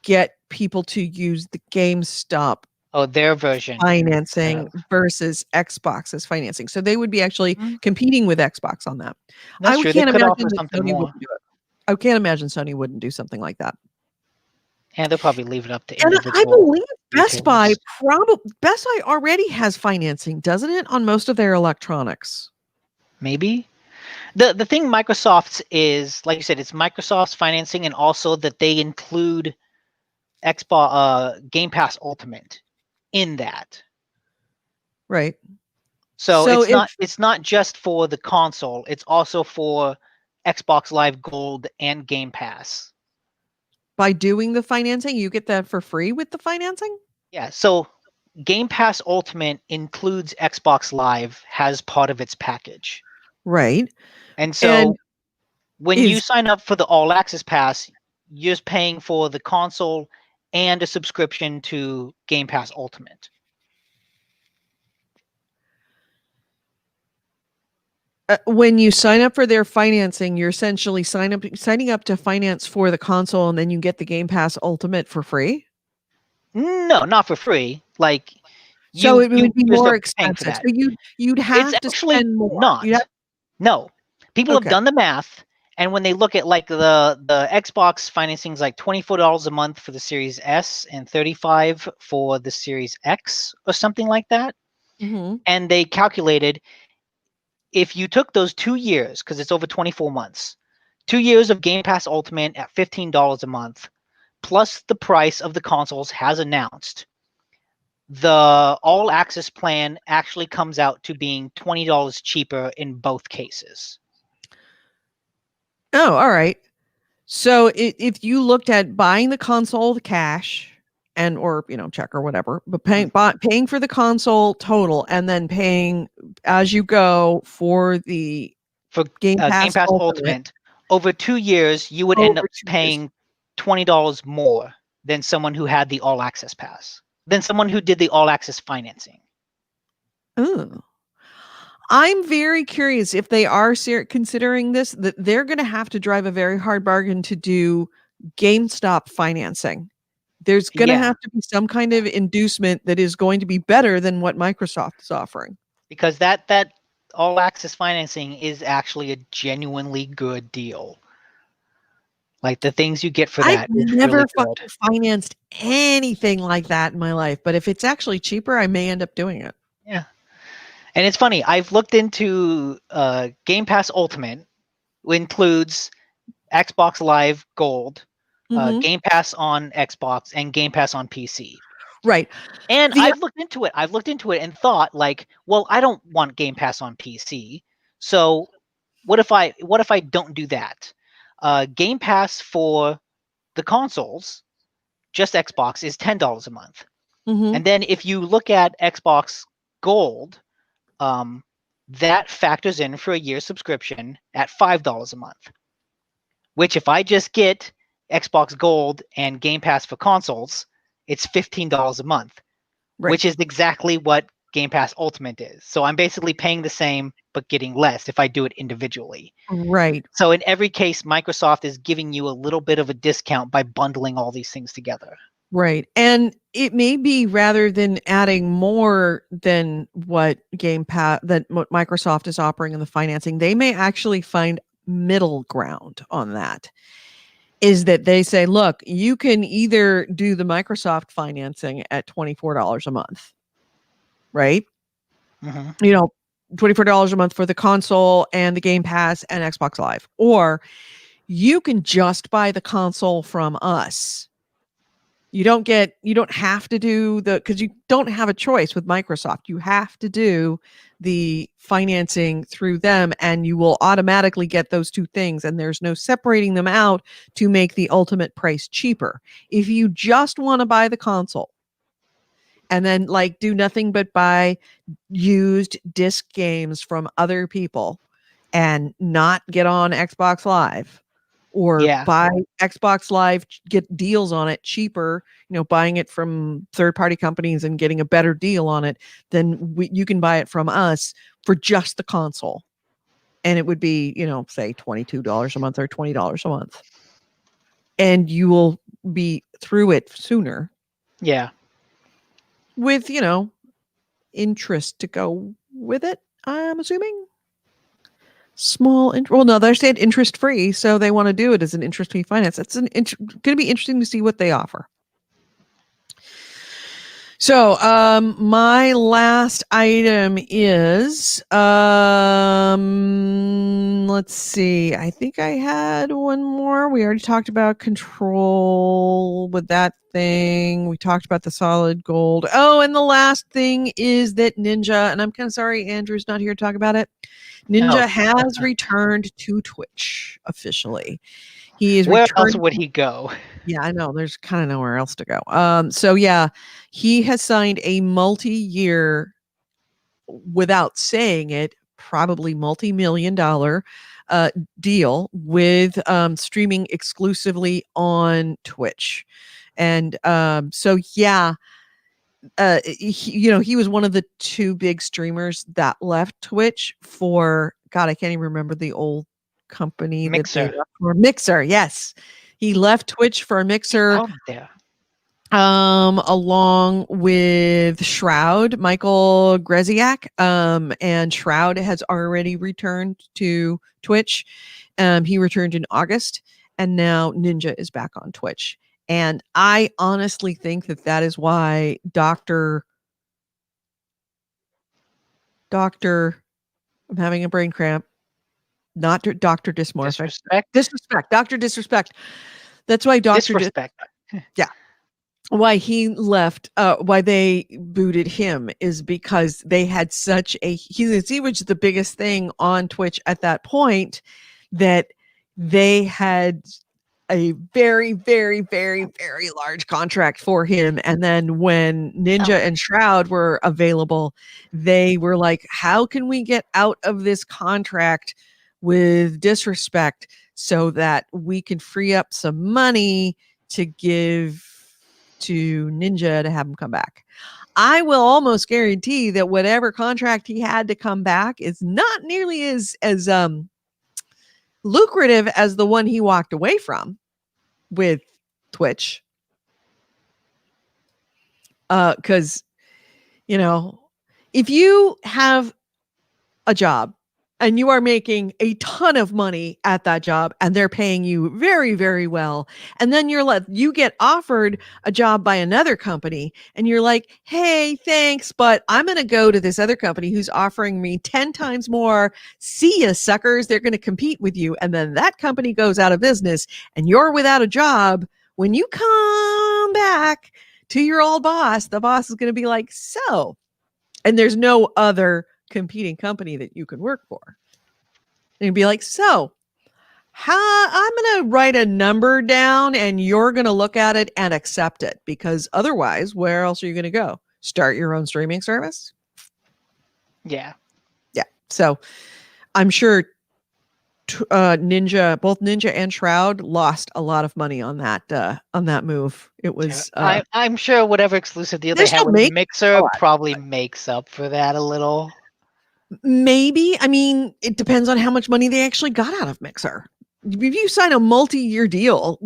get people to use the GameStop their version financing versus Xbox's financing. So they would be actually competing with Xbox on that. That's true. Can't they could imagine offer something more. I can't imagine Sony wouldn't do something like that. And they'll probably leave it up to individual. And I believe Best Buy already has financing, doesn't it, on most of their electronics? Maybe. The thing Microsoft's is, like you said, it's Microsoft's financing, and also that they include Xbox Game Pass Ultimate in that. Right. So it's not just for the console, it's also for Xbox Live Gold and Game Pass. By doing the financing, you get that for free with the financing? Yeah, so Game Pass Ultimate includes Xbox Live as part of its package. Right. And so when you sign up for the All Access Pass, you're just paying for the console and a subscription to Game Pass Ultimate. When you sign up for their financing, you're essentially signing up to finance for the console, and then you get the Game Pass Ultimate for free? No, not for free. Like, so it would be more expensive. So you'd have to spend more. Not. No. People have done the math, and when they look at like the Xbox financing is like $24 a month for the Series S and $35 for the Series X or something like that. Mm-hmm. And they calculated, if you took those 2 years, because it's over 24 months, 2 years of Game Pass Ultimate at $15 a month, plus the price of the consoles has announced, the All Access plan actually comes out to being $20 cheaper in both cases. Oh, all right. So if you looked at buying the console with cash or check or whatever, but paying for the console total and then paying as you go for Game Pass Ultimate, over 2 years, you would end up paying $20 more than someone who had the All Access Pass, than someone who did the All Access financing. Oh. I'm very curious if they are considering this, that they're going to have to drive a very hard bargain to do GameStop financing. There's going to have to be some kind of inducement that is going to be better than what Microsoft is offering. Because that All Access financing is actually a genuinely good deal. Like the things you get for I've that is never really good. fucking financed anything like that in my life, but if it's actually cheaper, I may end up doing it. Yeah. And it's funny, I've looked into Game Pass Ultimate, which includes Xbox Live Gold, Mhm. Game Pass on Xbox, and Game Pass on PC. Right. And The I've looked into it and thought like, well, I don't want Game Pass on PC. So what if I don't do that? Game Pass for the consoles, just Xbox, is $10 a month. Mhm. And then if you look at Xbox Gold, that factors in for a year subscription at $5 a month. Which if I just get Xbox Gold and Game Pass for consoles, it's $15 a month, Right. which is exactly what Game Pass Ultimate is. So I'm basically paying the same but getting less if I do it individually. Right. So in every case, Microsoft is giving you a little bit of a discount by bundling all these things together. Right. And it may be rather than adding more than what what Microsoft is offering in the financing, they may actually find middle ground on that. Is that they say, look, you can either do the Microsoft financing at $24 a month, right? Mm-hmm. You know, $24 a month for the console and the Game Pass and Xbox Live, or you can just buy the console from us. You don't have to do because you don't have a choice with Microsoft. You have to do the financing through them, and you will automatically get those two things. And there's no separating them out to make the ultimate price cheaper. If you just want to buy the console and then like do nothing but buy used disc games from other people and not get on Xbox Live, or buy Xbox Live, get deals on it cheaper, buying it from third-party companies and getting a better deal on it, then you can buy it from us for just the console. And it would be, say $22 a month or $20 a month. And you will be through it sooner. Yeah. With, interest to go with it, I'm assuming. Well, no, they're saying interest free, so they want to do it as an interest free finance. It's going to be interesting to see what they offer. So, my last item is, let's see. I think I had one more. We already talked about Control with that thing. We talked about the solid gold. Oh, and the last thing is that Ninja, and I'm kind of sorry Andrew's not here to talk about it. Ninja has returned to Twitch officially. He is Where returned. else would he go? Yeah, I know. There's kind of nowhere else to go. So yeah, he has signed a multi-year, without saying it, probably multi-million-dollar deal with streaming exclusively on Twitch. And so yeah, he was one of the two big streamers that left Twitch for, God, I can't even remember the old company Mixer. that they left for. Mixer, yes. He left Twitch for Mixer. Oh, yeah. Along with Shroud, Michael Greziak, and Shroud has already returned to Twitch. He returned in August, and now Ninja is back on Twitch. And I honestly think that is why Dr. I'm having a brain cramp. Not Dr. Dismorphic. Disrespect. Dr. Disrespect. That's why Dr. Disrespect. Yeah. Why he left, why they booted him is because they had such he was the biggest thing on Twitch at that point, that they had a very, very, very, very large contract for him. And then when Ninja and Shroud were available, they were like, how can we get out of this contract with Disrespect so that we can free up some money to give to Ninja to have him come back? I will almost guarantee that whatever contract he had to come back is not nearly as lucrative as the one he walked away from with Twitch. Because, if you have a job and you are making a ton of money at that job and they're paying you very, very well. And then you get offered a job by another company and you're like, hey, thanks, but I'm going to go to this other company who's offering me 10 times more. See ya, suckers. They're going to compete with you. And then that company goes out of business and you're without a job. When you come back to your old boss, the boss is going to be like, so, and there's no other competing company that you can work for. And you'd be like, so I'm going to write a number down and you're going to look at it and accept it, because otherwise, where else are you going to go? Start your own streaming service? Yeah. Yeah. So I'm sure both Ninja and Shroud lost a lot of money on that move. It was I'm sure whatever exclusive deal they have with Mixer probably makes up for that a little. Maybe. I mean, it depends on how much money they actually got out of Mixer. If you sign a multi-year deal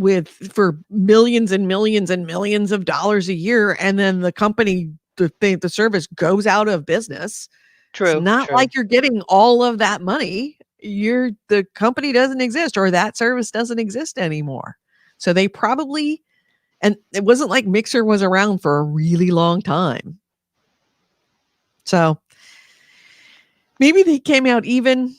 for millions and millions and millions of dollars a year, and then the company, the service goes out of business, it's not like you're getting all of that money. The company doesn't exist, or that service doesn't exist anymore. So they probably, and it wasn't like Mixer was around for a really long time. So maybe they came out even.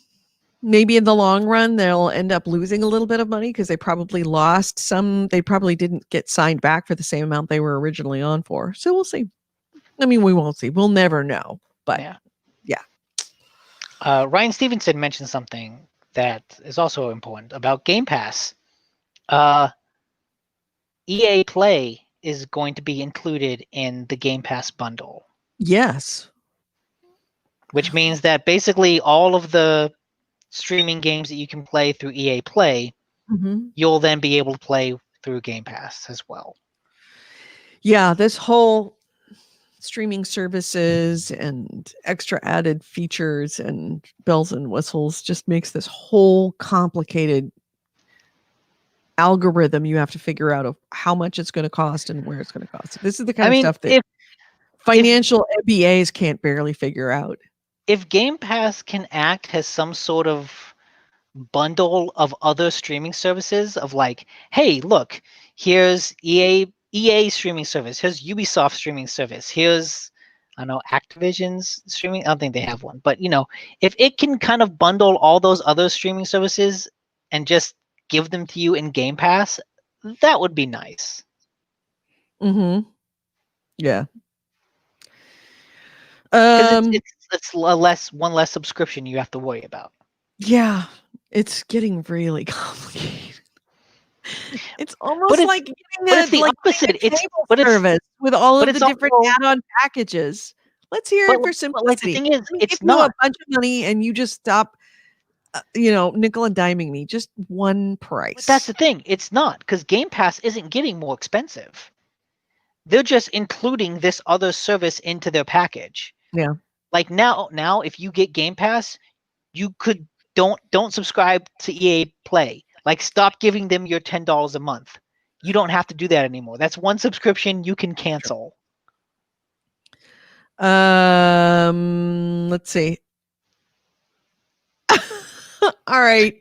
Maybe in the long run, they'll end up losing a little bit of money because they probably lost some. They probably didn't get signed back for the same amount they were originally on for. So we'll see. I mean, we won't see. We'll never know. But yeah. Ryan Stevenson mentioned something that is also important about Game Pass. EA Play is going to be included in the Game Pass bundle. Yes. Which means that basically all of the streaming games that you can play through EA Play, you'll then be able to play through Game Pass as well. Yeah, this whole streaming services and extra added features and bells and whistles just makes this whole complicated algorithm you have to figure out of how much it's going to cost and where it's going to cost. This is the kind of stuff that financial MBAs can't barely figure out. If Game Pass can act as some sort of bundle of other streaming services of like, hey, look, here's EA streaming service, here's Ubisoft streaming service, here's, I don't know, Activision's streaming. I don't think they have one, but if it can kind of bundle all those other streaming services and just give them to you in Game Pass, that would be nice. Yeah. It's one less subscription you have to worry about. Yeah, it's getting really complicated. It's almost like getting the opposite. It's service with all of the different add-on packages. Let's hear it for simplicity. The thing is, it's not a bunch of money, and you just stop, nickel and diming me. Just one price. But that's the thing. It's not, because Game Pass isn't getting more expensive. They're just including this other service into their package. Yeah. Like now, if you get Game Pass, you could don't subscribe to EA Play. Like, stop giving them your $10 a month. You don't have to do that anymore. That's one subscription you can cancel. Let's see. All right.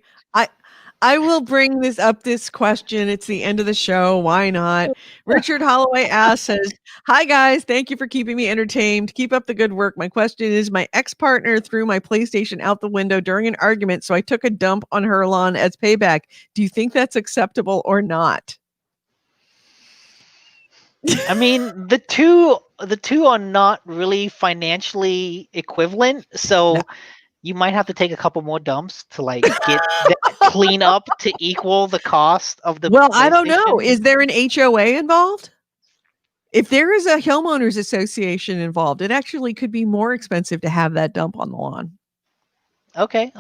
I will bring this question. It's the end of the show. Why not? Richard Holloway says, hi guys. Thank you for keeping me entertained. Keep up the good work. My question is, my ex-partner threw my PlayStation out the window during an argument, so I took a dump on her lawn as payback. Do you think that's acceptable or not? I mean, the two are not really financially equivalent, so you might have to take a couple more dumps to like get that clean up to equal the cost of the. Well, I don't know. Is there an HOA involved? If there is a homeowners association involved, it actually could be more expensive to have that dump on the lawn. Okay.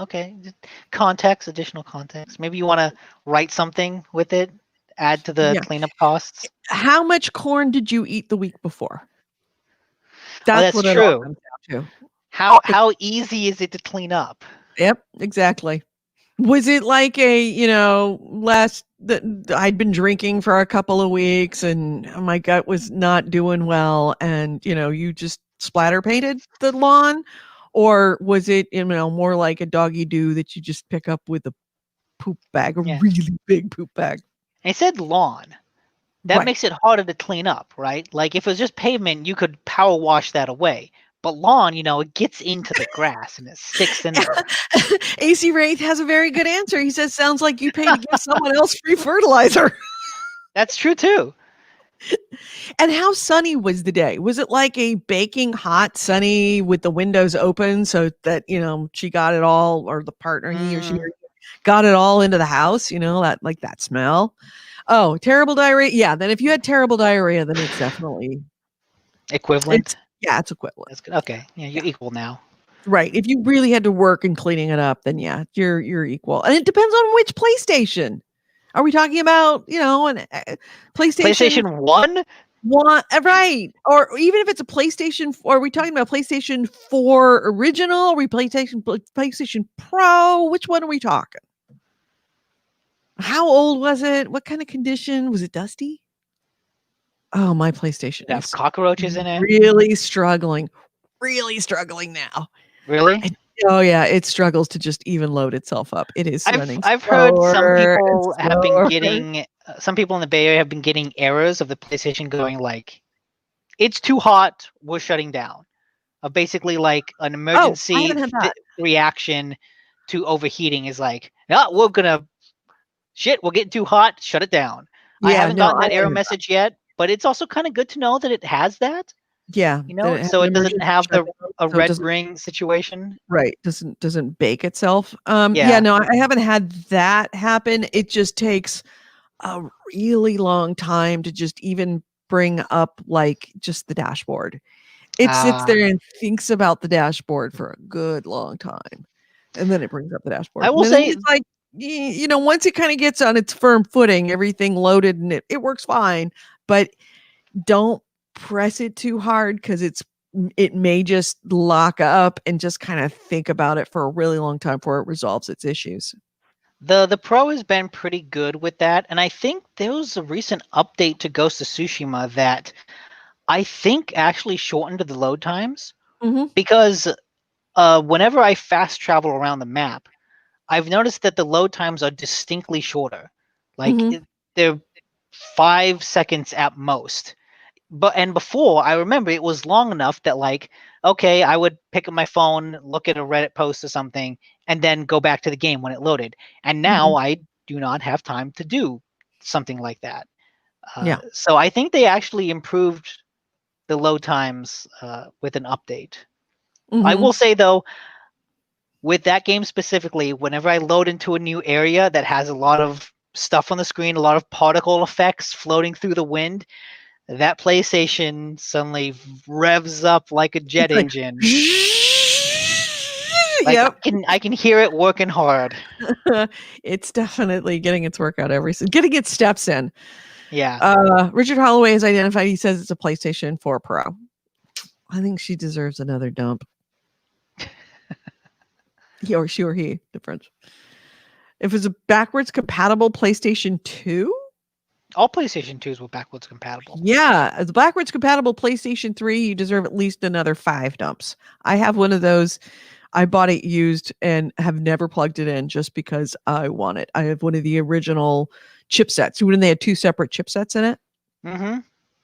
Additional context. Maybe you want to write something with it, add to the cleanup costs. How much corn did you eat the week before? That's what true. It all comes down to. How easy is it to clean up? Yep, exactly. Was it like I'd been drinking for a couple of weeks and my gut was not doing well and, you just splatter painted the lawn? Or was it, more like a doggy do that you just pick up with a poop bag, a really big poop bag? And it said lawn. That Right. makes it harder to clean up, right? Like if it was just pavement, you could power wash that away. But lawn, it gets into the grass and it sticks in there. AC Wraith has a very good answer. He says, sounds like you pay to give someone else free fertilizer. That's true too. And how sunny was the day? Was it like a baking hot sunny with the windows open so that, she got it all, or the partner, he or she got it all into the house, that smell? Oh, terrible diarrhea. Yeah. Then if you had terrible diarrhea, then it's definitely equivalent. It's equivalent. That's good. Okay. Yeah, you're equal now. Right. If you really had to work in cleaning it up, then yeah, you're equal. And it depends on which PlayStation. Are we talking about, an PlayStation 1? Right. Or even if it's a PlayStation, or are we talking about PlayStation 4 original? Are we PlayStation Pro? Which one are we talking? How old was it? What kind of condition? Was it dusty? Oh, my PlayStation Have is cockroaches in it. really struggling now. Really? Oh yeah, it struggles to just even load itself up. It is running. I've heard some people in the Bay Area have been getting errors of the PlayStation going like, it's too hot, we're shutting down. Basically like an emergency reaction to overheating is like, no, we're getting too hot, shut it down. Yeah, I haven't gotten that error message yet, but it's also kind of good to know that it has that. Yeah. So it doesn't have a red ring situation. Right. Doesn't bake itself. Yeah, no, I haven't had that happen. It just takes a really long time to just even bring up like just the dashboard. It sits there and thinks about the dashboard for a good long time. And then it brings up the dashboard. I will say it's like, once it kind of gets on its firm footing, everything loaded and it works fine, but don't press it too hard because it may just lock up and just kind of think about it for a really long time before it resolves its issues. The Pro has been pretty good with that, and I think there was a recent update to Ghost of Tsushima that I think actually shortened the load times, because whenever I fast travel around the map, I've noticed that the load times are distinctly shorter. Like they're 5 seconds at most. And before, I remember it was long enough that like, okay, I would pick up my phone, look at a Reddit post or something, and then go back to the game when it loaded. And now I do not have time to do something like that. So I think they actually improved the load times with an update. I will say though, with that game specifically, whenever I load into a new area that has a lot of stuff on the screen, a lot of particle effects floating through the wind, that PlayStation suddenly revs up like a jet engine. Yep. I can hear it working hard. It's definitely getting its workout getting its steps in. Yeah. Richard Holloway has identified, he says it's a PlayStation 4 Pro. I think she deserves another dump. She or he, difference. If it's a backwards compatible PlayStation 2? All PlayStation 2s were backwards compatible. Yeah, as a backwards compatible PlayStation 3, you deserve at least another 5 dumps. I have one of those. I bought it used and have never plugged it in just because I want it. I have one of the original chipsets when they had 2 separate chipsets in it.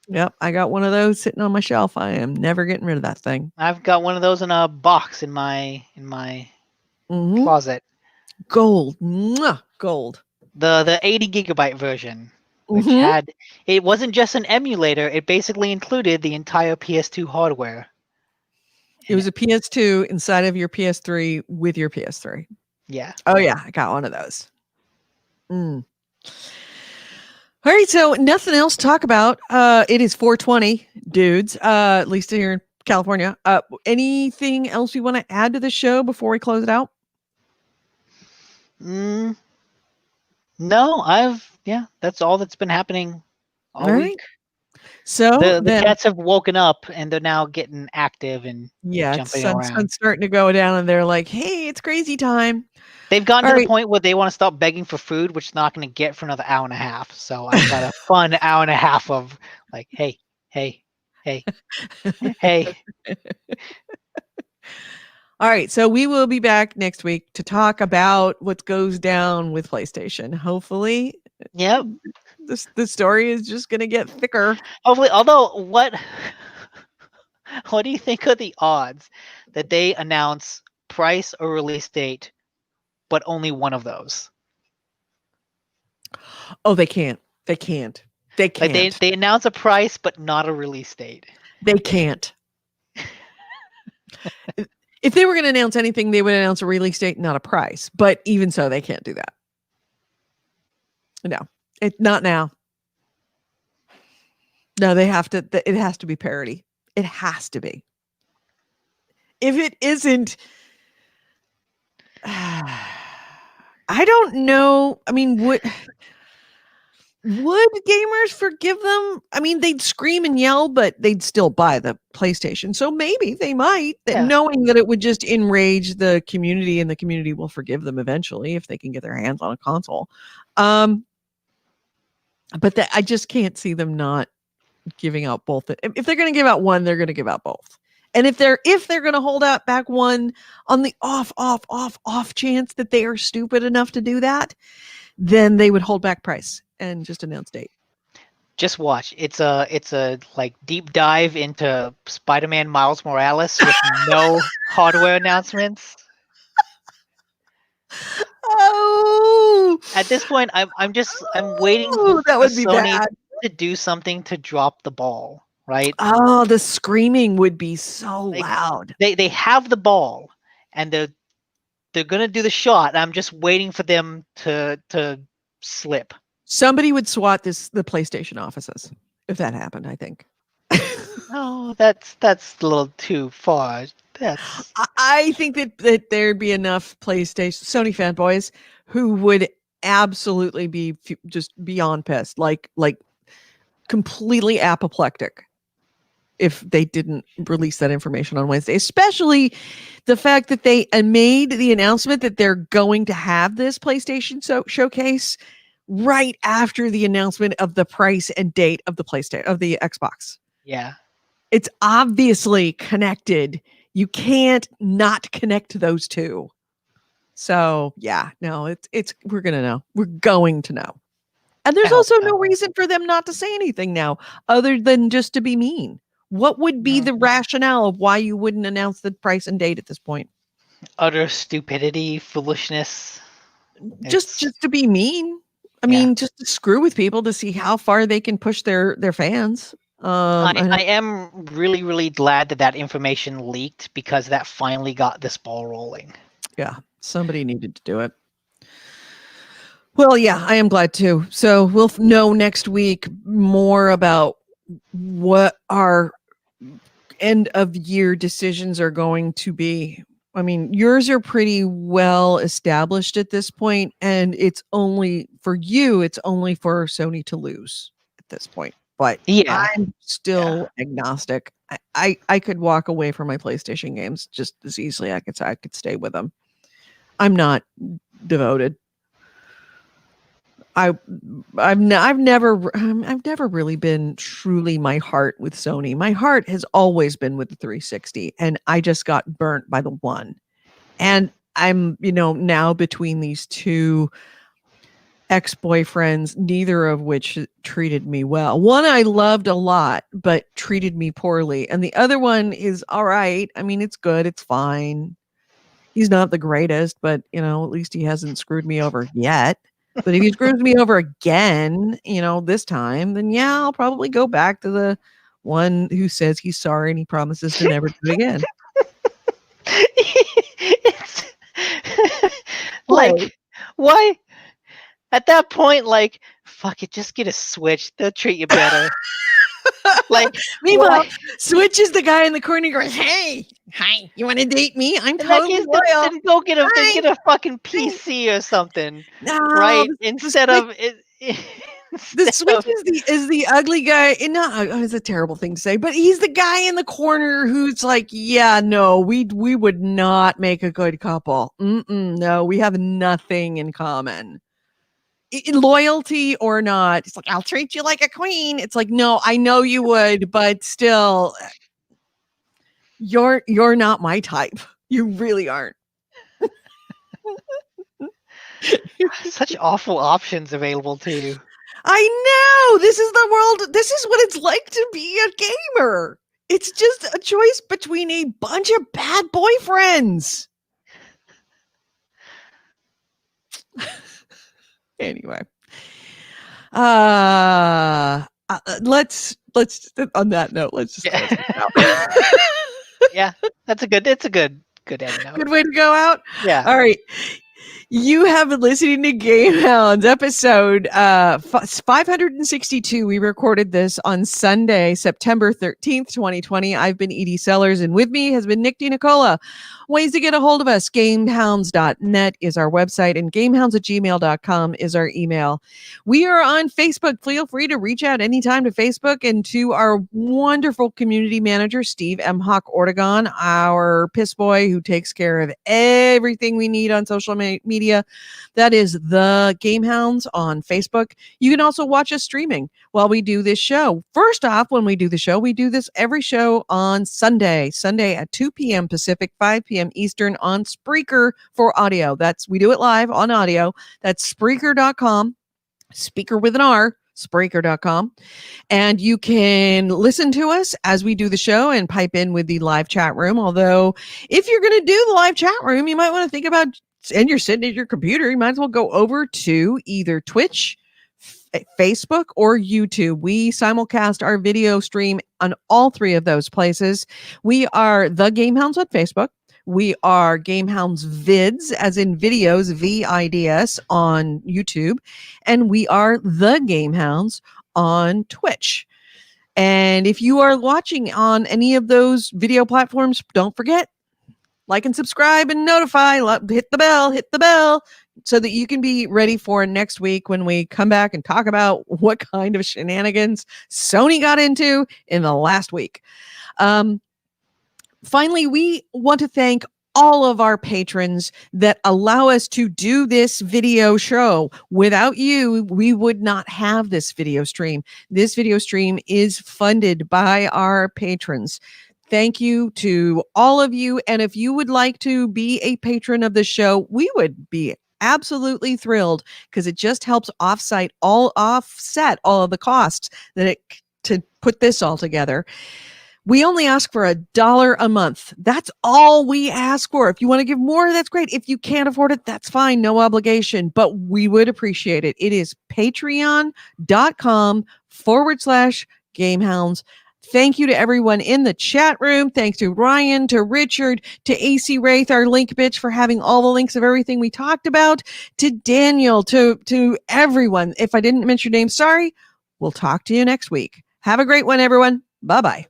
Yep, I got one of those sitting on my shelf. I am never getting rid of that thing. I've got one of those in a box in my closet. Gold. Mwah, gold. The 80 gigabyte version. Which it wasn't just an emulator, it basically included the entire PS2 hardware. It was a PS2 inside of your PS3 with your PS3. Yeah. Oh yeah, I got one of those. All right, so nothing else to talk about. It is 4:20, dudes, at least here in California. Anything else we want to add to the show before we close it out? No, that's all that's been happening all week. So the cats have woken up and they're now getting active and jumping around. Sun's starting to go down and they're like, hey, it's crazy time. They've gotten to the point where they want to stop begging for food, which they're not going to get for another hour and a half. So I've got a fun hour and a half of like, hey. All right, so we will be back next week to talk about what goes down with PlayStation. Hopefully, Yep. the story is just going to get thicker. Hopefully, although what do you think of the odds that they announce price or release date, but only one of those? Oh, they can't. They can't. They can't. Like they announce a price, but not a release date. They can't. If they were going to announce anything, they would announce a release date, not a price. But even so, they can't do that. No, not now. No, they have to. It has to be parity. It has to be. If it isn't, I don't know. I mean, would gamers forgive them? I mean, they'd scream and yell, but they'd still buy the PlayStation. So maybe they might, knowing that it would just enrage the community, and the community will forgive them eventually if they can get their hands on a console. But I just can't see them not giving out both. If they're going to give out one, they're going to give out both. And if they're going to hold out back one on the off chance that they are stupid enough to do that, then they would hold back price and just announce date. Just watch. It's a like deep dive into Spider-Man Miles Morales with no hardware announcements. Oh, at this point, I'm waiting that for would be Sony bad. to do something to drop the ball, right? Oh, the screaming would be so loud. They have the ball, and they're gonna do the shot. I'm just waiting for them to slip. Somebody would SWAT the PlayStation offices if that happened, I think. Oh, that's a little too far. I think that there'd be enough PlayStation Sony fanboys who would absolutely be just beyond pissed, like completely apoplectic, if they didn't release that information on Wednesday. Especially the fact that they made the announcement that they're going to have this PlayStation showcase right after the announcement of the price and date of the Xbox. Yeah. It's obviously connected. You can't not connect those two. So yeah, no, we're going to know. We're going to know. And there's also no reason for them not to say anything now, other than just to be mean. What would be the rationale of why you wouldn't announce the price and date at this point? Utter stupidity, foolishness. Just to be mean. I mean, just to screw with people to see how far they can push their fans. I am really, really glad that information leaked, because that finally got this ball rolling. Yeah, somebody needed to do it. Well, yeah, I am glad too. So we'll know next week more about what our end of year decisions are going to be. I mean, yours are pretty well established at this point, and it's only for you. It's only for Sony to lose at this point. But I'm still agnostic. I could walk away from my PlayStation games just as easily. I could stay with them. I'm not devoted. I've never really been truly my heart with Sony. My heart has always been with the 360, and I just got burnt by the one. And I'm, now between these two ex-boyfriends, neither of which treated me well. One I loved a lot, but treated me poorly. And the other one is all right. I mean, it's good. It's fine. He's not the greatest, but, at least he hasn't screwed me over yet. But if he screws me over again, this time, then I'll probably go back to the one who says he's sorry and he promises to never do it again. Like, why? At that point, fuck it, just get a Switch. They'll treat you better. Meanwhile, Switch is the guy in the corner who goes, "Hey, hi, you want to date me? I'm totally loyal." Then go get a fucking PC or something, right? Instead of the Switch is the ugly guy. It's a terrible thing to say, but he's the guy in the corner who's like, "Yeah, no, we would not make a good couple. No, we have nothing in common." Loyalty or not, it's like, I'll treat you like a queen. It's like, no, I know you would, but still, you're not my type. You really aren't. Such awful options available to you. I know. This is the world. This is what it's like to be a gamer. It's just a choice between a bunch of bad boyfriends. Anyway. Let's on that note, let's just close this out. Yeah, it's a good end note. Good way to go out. Yeah. All right. You have been listening to GameHounds episode 562. We recorded this on Sunday, September 13th, 2020. I've been Edie Sellers, and with me has been Nick DiNicola. Ways to get a hold of us: gamehounds.net is our website, and gamehounds@gmail.com is our email. We are on Facebook. Feel free to reach out anytime to Facebook and to our wonderful community manager, Steve M. Hawk Ortegon, our piss boy who takes care of everything we need on social media. That is the GameHounds on Facebook. You can also watch us streaming while we do this show. First off, when we do the show, we do this every show on Sunday at 2 p.m. Pacific, 5 p.m. Eastern on Spreaker for audio. We do it live on audio. That's Spreaker.com, speaker with an R, Spreaker.com. And you can listen to us as we do the show and pipe in with the live chat room. Although if you're going to do the live chat room, you might want to think about, and you're sitting at your computer, you might as well go over to either Twitch, Facebook, or YouTube. We simulcast our video stream on all three of those places. We are the GameHounds on Facebook. We are GameHounds Vids, as in videos, VIDS, on YouTube. And we are the GameHounds on Twitch. And if you are watching on any of those video platforms, don't forget, like and subscribe and notify, hit the bell, so that you can be ready for next week when we come back and talk about what kind of shenanigans Sony got into in the last week. Finally, we want to thank all of our patrons that allow us to do this video show. Without you, we would not have this video stream. This video stream is funded by our patrons. Thank you to all of you. And if you would like to be a patron of the show, we would be absolutely thrilled, because it just helps offset all of the costs to put this all together. We only ask for $1 a month. That's all we ask for. If you want to give more, that's great. If you can't afford it, that's fine. No obligation, but we would appreciate it. It is patreon.com/GameHounds. Thank you to everyone in the chat room. Thanks to Ryan, to Richard, to AC Wraith, our link bitch, for having all the links of everything we talked about, to Daniel, to everyone. If I didn't mention your name, sorry. We'll talk to you next week. Have a great one, everyone. Bye-bye.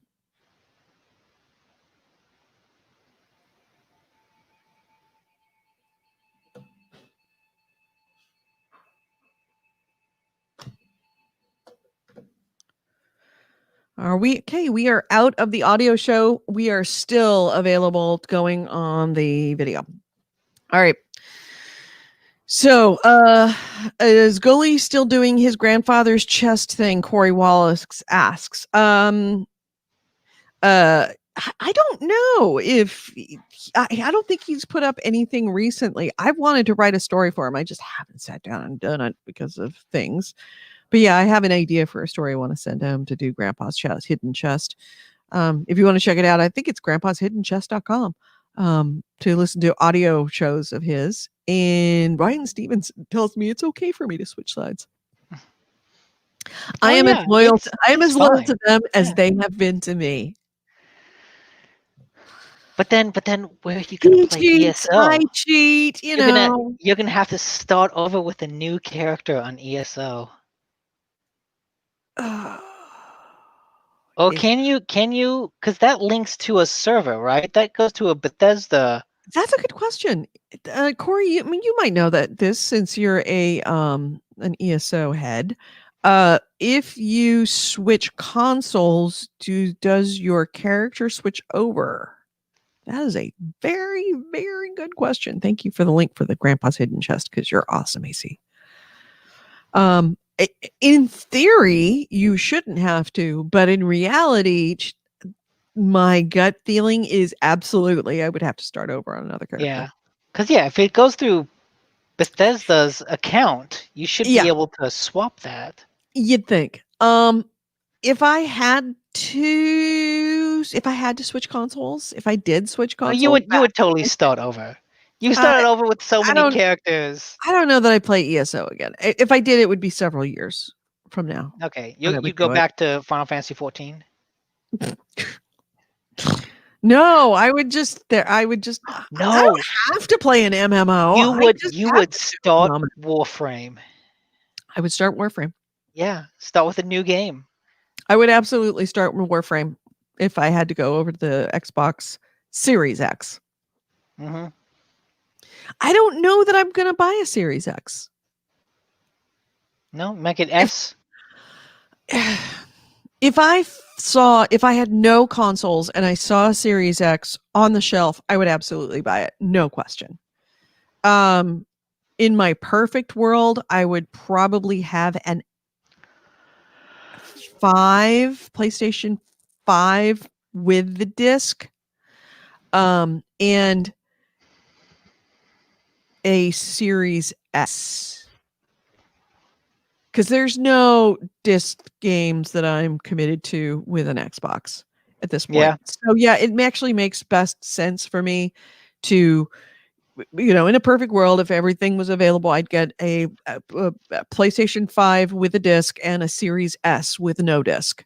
Are we okay? We are out of the audio show. We are still available going on the video. All right. So, is Goalie still doing his grandfather's chest thing? Corey Wallace asks. I don't know if I don't think he's put up anything recently. I've wanted to write a story for him. I just haven't sat down and done it because of things. But yeah, I have an idea for a story I want to send him to do Grandpa's Hidden Chest. If you want to check it out, I think it's grandpa'shiddenchest.com to listen to audio shows of his. And Ryan Stevens tells me it's okay for me to switch sides. I am as loyal to them as they have been to me. But then where are you gonna play ESO? I cheat, you're gonna have to start over with a new character on ESO. Oh, can you? Because that links to a server, right? That goes to a Bethesda. That's a good question, Corey. You might know this since you're an ESO head. If you switch consoles, does your character switch over? That is a very, very good question. Thank you for the link for the Grandpa's Hidden Chest, because you're awesome, AC. In theory, you shouldn't have to, but in reality, My gut feeling is absolutely I would have to start over on another character. Yeah. Because, if it goes through Bethesda's account, you should be Yeah. able to swap that. You'd think. If I had to switch consoles, if I did switch Oh, consoles, you would totally start over. You started over with so many characters. I don't know that I play ESO again. If I did, it would be several years from now. Okay, when I you would go do it. back to Final Fantasy 14. No, I would just I No, don't have to play an MMO. you would start Warframe. I would start Warframe. Yeah, start with a new game. I would absolutely start with Warframe if I had to go over to the Xbox Series X. Mm-hmm. I don't know that I'm going to buy a Series X. No, make it S. If I had no consoles and I saw a Series X on the shelf, I would absolutely buy it. No question. In my perfect world, I would probably have an PlayStation 5 with the disc. And a Series S. Because there's no disc games that I'm committed to with an Xbox at this point. Yeah. So yeah, it actually makes best sense for me to, in a perfect world, if everything was available, I'd get a PlayStation 5 with a disc and a Series S with no disc.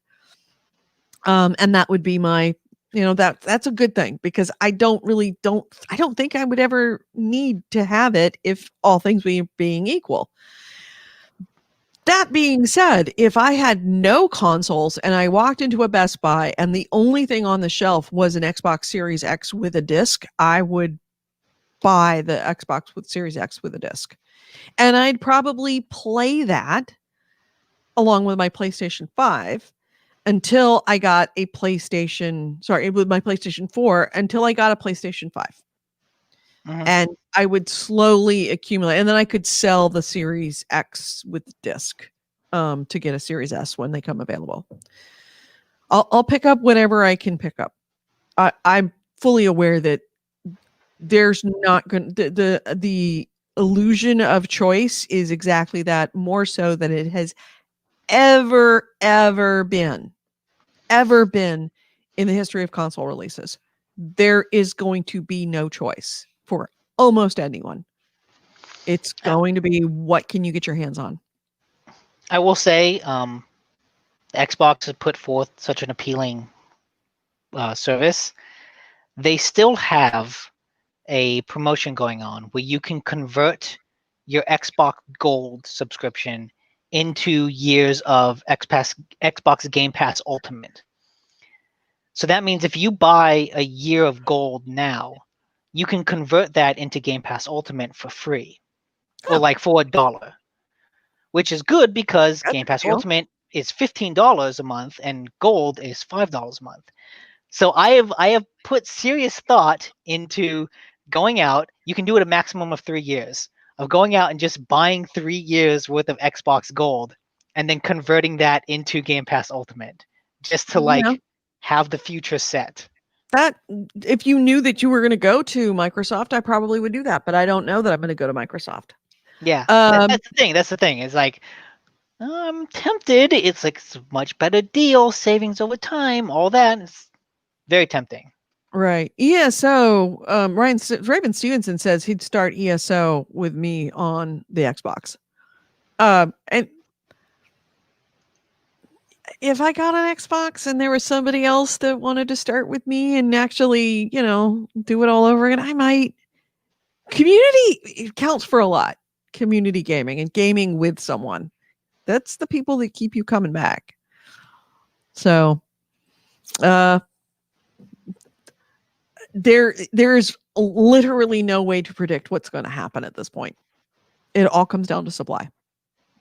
And that would be my, that's a good thing, because I don't think I would ever need to have it if all things being equal. That being said, if I had no consoles and I walked into a Best Buy and the only thing on the shelf was an Xbox Series X with a disc, I would buy the Xbox with Series X with a disc. And I'd probably play that along with my PlayStation 5 until I got a with my PlayStation 4 until I got a PlayStation 5. Mm-hmm. And I would slowly accumulate, and then I could sell the Series X with disc to get a Series S when they come available. I'll pick up whatever I can pick up. I'm fully aware that there's not going the illusion of choice is exactly that, more so than it has ever been in the history of console releases. There is going to be no choice for almost anyone. It's going to be, what can you get your hands on? I will say, Xbox has put forth such an appealing service. They still have a promotion going on where you can convert your Xbox Gold subscription into years of Xbox Game Pass Ultimate. So that means if you buy a year of Gold now, you can convert that into Game Pass Ultimate for free, or like for $1, which is good because Game Pass Ultimate is $15 a month and Gold is $5 a month. So I have put serious thought into going out. You can do it a maximum of 3 years of going out and just buying 3 years worth of Xbox Gold and then converting that into Game Pass Ultimate, just to have the future set. That, if you knew that you were going to go to Microsoft, I probably would do that, but I don't know that I'm going to go to Microsoft. Yeah, that's the thing. That's the thing. It's like, I'm tempted. It's like it's a much better deal, savings over time, all that. It's very tempting. Right. ESO, Raven Stevenson says he'd start ESO with me on the Xbox. And if I got an Xbox and there was somebody else that wanted to start with me and actually, do it all over again, I might. Community, it counts for a lot. Community gaming and gaming with someone. That's the people that keep you coming back. So, there's literally no way to predict what's going to happen at this point. It all comes down to supply.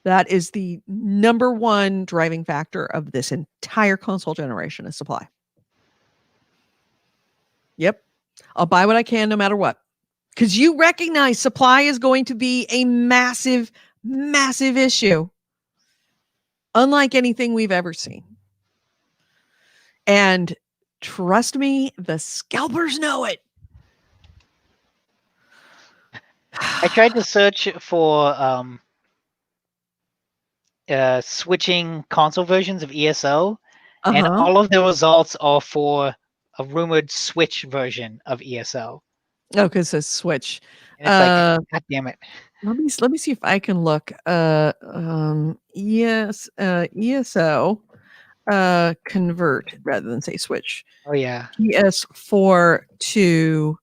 That is the number one driving factor of this entire console generation, is supply. Yep. I'll buy what I can no matter what. Because you recognize supply is going to be a massive, massive issue. Unlike anything we've ever seen. And Trust me, the scalpers know it. I tried to search for switching console versions of ESO, and all of the results are for a rumored Switch version of ESO. Oh, because it's a Switch. And it's like, God damn it. Let me see if I can look. ESO convert rather than say Switch. Oh yeah. PS4 to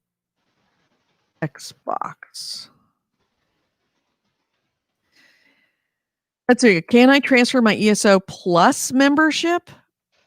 Xbox. Let's see. Can I transfer my ESO Plus membership?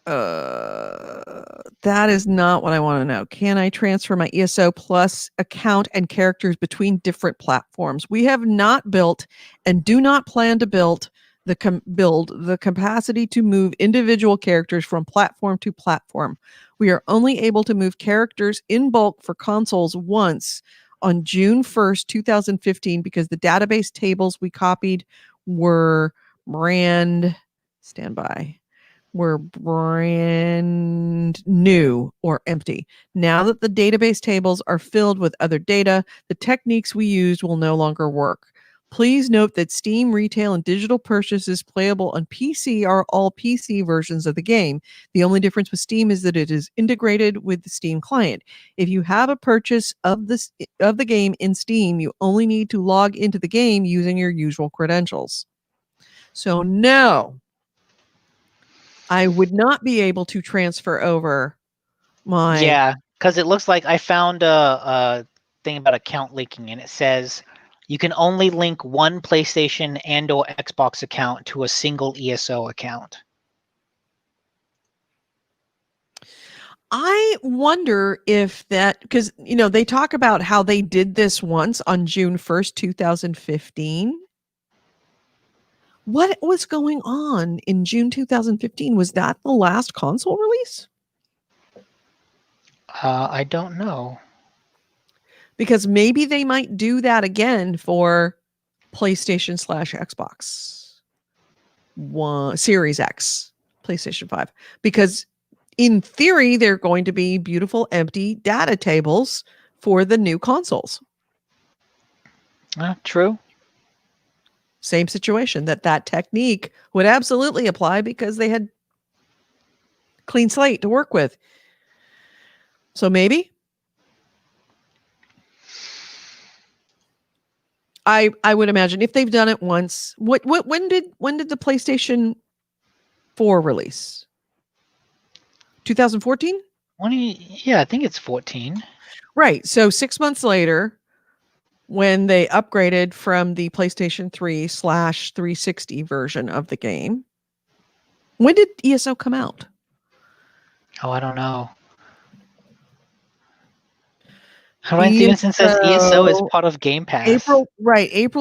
That is not what I want to know. Can I transfer my ESO Plus account and characters between different platforms? We have not built and do not plan to build the capacity to move individual characters from platform to platform. We are only able to move characters in bulk for consoles once on June 1st, 2015, because the database tables we copied were brand new or empty. Now that the database tables are filled with other data, the techniques we used will no longer work. Please note that Steam retail and digital purchases playable on PC are all PC versions of the game. The only difference with Steam is that it is integrated with the Steam client. If you have a purchase of the game in Steam, you only need to log into the game using your usual credentials. So no, I would not be able to transfer over my... Yeah, because it looks like I found a thing about account linking, and it says you can only link one PlayStation and or Xbox account to a single ESO account. I wonder if that, because, they talk about how they did this once on June 1st, 2015. What was going on in June 2015? Was that the last console release? I don't know. Because maybe they might do that again for PlayStation /Xbox One Series X, PlayStation 5. Because in theory, they're going to be beautiful empty data tables for the new consoles. True. Same situation, that technique would absolutely apply because they had clean slate to work with. So maybe I would imagine if they've done it once. When did the PlayStation 4 release? 2014? Yeah, I think it's 14. Right. So 6 months later, when they upgraded from the PlayStation 3/360 version of the game. When did ESO come out? Oh, I don't know. Ryan Stevenson says ESO is part of Game Pass. April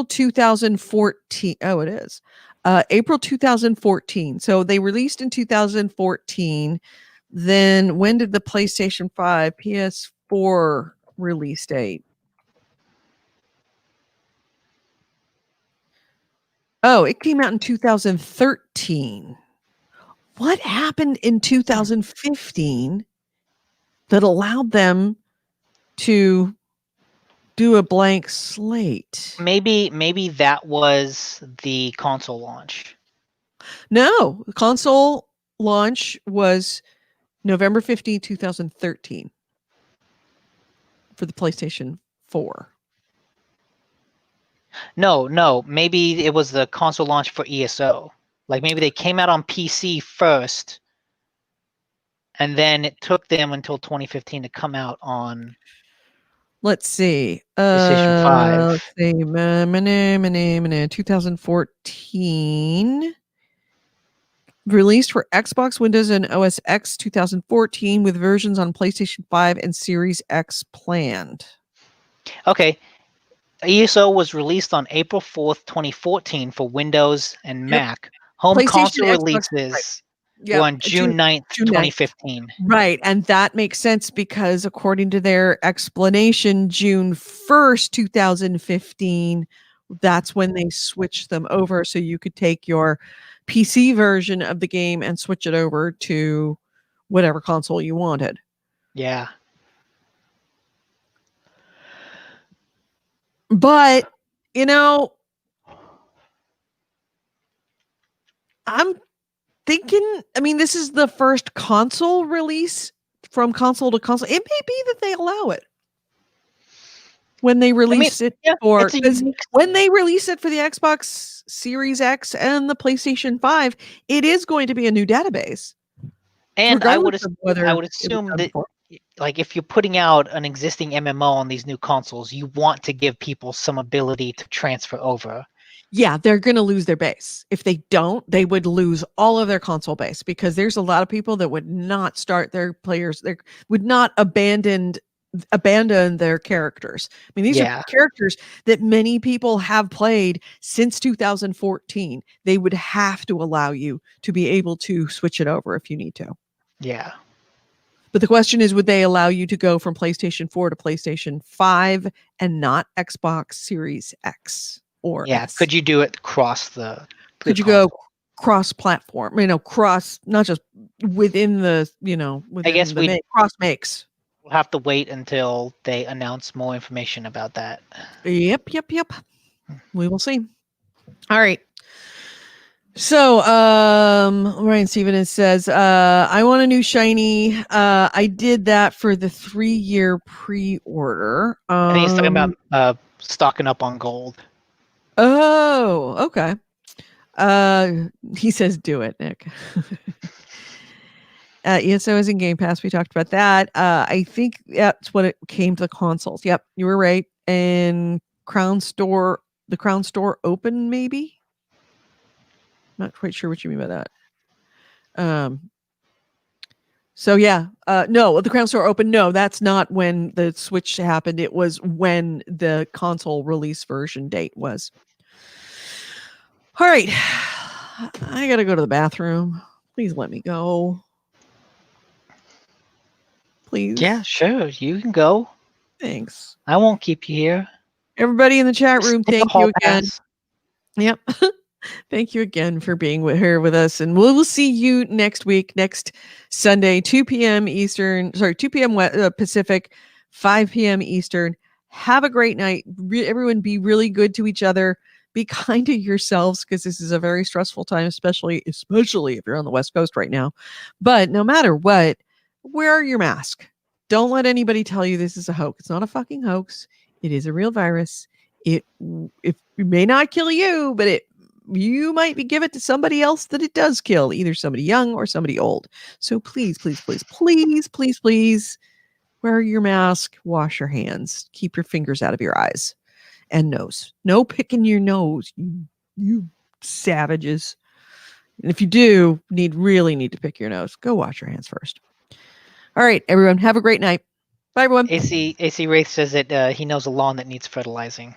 2014. Oh, it is. April 2014. So they released in 2014. Then when did the PlayStation 5, PS4 release date? Oh, it came out in 2013. What happened in 2015 that allowed them to do a blank slate? Maybe that was the console launch. No, the console launch was November 15, 2013 for the PlayStation 4. No, maybe it was the console launch for ESO. Like maybe they came out on PC first, and then it took them until 2015 to come out on. Let's see. PlayStation 5. Let's see. 2014. Released for Xbox, Windows, and OS X 2014 with versions on PlayStation 5 and Series X planned. Okay. ESO was released on April 4th, 2014 for Windows and Mac. Home console releases were on June 9th, 2015. Right. And that makes sense because according to their explanation, June 1st, 2015, that's when they switched them over. So you could take your PC version of the game and switch it over to whatever console you wanted. Yeah. But, you know, I'm thinking, I mean, this is the first console release from console to console. It may be that they allow it when they release it for, because when they release it for the Xbox Series X and the PlayStation 5, it is going to be a new database. And I would assume that, like, if you're putting out an existing MMO on these new consoles, you want to give people some ability to transfer over. Yeah, they're going to lose their base. If they don't, they would lose all of their console base, because there's a lot of people that would not start their players. They would not abandon their characters. I mean, these are characters that many people have played since 2014. They would have to allow you to be able to switch it over if you need to. Yeah. But the question is, would they allow you to go from PlayStation 4 to PlayStation 5 and not Xbox Series X or S? Could you do it cross the Could you go cross-platform? You know, cross, not just within the, you know, within I guess we cross makes. We'll have to wait until they announce more information about that. Yep. We will see. All right. So, Ryan Steven says, I want a new shiny. I did that for the 3-year pre-order. I think he's talking about stocking up on gold. Oh, okay. He says, do it, Nick. ESO is in Game Pass. We talked about that. I think that's what it came to the consoles. Yep, you were right. And the Crown Store open, maybe? Not quite sure what you mean by that. So yeah, no, the Crown Store open. No, that's not when the Switch happened. It was when the console release version date was. All right, I gotta go to the bathroom. Please let me go. Please. Yeah, sure. You can go. Thanks. I won't keep you here. Everybody in the chat room, thank you again. Pass. Yep. Thank you again for being here with us. And we'll see you next week, next Sunday, 2 p.m. Pacific, 5 p.m. Eastern. Have a great night. Everyone be really good to each other. Be kind to yourselves, because this is a very stressful time, especially if you're on the West Coast right now. But no matter what, wear your mask. Don't let anybody tell you this is a hoax. It's not a fucking hoax. It is a real virus. It may not kill you, but you might give it to somebody else that it does kill, either somebody young or somebody old. So please, please, please, please, please, please wear your mask, wash your hands, keep your fingers out of your eyes and nose. No picking your nose, you savages. And if you do really need to pick your nose, go wash your hands first. All right, everyone, have a great night. Bye, everyone. AC Wraith says that he knows a lawn that needs fertilizing.